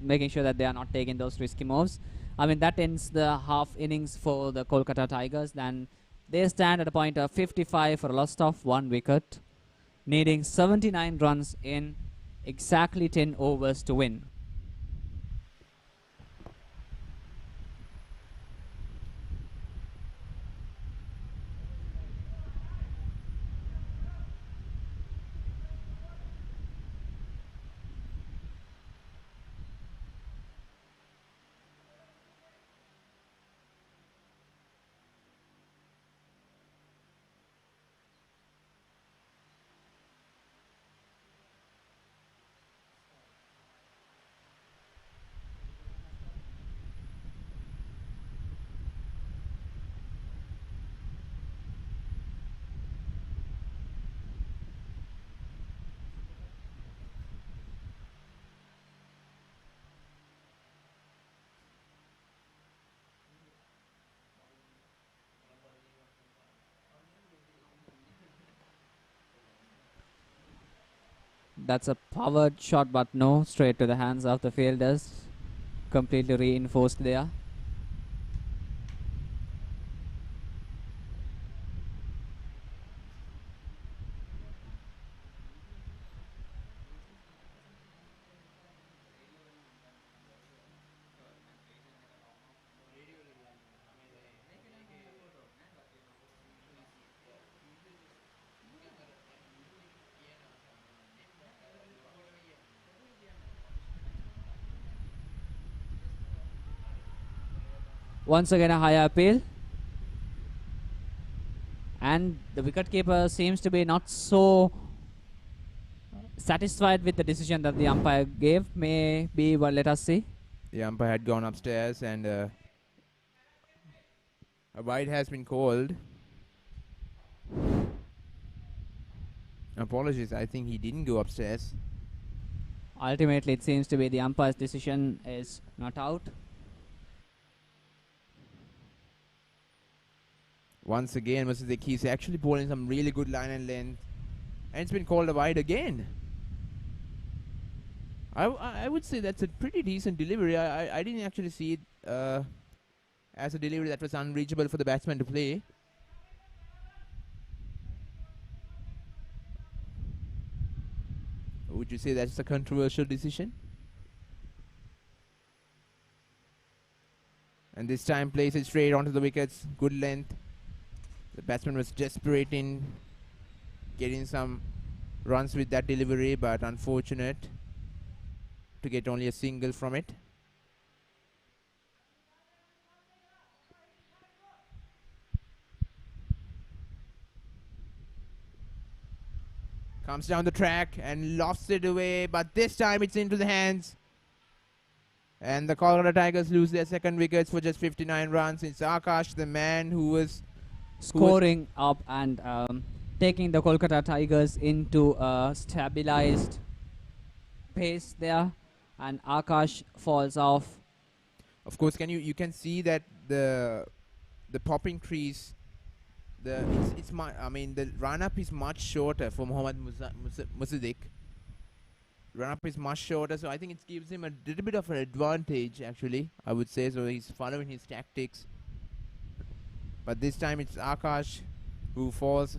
making sure that they are not taking those risky moves. I mean, that ends the half innings for the Kolkata Tigers. Then they stand at a point of 55 for a loss of 1 wicket, needing 79 runs in exactly 10 overs to win. That's a powered shot, but no, straight to the hands of the fielders. Completely reinforced there. Once again a high appeal, and the wicketkeeper seems to be not so satisfied with the decision that the umpire gave. Maybe, well, let us see. The umpire had gone upstairs, and a wide has been called. Apologies, I think he didn't go upstairs. Ultimately, it seems to be the umpire's decision is not out. Once again, he's actually bowling some really good line and length, and it's been called a wide again. I would say that's a pretty decent delivery. I didn't actually see it as a delivery that was unreachable for the batsman to play. Would you say that's a controversial decision? And this time plays it straight onto the wickets, good length. The batsman was desperate in getting some runs with that delivery, but unfortunate to get only a single from it. Comes down the track and lofts it away, but this time it's into the hands. And the Kolkata Tigers lose their second wickets for just 59 runs. It's Akash, the man who was scoring up and taking the Kolkata Tigers into a stabilized pace there, and Akash falls off. Of course, you can see that the popping crease, the run up is much shorter for Mohammad Musaddiq. Run up is much shorter, so I think it gives him a little bit of an advantage, actually, I would say. So he's following his tactics. But this time it's Akash who falls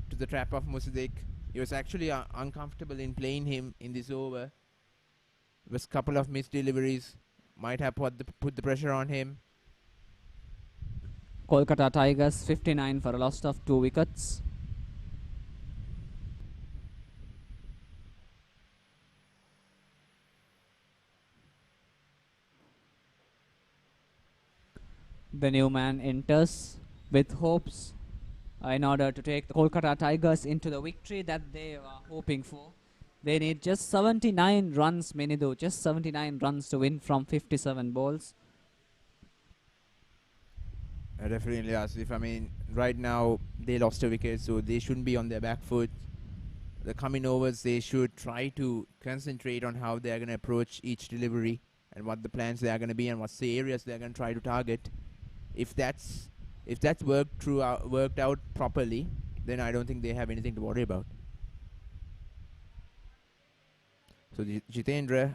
to the trap of Musaddiq. He was actually uncomfortable in playing him in this over. There was a couple of missed deliveries might have put the pressure on him. Kolkata Tigers 59 for a loss of 2 wickets. The new man enters with hopes in order to take the Kolkata Tigers into the victory that they are hoping for. They need just 79 runs, Minidu, just 79 runs to win from 57 balls. Definitely, Asif. I mean, right now they lost a wicket, so they shouldn't be on their back foot. The coming overs, they should try to concentrate on how they are going to approach each delivery and what the plans they are going to be and what's the areas they are going to try to target. If that's worked out properly, then I don't think they have anything to worry about. So Jitendra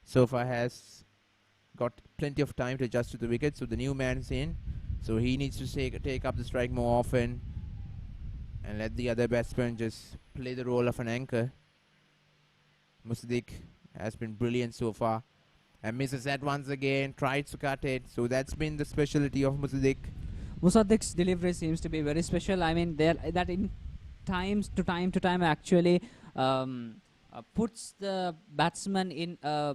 so far has got plenty of time to adjust to the wicket. So the new man's in, so he needs to take up the strike more often and let the other batsman just play the role of an anchor. Musaddiq has been brilliant so far and misses that once again, tried to cut it. So that's been the specialty of Musaddiq. Musaddiq's delivery seems to be very special. I mean, that in time to time actually puts the batsman in a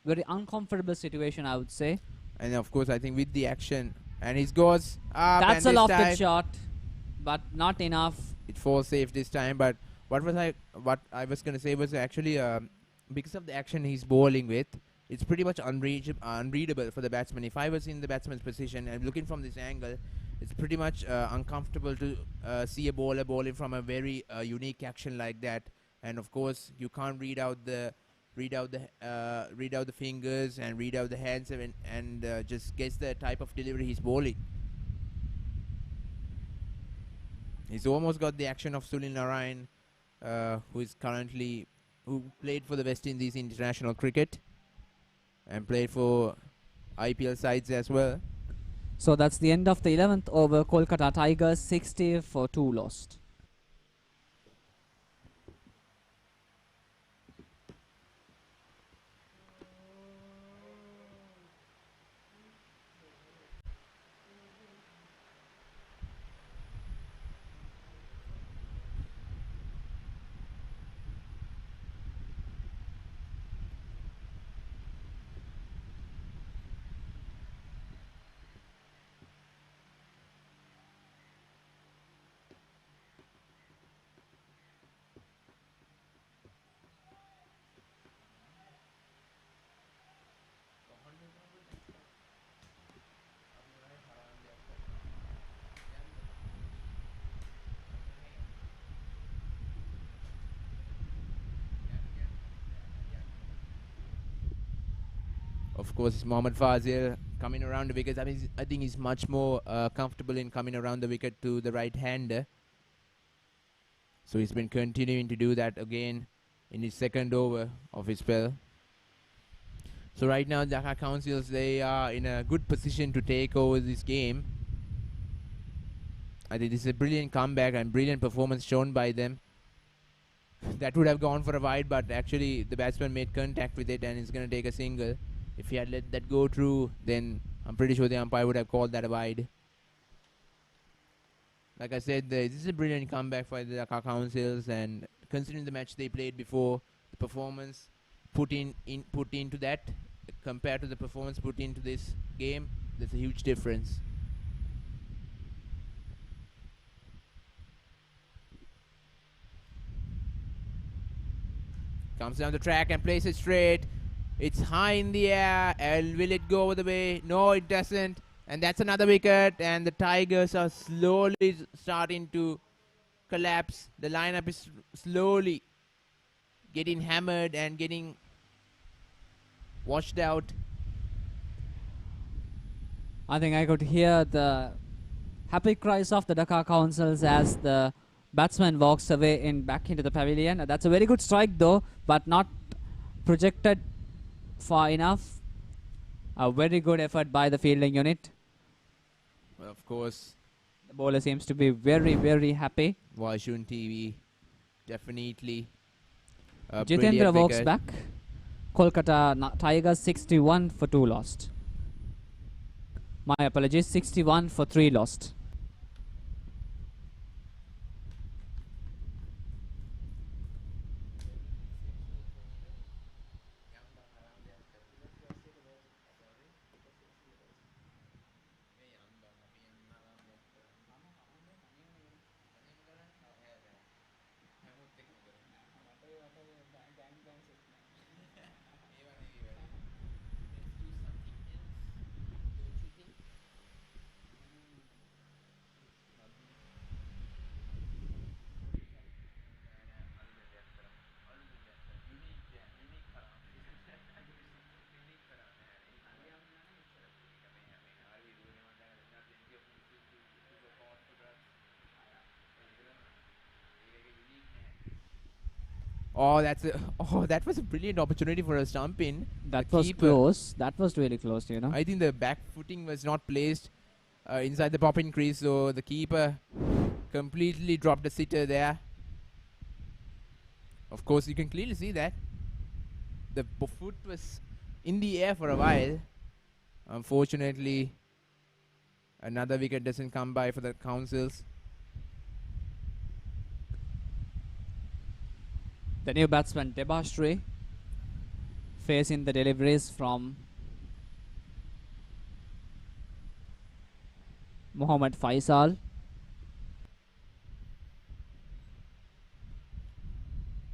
very uncomfortable situation, I would say. And of course, I think with the action, and he goes up. That's a lofted shot, but not enough. It falls safe this time. But what I was going to say was actually because of the action he's bowling with, it's pretty much unreadable for the batsman. If I was in the batsman's position and looking from this angle, it's pretty much uncomfortable to see a bowler bowling from a very unique action like that. And of course, you can't read out the fingers and read out the hands and just guess the type of delivery he's bowling. He's almost got the action of Sunil Narayan, who played for the West Indies international cricket and played for IPL sides as well. So that's the end of the 11th over. Kolkata Tigers 60 for 2 lost. Of course, it's Mohammad Fazil coming around the wicket. I mean, I think he's much more comfortable in coming around the wicket to the right-hander. So he's been continuing to do that again in his second over of his spell. So right now, Dhaka Counsels, they are in a good position to take over this game. I think this is a brilliant comeback and brilliant performance shown by them. That would have gone for a wide, but actually the batsman made contact with it and is going to take a single. If he had let that go through, then I'm pretty sure the umpire would have called that a wide. Like I said, this is a brilliant comeback for the Dhaka Counsels, and considering the match they played before, the performance put into that compared to the performance put into this game, there's a huge difference. Comes down the track and plays it straight. It's high in the air, and will it go over the way? No, it doesn't. And that's another wicket, and the Tigers are slowly starting to collapse. The lineup is slowly getting hammered and getting washed out. I think I could hear the happy cries of the Dhaka Counsels as the batsman walks away back into the pavilion. That's a very good strike though, but not projected far enough. A very good effort by the fielding unit. Well, of course, the bowler seems to be very, very happy. Why shouldn't he be? Definitely. Jitendra walks back. Kolkata Tigers 61 for 2 lost. My apologies, 61 for 3 lost. Oh, that was a brilliant opportunity for a stump in. That The was keeper- close. That was really close, you know. I think the back footing was not placed inside the pop-in crease, so the keeper completely dropped the sitter there. Of course, you can clearly see that the foot was in the air for a while. Unfortunately, another wicket doesn't come by for the Councils. The new batsman Debashri facing the deliveries from Mohammad Faisal.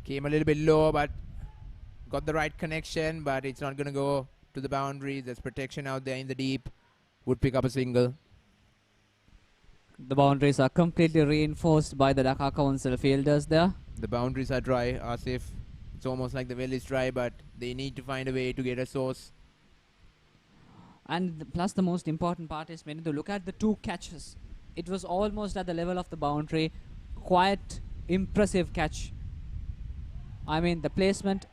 Came a little bit low, but got the right connection, but it's not going to go to the boundary. There's protection out there in the deep. Would pick up a single. The boundaries are completely reinforced by the Dhaka Council fielders there. The boundaries are dry, as if it's almost like the well is dry, but they need to find a way to get a source. And plus the most important part is when you look at the 2 catches, it was almost at the level of the boundary. Quite impressive catch. I mean the placement.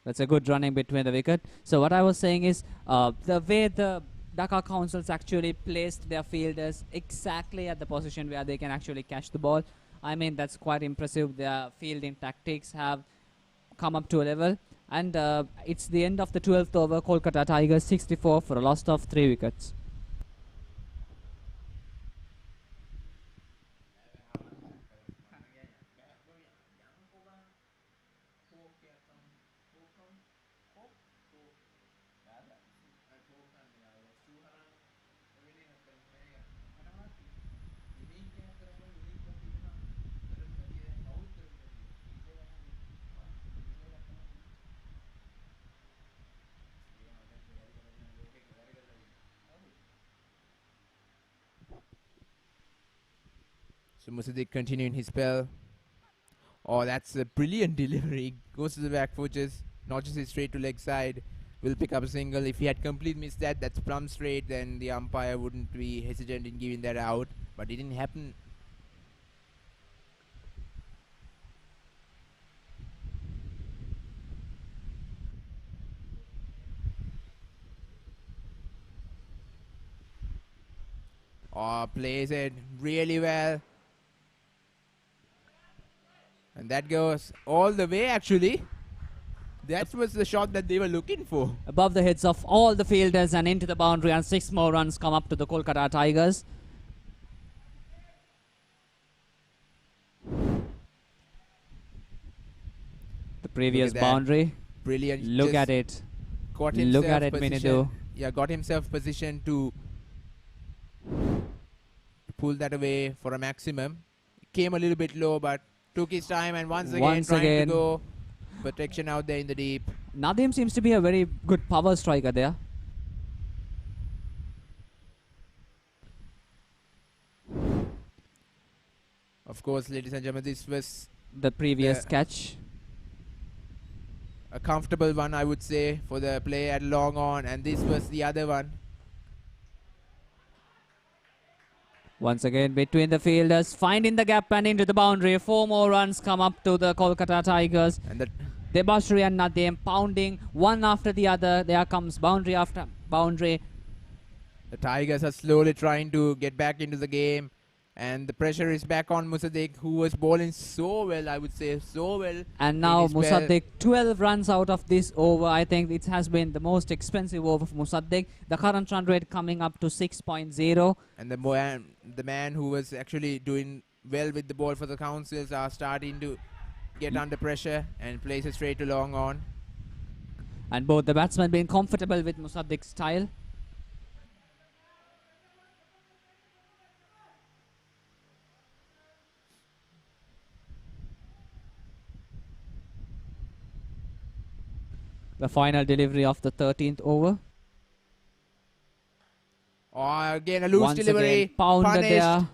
That's a good running between the wicket. So what I was saying is the way the Dhaka Councils actually placed their fielders exactly at the position where they can actually catch the ball. I mean that's quite impressive. Their fielding tactics have come up to a level. And it's the end of the 12th over. Kolkata Tigers 64 for a loss of 3 wickets. So Musaddiq continuing his spell. Oh, that's a brilliant delivery. Goes to the back foot, just notches it straight to leg side. Will pick up a single. If he had completely missed that, that's plumb straight, then the umpire wouldn't be hesitant in giving that out. But it didn't happen. Oh, plays it really well. And that goes all the way, actually. That was the shot that they were looking for. Above the heads of all the fielders and into the boundary, and 6 more runs come up to the Kolkata Tigers. The previous that. boundary. Brilliant. Look Just at it. Got Look himself at it, position- Minidu. Yeah, got himself positioned to pull that away for a maximum. Came a little bit low, but took his time, and once again trying to go protection out there in the deep. Nadim seems to be a very good power striker there. Of course, ladies and gentlemen, this was the previous catch. A comfortable one, I would say, for the play at long on, and this was the other one. Once again, between the fielders, finding the gap and into the boundary. 4 more runs come up to the Kolkata Tigers. And the Debashri and Nadim pounding one after the other. There comes boundary after boundary. The Tigers are slowly trying to get back into the game. And the pressure is back on Musaddiq, who was bowling so well, I would say, so well. And now his spell. Musaddiq 12 runs out of this over. I think it has been the most expensive over for Musaddiq. The current run rate coming up to 6.0. And the man who was actually doing well with the ball for the Councils are starting to get under pressure and plays it straight to long on. And both the batsmen being comfortable with Musaddiq's style. The final delivery of the 13th over. Oh, again a loose Once delivery. again, pounded punished. there.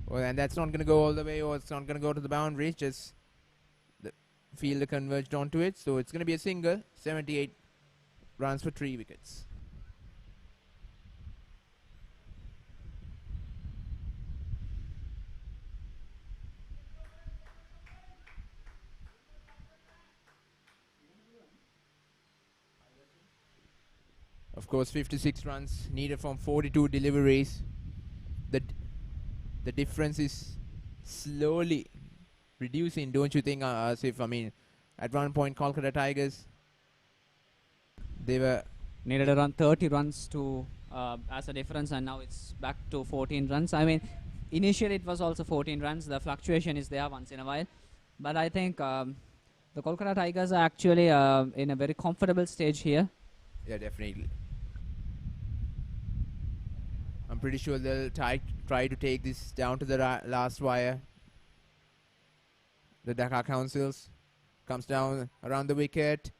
Well, and that's not going to go all the way, or it's not going to go to the boundary. Just the fielder converged onto it. So it's going to be a single. 78 runs for 3 wickets. Of course, 56 runs needed from 42 deliveries. The difference is slowly reducing, don't you think, Asif? I mean, at one point, Kolkata Tigers, they were Needed around 30 runs to as a difference, and now it's back to 14 runs. I mean, initially it was also 14 runs. The fluctuation is there once in a while. But I think the Kolkata Tigers are actually in a very comfortable stage here. Yeah, definitely. I'm pretty sure they'll try to take this down to the last wire. The Dhaka Counsels comes down around the wicket,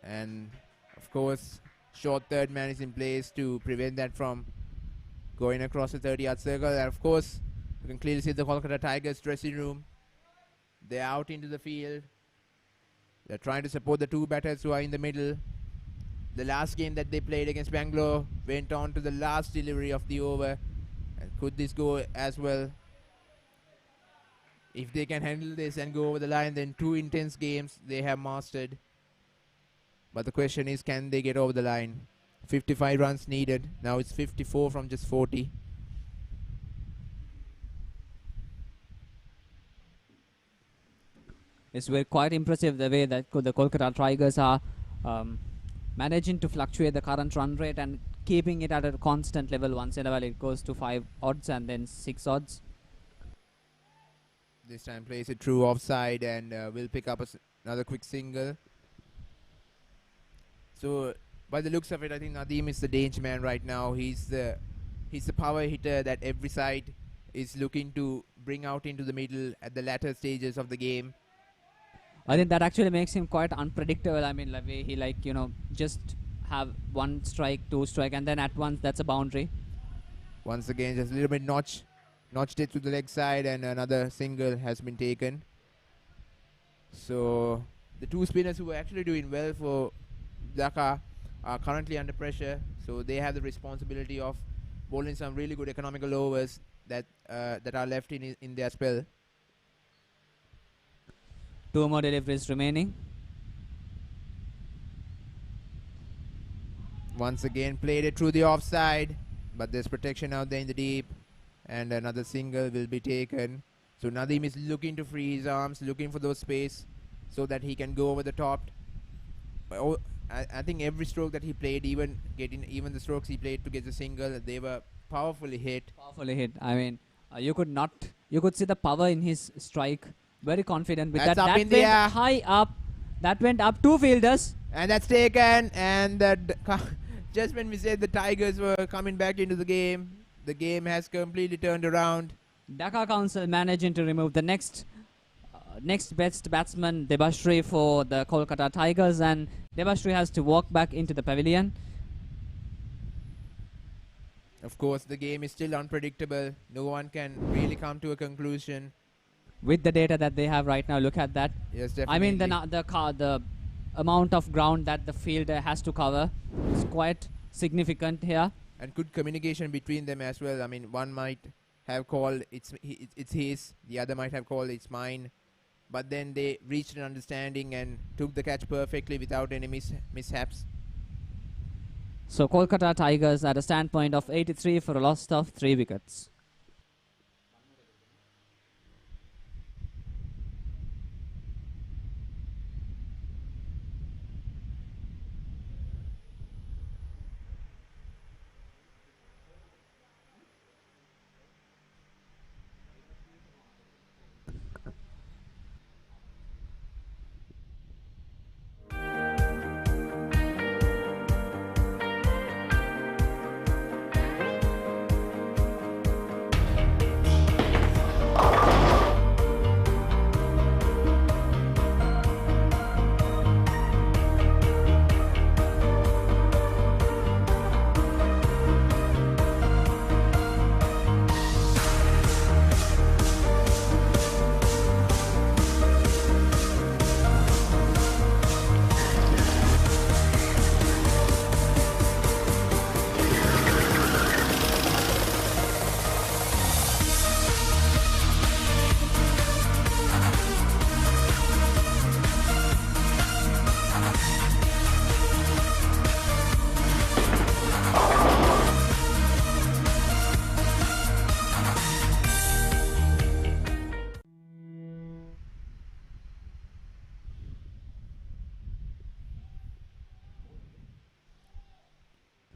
and of course, short third man is in place to prevent that from going across the 30-yard circle. And of course, you can clearly see the Kolkata Tigers dressing room. They're out into the field. They're trying to support the two batters who are in the middle. The last game that they played against Bangalore went on to the last delivery of the over. And could this go as well? If they can handle this and go over the line, then 2 intense games they have mastered. But the question is, can they get over the line? 55 runs needed. Now it's 54 from just 40. It's very quite impressive the way that the Kolkata Tigers are managing to fluctuate the current run rate and keeping it at a constant level. Once in a while it goes to 5 odds and then 6 odds. This time plays it through offside and will pick up another quick single. So by the looks of it, I think Nadeem is the danger man right now. He's the power hitter that every side is looking to bring out into the middle at the latter stages of the game. I think that actually makes him quite unpredictable. I mean, like he just have 1 strike, 2 strike, and then at once that's a boundary. Once again, just a little bit notched it to the leg side, and another single has been taken. So the 2 spinners who are actually doing well for Dhaka are currently under pressure. So they have the responsibility of bowling some really good economical overs that are left in their spell. 2 more deliveries remaining. Once again, played it through the offside, but there's protection out there in the deep, and another single will be taken. So Nadeem is looking to free his arms, looking for those space so that he can go over the top. I think every stroke that he played, even the strokes he played to get the single, they were powerfully hit. I mean, you could see the power in his strike. Very confident with That's that. up That in the went air. high up. That went up 2 fielders. And that's taken, and just when we said the Tigers were coming back into the game has completely turned around. Dhaka Council managing to remove the next best batsman, Debashri, for the Kolkata Tigers, and Debashri has to walk back into the pavilion. Of course, the game is still unpredictable. No one can really come to a conclusion. With the data that they have right now, look at that. Yes, definitely. I mean, the amount of ground that the fielder has to cover is quite significant here. And good communication between them as well. I mean, one might have called it's his, the other might have called it's mine. But then they reached an understanding and took the catch perfectly without any mishaps. So Kolkata Tigers at a standpoint of 83 for a loss of 3 wickets.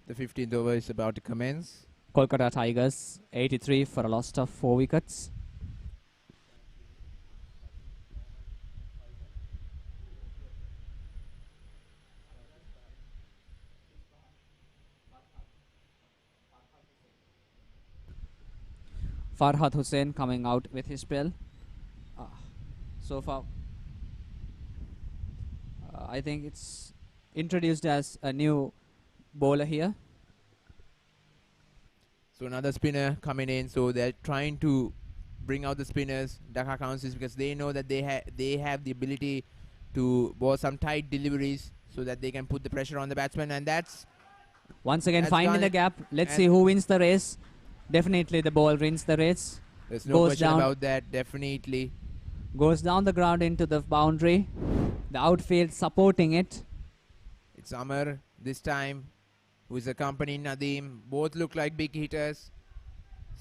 The 15th over is about to commence. Kolkata Tigers 83 for a loss of 4 wickets. Farhad Hussain coming out with his spell. So far, I think it's introduced as a new bowler here. So another spinner coming in. So they're trying to bring out the spinners, Dhaka Counsels, because they know that they have the ability to bowl some tight deliveries so that they can put the pressure on the batsman. And that's once again that's finding gone. the gap. Let's see who wins the race. Definitely the ball wins the race. There's no Goes question down. about that. Definitely. Goes down the ground into the boundary. The outfield supporting it. It's Amar this time, who is accompanying Nadeem. Both look like big hitters.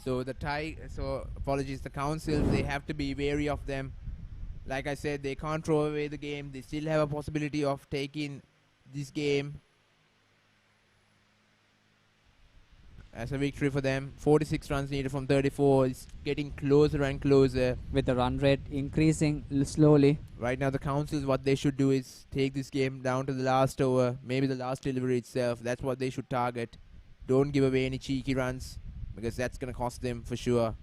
So apologies, the Councils, they have to be wary of them. Like I said, they can't throw away the game. They still have a possibility of taking this game as a victory for them. 46 runs needed from 34. It's getting closer and closer. With the run rate increasing slowly. Right now, the Councils, what they should do is take this game down to the last over, maybe the last delivery itself. That's what they should target. Don't give away any cheeky runs, because that's going to cost them for sure.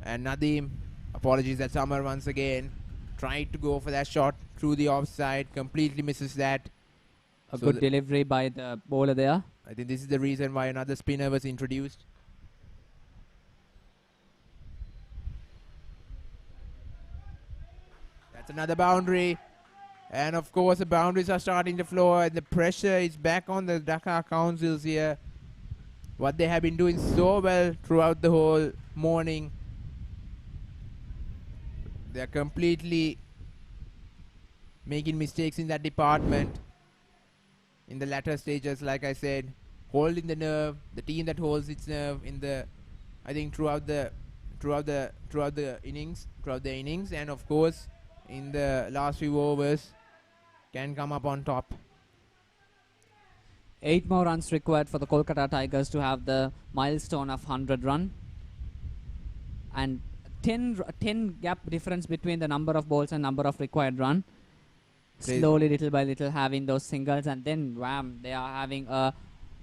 And Nadeem, apologies, that's Amar once again. Tried to go for that shot through the offside, completely misses that. A good delivery by the bowler there. I think this is the reason why another spinner was introduced. That's another boundary. And of course the boundaries are starting to flow and the pressure is back on the Dhaka Councils here. What they have been doing so well throughout the whole morning. They are completely making mistakes in that department. In the latter stages, like I said, holding the nerve, the team that holds its nerve in the, I think throughout the innings, and of course in the last few overs, can come up on top. 8 more runs required for the Kolkata Tigers to have the milestone of 100 run. And 10 gap difference between the number of balls and number of required run. Slowly, little by little, having those singles, and then wham, they are having a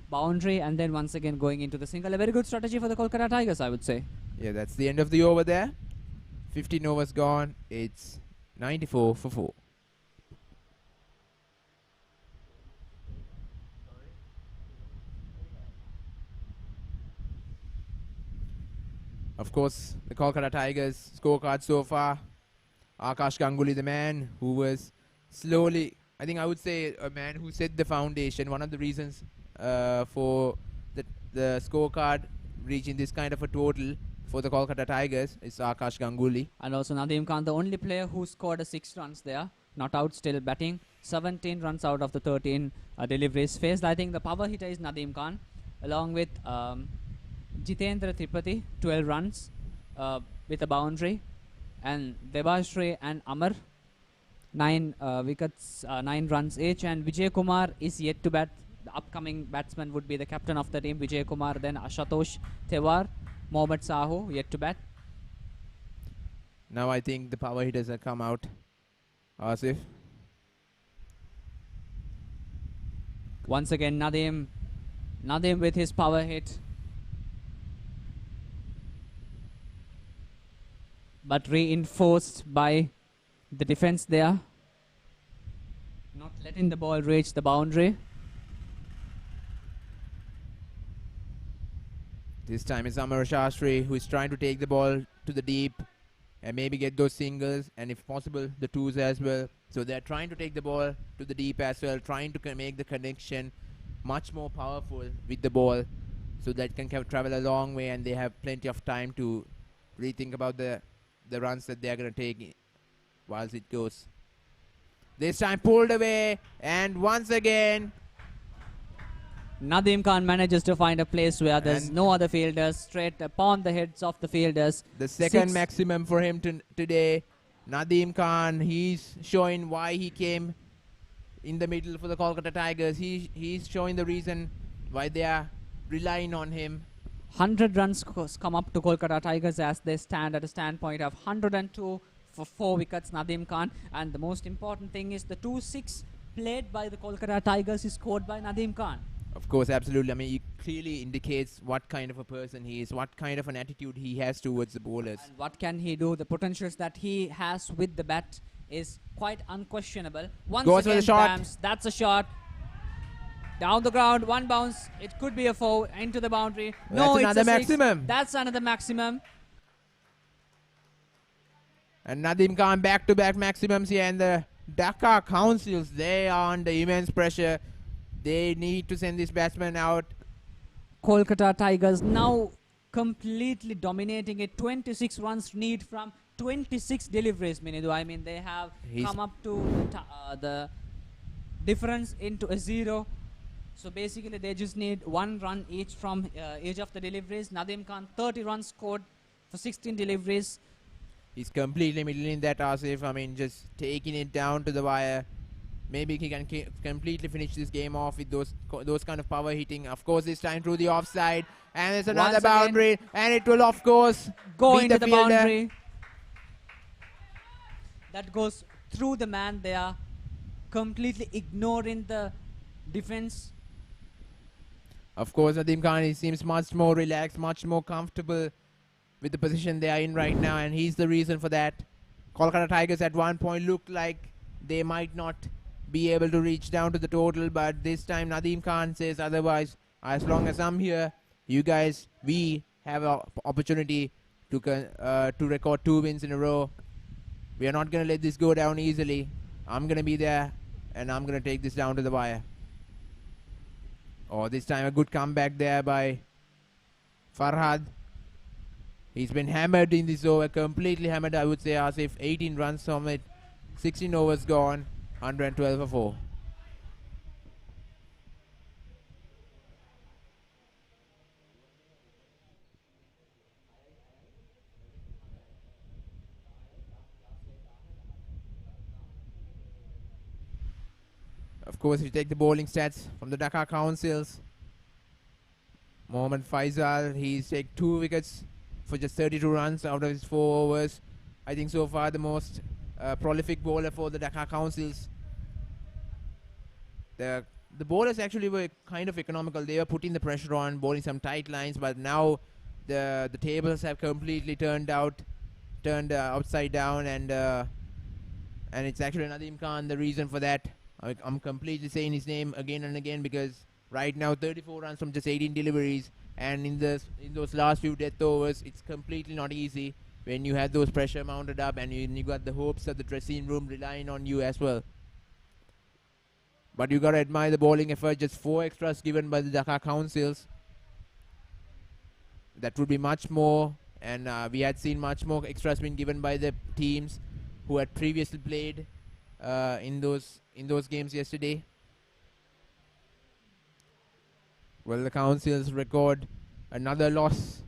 boundary, and then once again going into the single. A very good strategy for the Kolkata Tigers, I would say. Yeah, that's the end of the over there. 15 overs gone. It's 94 for 4. Of course, the Kolkata Tigers scorecard so far. Akash Ganguly, the man who was slowly, I think I would say a man who set the foundation. One of the reasons for the scorecard reaching this kind of a total for the Kolkata Tigers is Akash Ganguly. And also Nadeem Khan, the only player who scored a 6 runs there not out, still batting. 17 runs out of the 13 deliveries faced. I think the power hitter is Nadeem Khan, along with Jitendra Tripathi, 12 runs with a boundary, and Debashri and Amar, 9 wickets, 9 runs each, and Vijay Kumar is yet to bat. The upcoming batsman would be the captain of the team, Vijay Kumar, then Ashutosh Tewar, Mohammad Sahu, yet to bat. Now I think the power hitters have come out. Asif. Once again, Nadeem with his power hit. But reinforced by the defense there. Not letting the ball reach the boundary. This time it's Amar Shastri who is trying to take the ball to the deep and maybe get those singles, and if possible the twos as well. So they're trying to take the ball to the deep as well, trying to make the connection much more powerful with the ball so that it can travel a long way, and they have plenty of time to rethink about the runs that they're going to take whilst it goes. This time pulled away, and once again Nadeem Khan manages to find a place where there's no other fielders, straight upon the heads of the fielders. the second maximum for him today. Nadeem Khan, he's showing why he came in the middle for the Kolkata Tigers. He's showing the reason why they are relying on him. 100 runs come up to Kolkata Tigers as they stand at a standpoint of 102 for 4 wickets, Nadeem Khan. And the most important thing is the 2-6 played by the Kolkata Tigers is scored by Nadeem Khan. Of course, absolutely. I mean, it clearly indicates what kind of a person he is, what kind of an attitude he has towards the bowlers. And what can he do? The potentials that he has with the bat is quite unquestionable. Once Goes again, for the shot. Bams, that's a shot. Down the ground, one bounce. It could be a 4 into the boundary. No, That's it's another a 6. maximum. That's another maximum. And Nadeem Khan back-to-back maximums here, and the Dhaka Counsels, they are under immense pressure. They need to send this batsman out. Kolkata Tigers now completely dominating it. 26 runs need from 26 deliveries, Minidu. I mean, they have come up to the difference into a 0. So basically, they just need 1 run each from each of the deliveries. Nadeem Khan, 30 runs scored for 16 deliveries. He's completely middling that, Asif. I mean, just taking it down to the wire. Maybe he can completely finish this game off with those kind of power hitting. Of course, this time through the offside. And there's another boundary. And it will, of course, go beat into the fielder. boundary. That goes through the man there, completely ignoring the defense. Of course, Nadeem Khan, he seems much more relaxed, much more comfortable with the position they are in right now. And he's the reason for that. Kolkata Tigers at one point looked like they might not be able to reach down to the total, but this time Nadeem Khan says otherwise. As long as I'm here, you guys, we have an opportunity to record 2 wins in a row. We are not going to let this go down easily. I'm going to be there, and I'm going to take this down to the wire. Oh, this time a good comeback there by Farhad. He's been hammered in this over, completely hammered, I would say, as if 18 runs from it, 16 overs gone. 112 for 4. Of course, if you take the bowling stats from the Dhaka Counsels, Mohammad Faisal, he's taken 2 wickets for just 32 runs out of his 4 overs. I think so far the most prolific bowler for the Dhaka Counsels. The bowlers actually were kind of economical. They were putting the pressure on, bowling some tight lines, but now the tables have completely turned upside down, and it's actually Nadeem Khan the reason for that. I'm completely saying his name again and again because right now 34 runs from just 18 deliveries, and in those last few death overs, it's completely not easy when you have those pressure mounted up and you got the hopes of the dressing room relying on you as well. But you got to admire the bowling effort. Just 4 extras given by the Dhaka Counsels. That would be much more, and we had seen much more extras being given by the teams who had previously played in those games yesterday. Well, the Councils record another loss,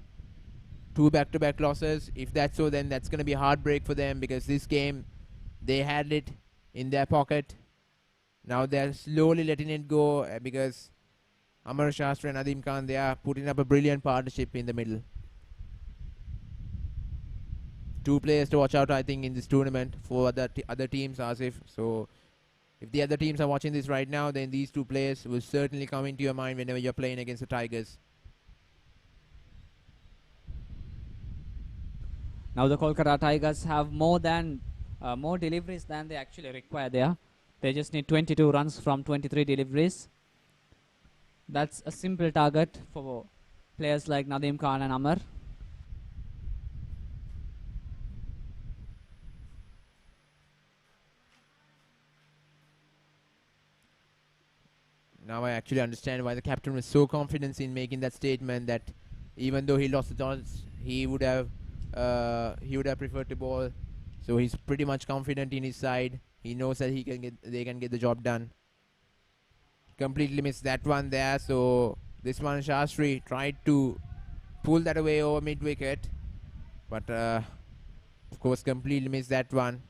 2 back-to-back losses. If that's so, then that's going to be a heartbreak for them, because this game they had it in their pocket. Now they're slowly letting it go because Amar Shastri and Nadeem Khan, they are putting up a brilliant partnership in the middle. 2 players to watch out, I think, in this tournament for other teams, Asif. So if the other teams are watching this right now, then these 2 players will certainly come into your mind whenever you're playing against the Tigers. Now the Kolkata Tigers have more deliveries than they actually require there. They just need 22 runs from 23 deliveries. That's a simple target for players like Nadeem Khan and Amar. Now I actually understand why the captain was so confident in making that statement, that even though he lost the toss, he would have preferred to bowl. So he's pretty much confident in his side. He knows that they can get the job done. Completely missed that one there. So this one, Shastri tried to pull that away over mid wicket, but of course completely missed that one.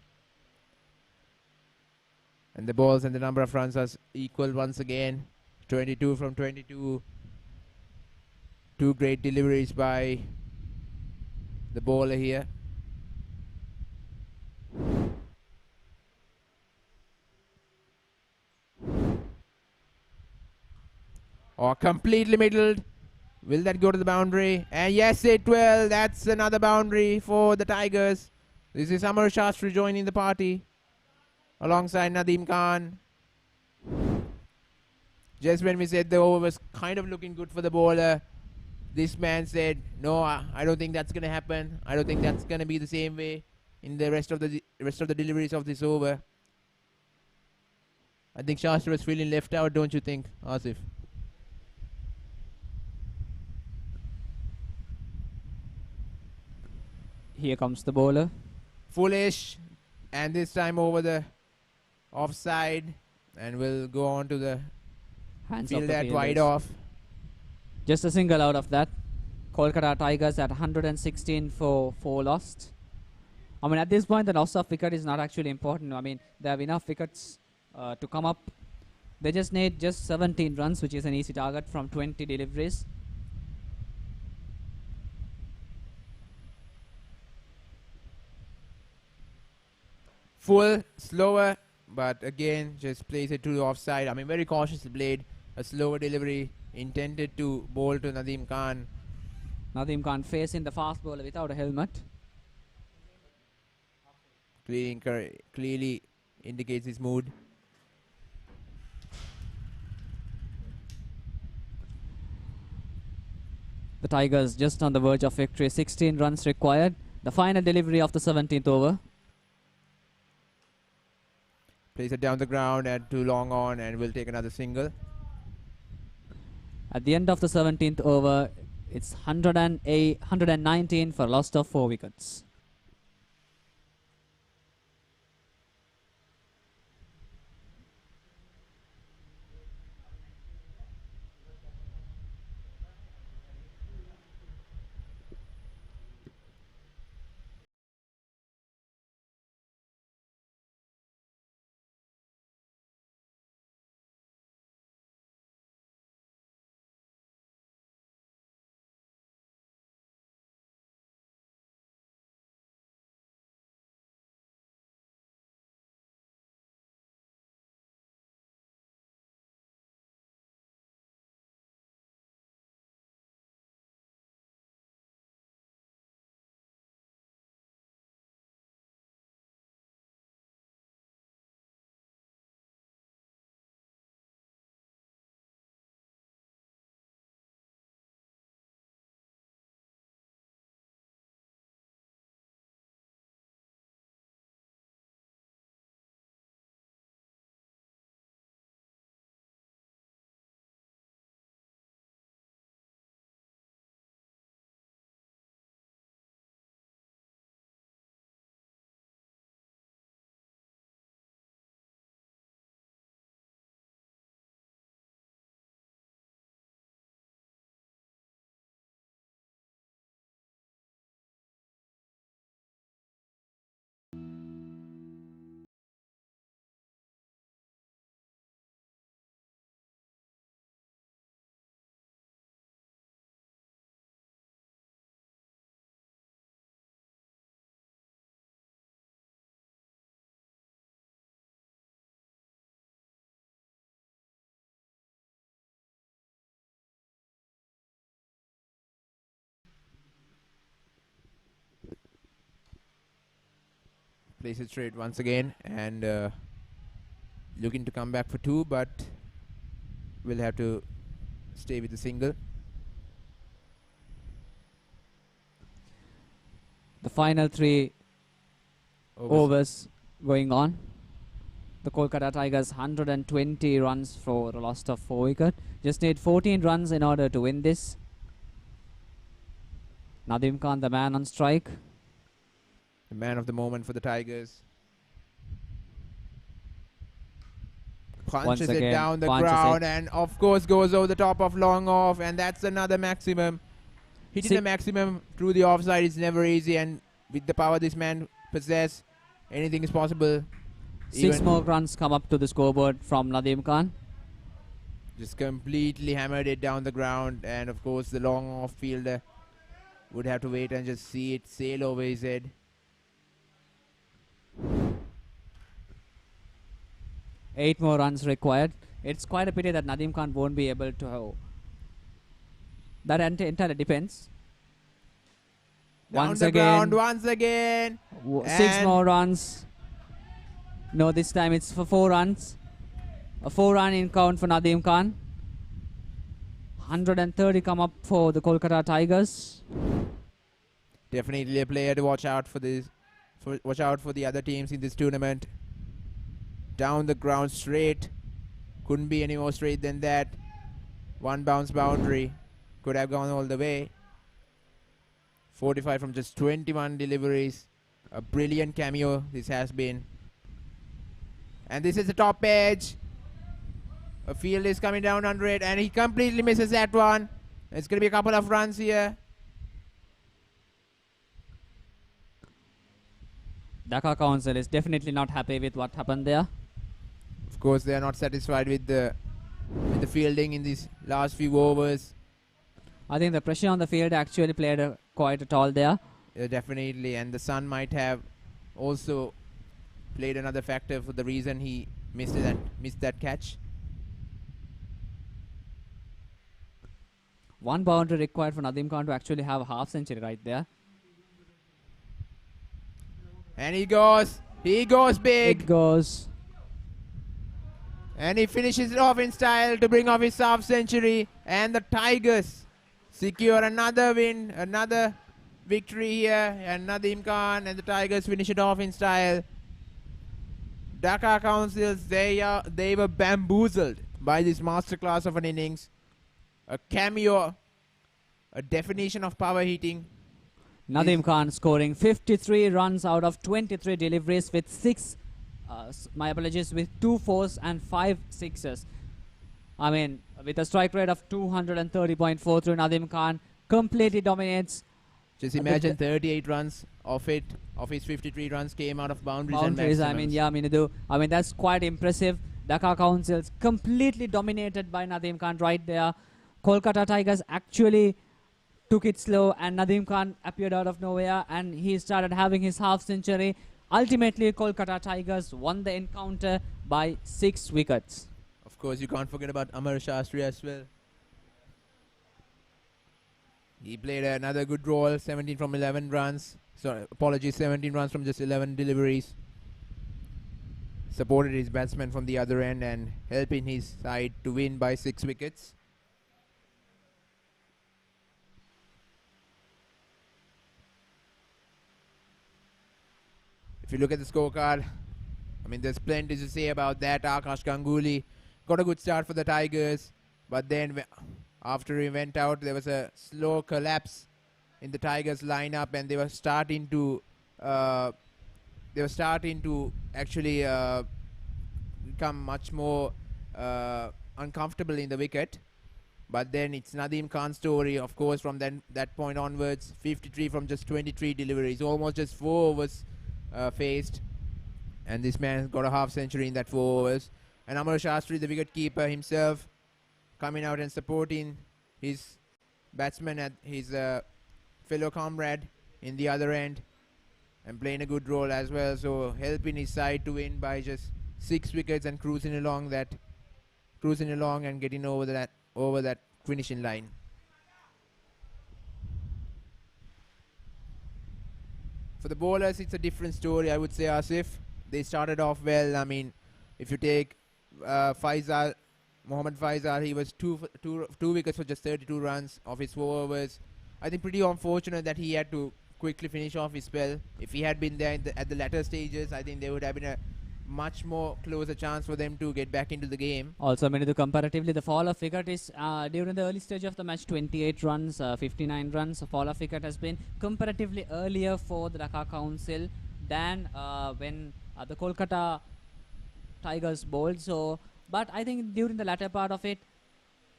And the balls and the number of runs are equal once again. 22 from 22. 2 great deliveries by the bowler here. Oh, completely middled. Will that go to the boundary? And yes, it will. That's another boundary for the Tigers. This is Amar Shastri joining the party alongside Nadeem Khan. Just when we said the over was kind of looking good for the bowler, this man said, no, I don't think that's going to happen. I don't think that's going to be the same way in the rest of the deliveries of this over. I think Shastri was feeling left out, don't you think, Asif? Here comes the bowler. Foolish, and this time over the offside, and we'll go on to the Hands field of the that wide fielders. off. Just a single out of that. Kolkata Tigers at 116 for 4 lost. I mean, at this point, the loss of wicket is not actually important. I mean, they have enough wickets to come up. They just need just 17 runs, which is an easy target from 20 deliveries. Full, slower, but again, just plays it to the offside. I mean, very cautiously played. A slower delivery intended to bowl to Nadeem Khan. Nadeem Khan facing the fast bowler without a helmet. Clearly indicates his mood. The Tigers just on the verge of victory. 16 runs required. The final delivery of the 17th over. Plays it down the ground and too long on, and will take another single. At the end of the 17th over, it's 119 for a loss of 4 wickets. Plays it straight once again and looking to come back for 2, but will have to stay with the single. The final 3 overs going on. The Kolkata Tigers 120 runs for a loss of 4 wickets. Just need 14 runs in order to win this. Nadim Khan, the man on strike. The man of the moment for the Tigers. Punches it down the ground and of course goes over the top of long off, and that's another maximum. Hitting the maximum through the offside is never easy, and with the power this man possesses, anything is possible. 6 more runs come up to the scoreboard from Nadim Khan. Just completely hammered it down the ground, and of course the long off fielder would have to wait and just see it sail over his head. Eight more runs required. It's quite a pity that Nadim Khan won't be able to. That entirely depends. Once again. 6 more runs. No, this time it's for 4 runs. A 4-run in count for Nadim Khan. 130 come up for the Kolkata Tigers. Definitely a player to watch out for this. Watch out for the other teams in this tournament. Down the ground straight. Couldn't be any more straight than that. 1 bounce boundary. Could have gone all the way. 45 from just 21 deliveries. A brilliant cameo this has been. And this is the top edge. A field is coming down under it, and he completely misses that one. It's going to be a couple of runs here. Dhaka Council is definitely not happy with what happened there. Of course, they are not satisfied with the fielding in these last few overs. I think the pressure on the field actually played quite a toll there. Yeah, definitely, and the sun might have also played another factor for the reason he missed that catch. 1 boundary required for Nadim Khan to actually have a half century right there. And he goes big. It goes. And he finishes it off in style to bring off his half century. And the Tigers secure another win, another victory here. And Nadim Khan and the Tigers finish it off in style. Dhaka Councils, they were bamboozled by this masterclass of an innings. A cameo, a definition of power hitting. Nadim Khan scoring 53 runs out of 23 deliveries with 6, with 2 fours and 5 sixes. I mean, with a strike rate of 230.43, Nadim Khan completely dominates. Just imagine 38 runs of his 53 runs came out of boundaries and maximums. I mean, that's quite impressive. Dhaka Councils completely dominated by Nadim Khan right there. Kolkata Tigers actually took it slow, and Nadim Khan appeared out of nowhere and he started having his half century. Ultimately, Kolkata Tigers won the encounter by 6 wickets. Of course, you can't forget about Amar Shastri as well. He played another good role, 17 from 11 runs. 17 runs from just 11 deliveries. Supported his batsman from the other end and helping his side to win by 6 wickets. If you look at the scorecard, I mean, there's plenty to say about that. Akash Ganguly got a good start for the Tigers, but then after he went out, there was a slow collapse in the Tigers lineup, and they were starting to actually become much more uncomfortable in the wicket. But then it's Nadim Khan's story, of course, from that point onwards. 53 from just 23 deliveries, almost just 4 overs faced, and this man got a half century in that 4 overs. And Amar Shastri, the wicket keeper himself, coming out and supporting his batsman at his fellow comrade in the other end, and playing a good role as well, so helping his side to win by just 6 wickets and cruising along and getting over that finishing line. For the bowlers, it's a different story, I would say, Asif. They started off well. I mean, if you take Mohammad Faisal, he was two wickets for just 32 runs of his 4 overs. I think pretty unfortunate that he had to quickly finish off his spell. If he had been there at the latter stages, I think there would have been a much more closer chance for them to get back into the game. Also, comparatively, the fall of wicket is during the early stage of the match, 28 runs, 59 runs. The fall of wicket has been comparatively earlier for the Dhaka Council than when the Kolkata Tigers bowled. So, but I think during the latter part of it,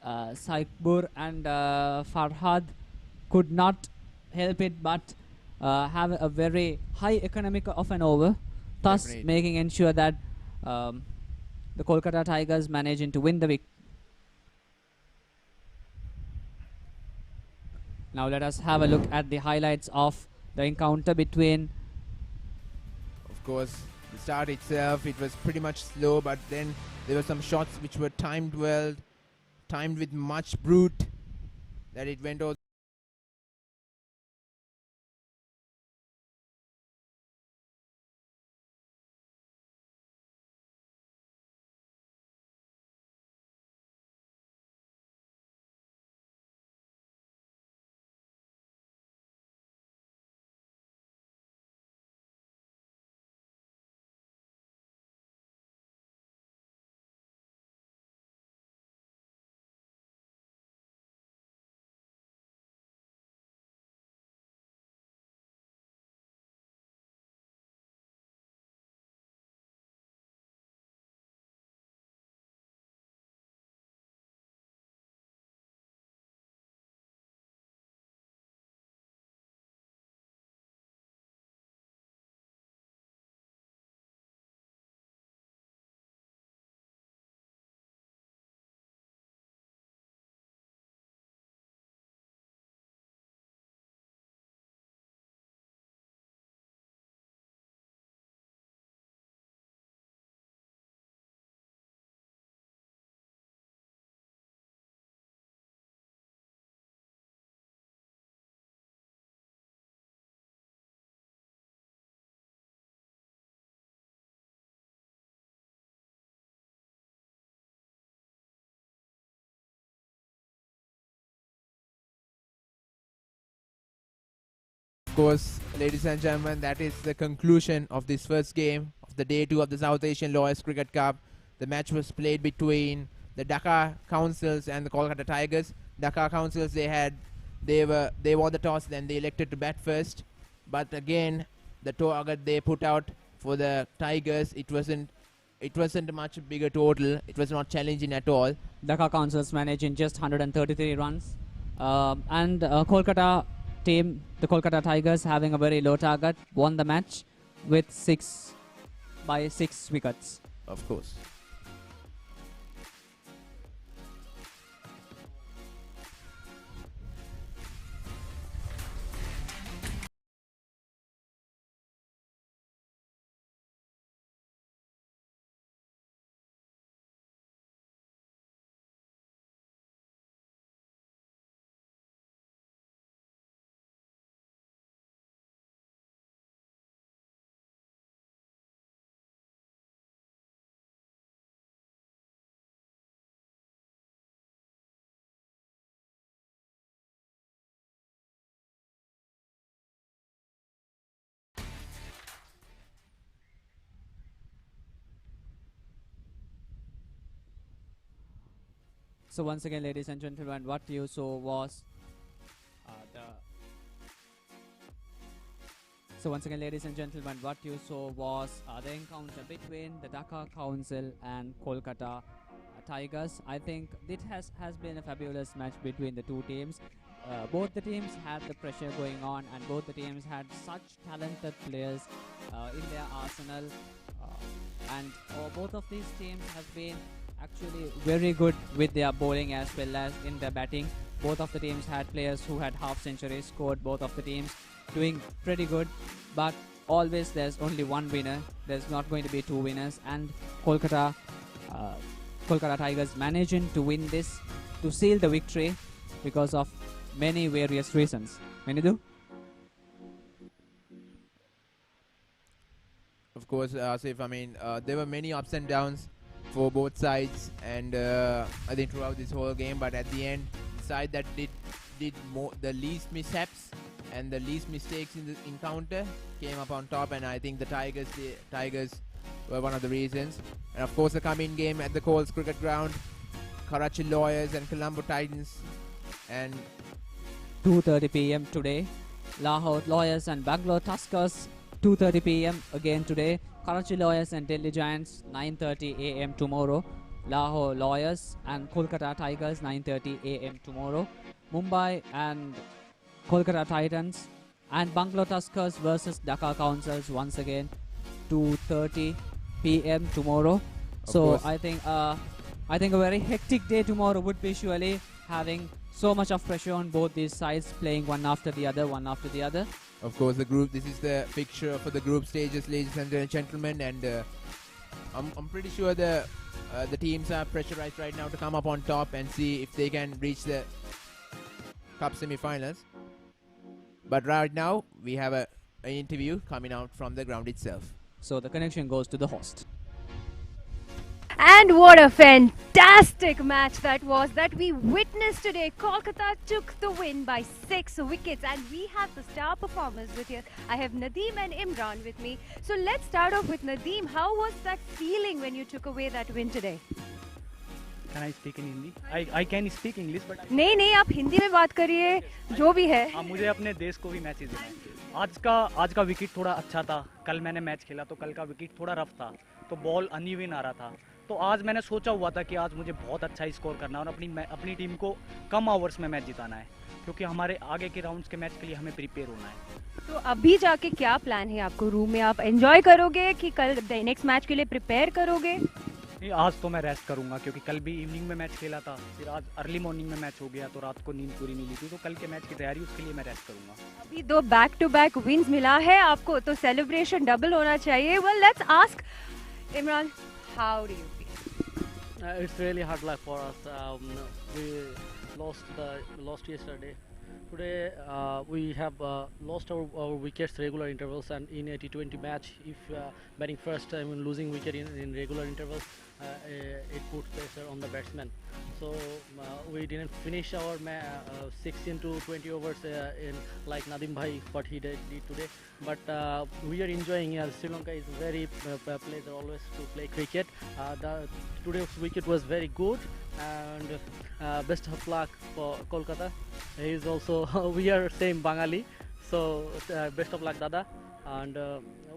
Saikbur and Farhad could not help it but have a very high economic of an over, thus Definitely. making ensure that the Kolkata Tigers managing to win the wicket. Now let us have a look at the highlights of the encounter between. Of course, the start itself, it was pretty much slow, but then there were some shots which were timed well, timed with much brute, that it went all. Of course, ladies and gentlemen, that is the conclusion of this first game of the day 2 of the South Asian Lawyers Cricket Cup. The match was played between the Dhaka Councils and the Kolkata Tigers. Dhaka Councils, they won the toss, then they elected to bat first. But again, the target they put out for the Tigers, it wasn't a much bigger total. It was not challenging at all. Dhaka Councils managing just 133 runs, and Kolkata team, the Kolkata Tigers, having a very low target, won the match with 6 wickets. Of course. So once again, ladies and gentlemen, what you saw was the encounter between the Dhaka Council and Kolkata Tigers. I think it has been a fabulous match between the two teams. Both the teams had the pressure going on, and both the teams had such talented players in their arsenal. And both of these teams have been actually very good with their bowling as well as in their batting. Both of the teams had players who had half centuries scored. Both of the teams doing pretty good, but always there's only one winner. There's not going to be two winners, and Kolkata Tigers managing to win this, to seal the victory because of many various reasons. Menidu? Of course, Asif, I mean, there were many ups and downs for both sides, and I think throughout this whole game, but at the end, the side that did the least mishaps and the least mistakes in the encounter came up on top, and I think the Tigers were one of the reasons. And of course, the coming game at the Colts cricket ground, Karachi Lawyers and Colombo Titans, and 2:30 p.m. today. Lahore Lawyers and Bangalore Tuskers, 2:30 p.m. again today. Karachi Lawyers and Delhi Giants, 9:30 a.m. tomorrow. Lahore Lawyers and Kolkata Tigers, 9:30 a.m. tomorrow. Mumbai and Kolkata Titans and Bangalore Tuskers versus Dhaka Counsels once again, 2:30 p.m. tomorrow. So I think a very hectic day tomorrow would be surely, having so much of pressure on both these sides, playing one after the other. of course, this is the picture for the group stages, ladies and gentlemen, and I'm pretty sure the teams are pressurized right now to come up on top and see if they can reach the cup semi-finals. But right now, we have an interview coming out from the ground itself. So the connection goes to the host. And what a fantastic match that was that we witnessed today. Kolkata took the win by 6 wickets, and we have the star performers with us. I have Nadeem and Imran with me. So let's start off with Nadeem. How was that feeling when you took away that win today? Can I speak in Hindi? I can speak English, but नहीं आप हिंदी में बात करिए, जो भी है. मुझे अपने देश को भी मैचेस देना है. आज का विकेट थोड़ा अच्छा था. कल मैंने मैच खेला तो कल का विकेट थोड़ा रफ था, तो बॉल अनइवन आ रहा था. तो आज मैंने सोचा हुआ था कि आज मुझे बहुत अच्छा स्कोर करना है और अपनी टीम को कम ओवर्स में मैच जिताना है, क्योंकि हमारे आगे के राउंड्स के मैच के लिए हमें प्रिपेयर होना है. तो अभी जाके क्या प्लान है आपको? रूम में आप एंजॉय करोगे कि कल नेक्स्ट मैच के लिए प्रिपेयर करोगे? नहीं, आज तो मैं रेस्ट करूंगा, क्योंकि कल भी इवनिंग में मैच खेला था, फिर आज अर्ली मॉर्निंग में मैच हो गया, तो रात को नींद पूरी नहीं ली थी, तो कल के मैच की तैयारी, उसके लिए मैं रेस्ट करूंगा. अभी 2 बैक टू बैक विन्स मिला है आपको, तो सेलिब्रेशन डबल होना चाहिए. Well, let's ask Imran, how do you feel? It's really hard luck for us. We lost yesterday. Today we have lost our wickets regular intervals, and in a T20 match, if batting first time and losing wicket in regular intervals, it puts pressure on the batsman. So we didn't finish our 16 to 20 overs in like Nadeem Bhai what he did today. But we are enjoying. Sri Lanka is very pleasure always to play cricket. Today's wicket was very good, and best of luck for Kolkata. He is also we are same Bengali, so best of luck, Dada, and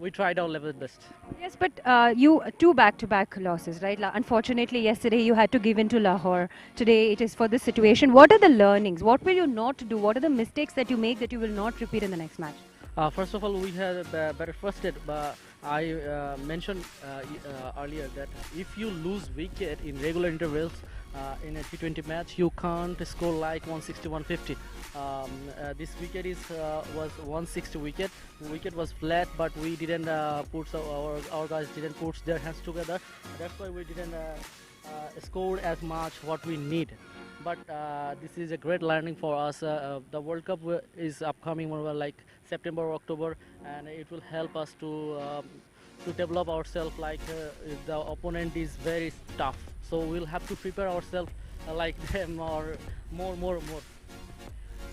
we tried our level best. Yes, but you 2 back-to-back losses, right? Unfortunately, yesterday you had to give in to Lahore. Today it is for this situation. What are the learnings? What will you not do? What are the mistakes that you make that you will not repeat in the next match? First of all, we had a better first hit, but I mentioned earlier that if you lose wicket in regular intervals in a T20 match, you can't score like 160, 150. This wicket was 160 wicket. The wicket was flat, but we didn't our guys didn't put their hands together. That's why we didn't score as much what we need. But this is a great learning for us. The World Cup is upcoming, like September or October, and it will help us to develop ourselves. Like the opponent is very tough, so we'll have to prepare ourselves like them or more.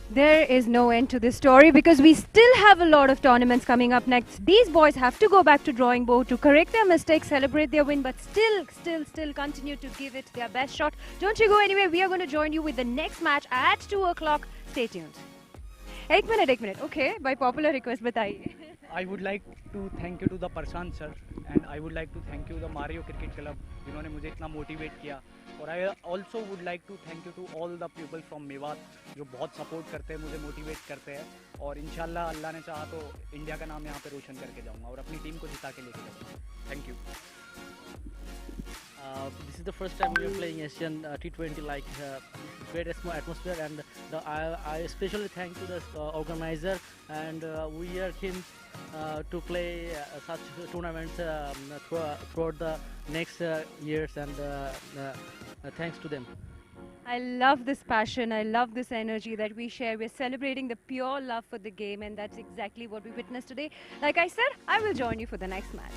There is no end to this story because we still have a lot of tournaments coming up next. These boys have to go back to drawing board to correct their mistakes, celebrate their win, but still continue to give it their best shot. Don't you go anywhere. We are going to join you with the next match at 2 o'clock. Stay tuned. एक minute. Okay, by popular request, बताइए. I would like to thank you to the Prashant sir, and I would like to thank you the Mario Cricket Club, जिन्होंने मुझे इतना motivate किया. और I also would like to thank you to all the people from Mewat जो बहुत support करते हैं, मुझे motivate करते हैं, और इंशाल्लाह अल्लाह ने चाहा तो इंडिया का नाम यहाँ पे रोशन करके जाऊँगा और अपनी टीम को जिता के लेके जाऊँगा. Thank you. This is the first time we are playing Asian T20 like great atmosphere, and I especially thank to the organizer, and we are keen to play such tournaments throughout the next years, and thanks to them. I love this passion. I love this energy that we share. We're celebrating the pure love for the game, and that's exactly what we witnessed today. Like I said, I will join you for the next match.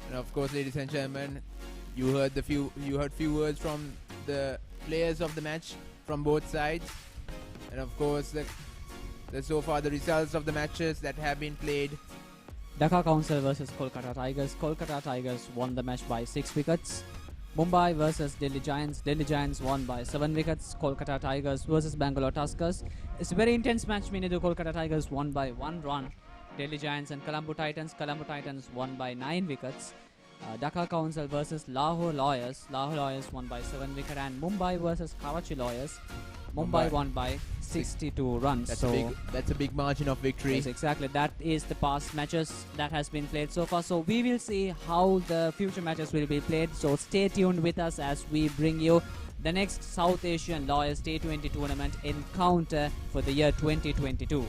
And of course, ladies and gentlemen, you heard few words from the players of the match from both sides, and of course, so far the results of the matches that have been played. Dhaka Council versus Kolkata Tigers. Kolkata Tigers won the match by 6 wickets. Mumbai versus Delhi Giants. Delhi Giants won by 7 wickets. Kolkata Tigers versus Bangalore Tuskers. It's a very intense match, meaning the Kolkata Tigers won by 1 run. Delhi Giants and Colombo Titans. Colombo Titans won by 9 wickets. Dhaka Council versus Lahore Lawyers. Lahore Lawyers won by 7 wickets. And Mumbai versus Karachi Lawyers. Mumbai won by 62 runs. That's a big margin of victory. Yes, exactly. That is the past matches that has been played so far. So we will see how the future matches will be played. So stay tuned with us as we bring you the next South Asian Lawyers T20 tournament encounter for the year 2022.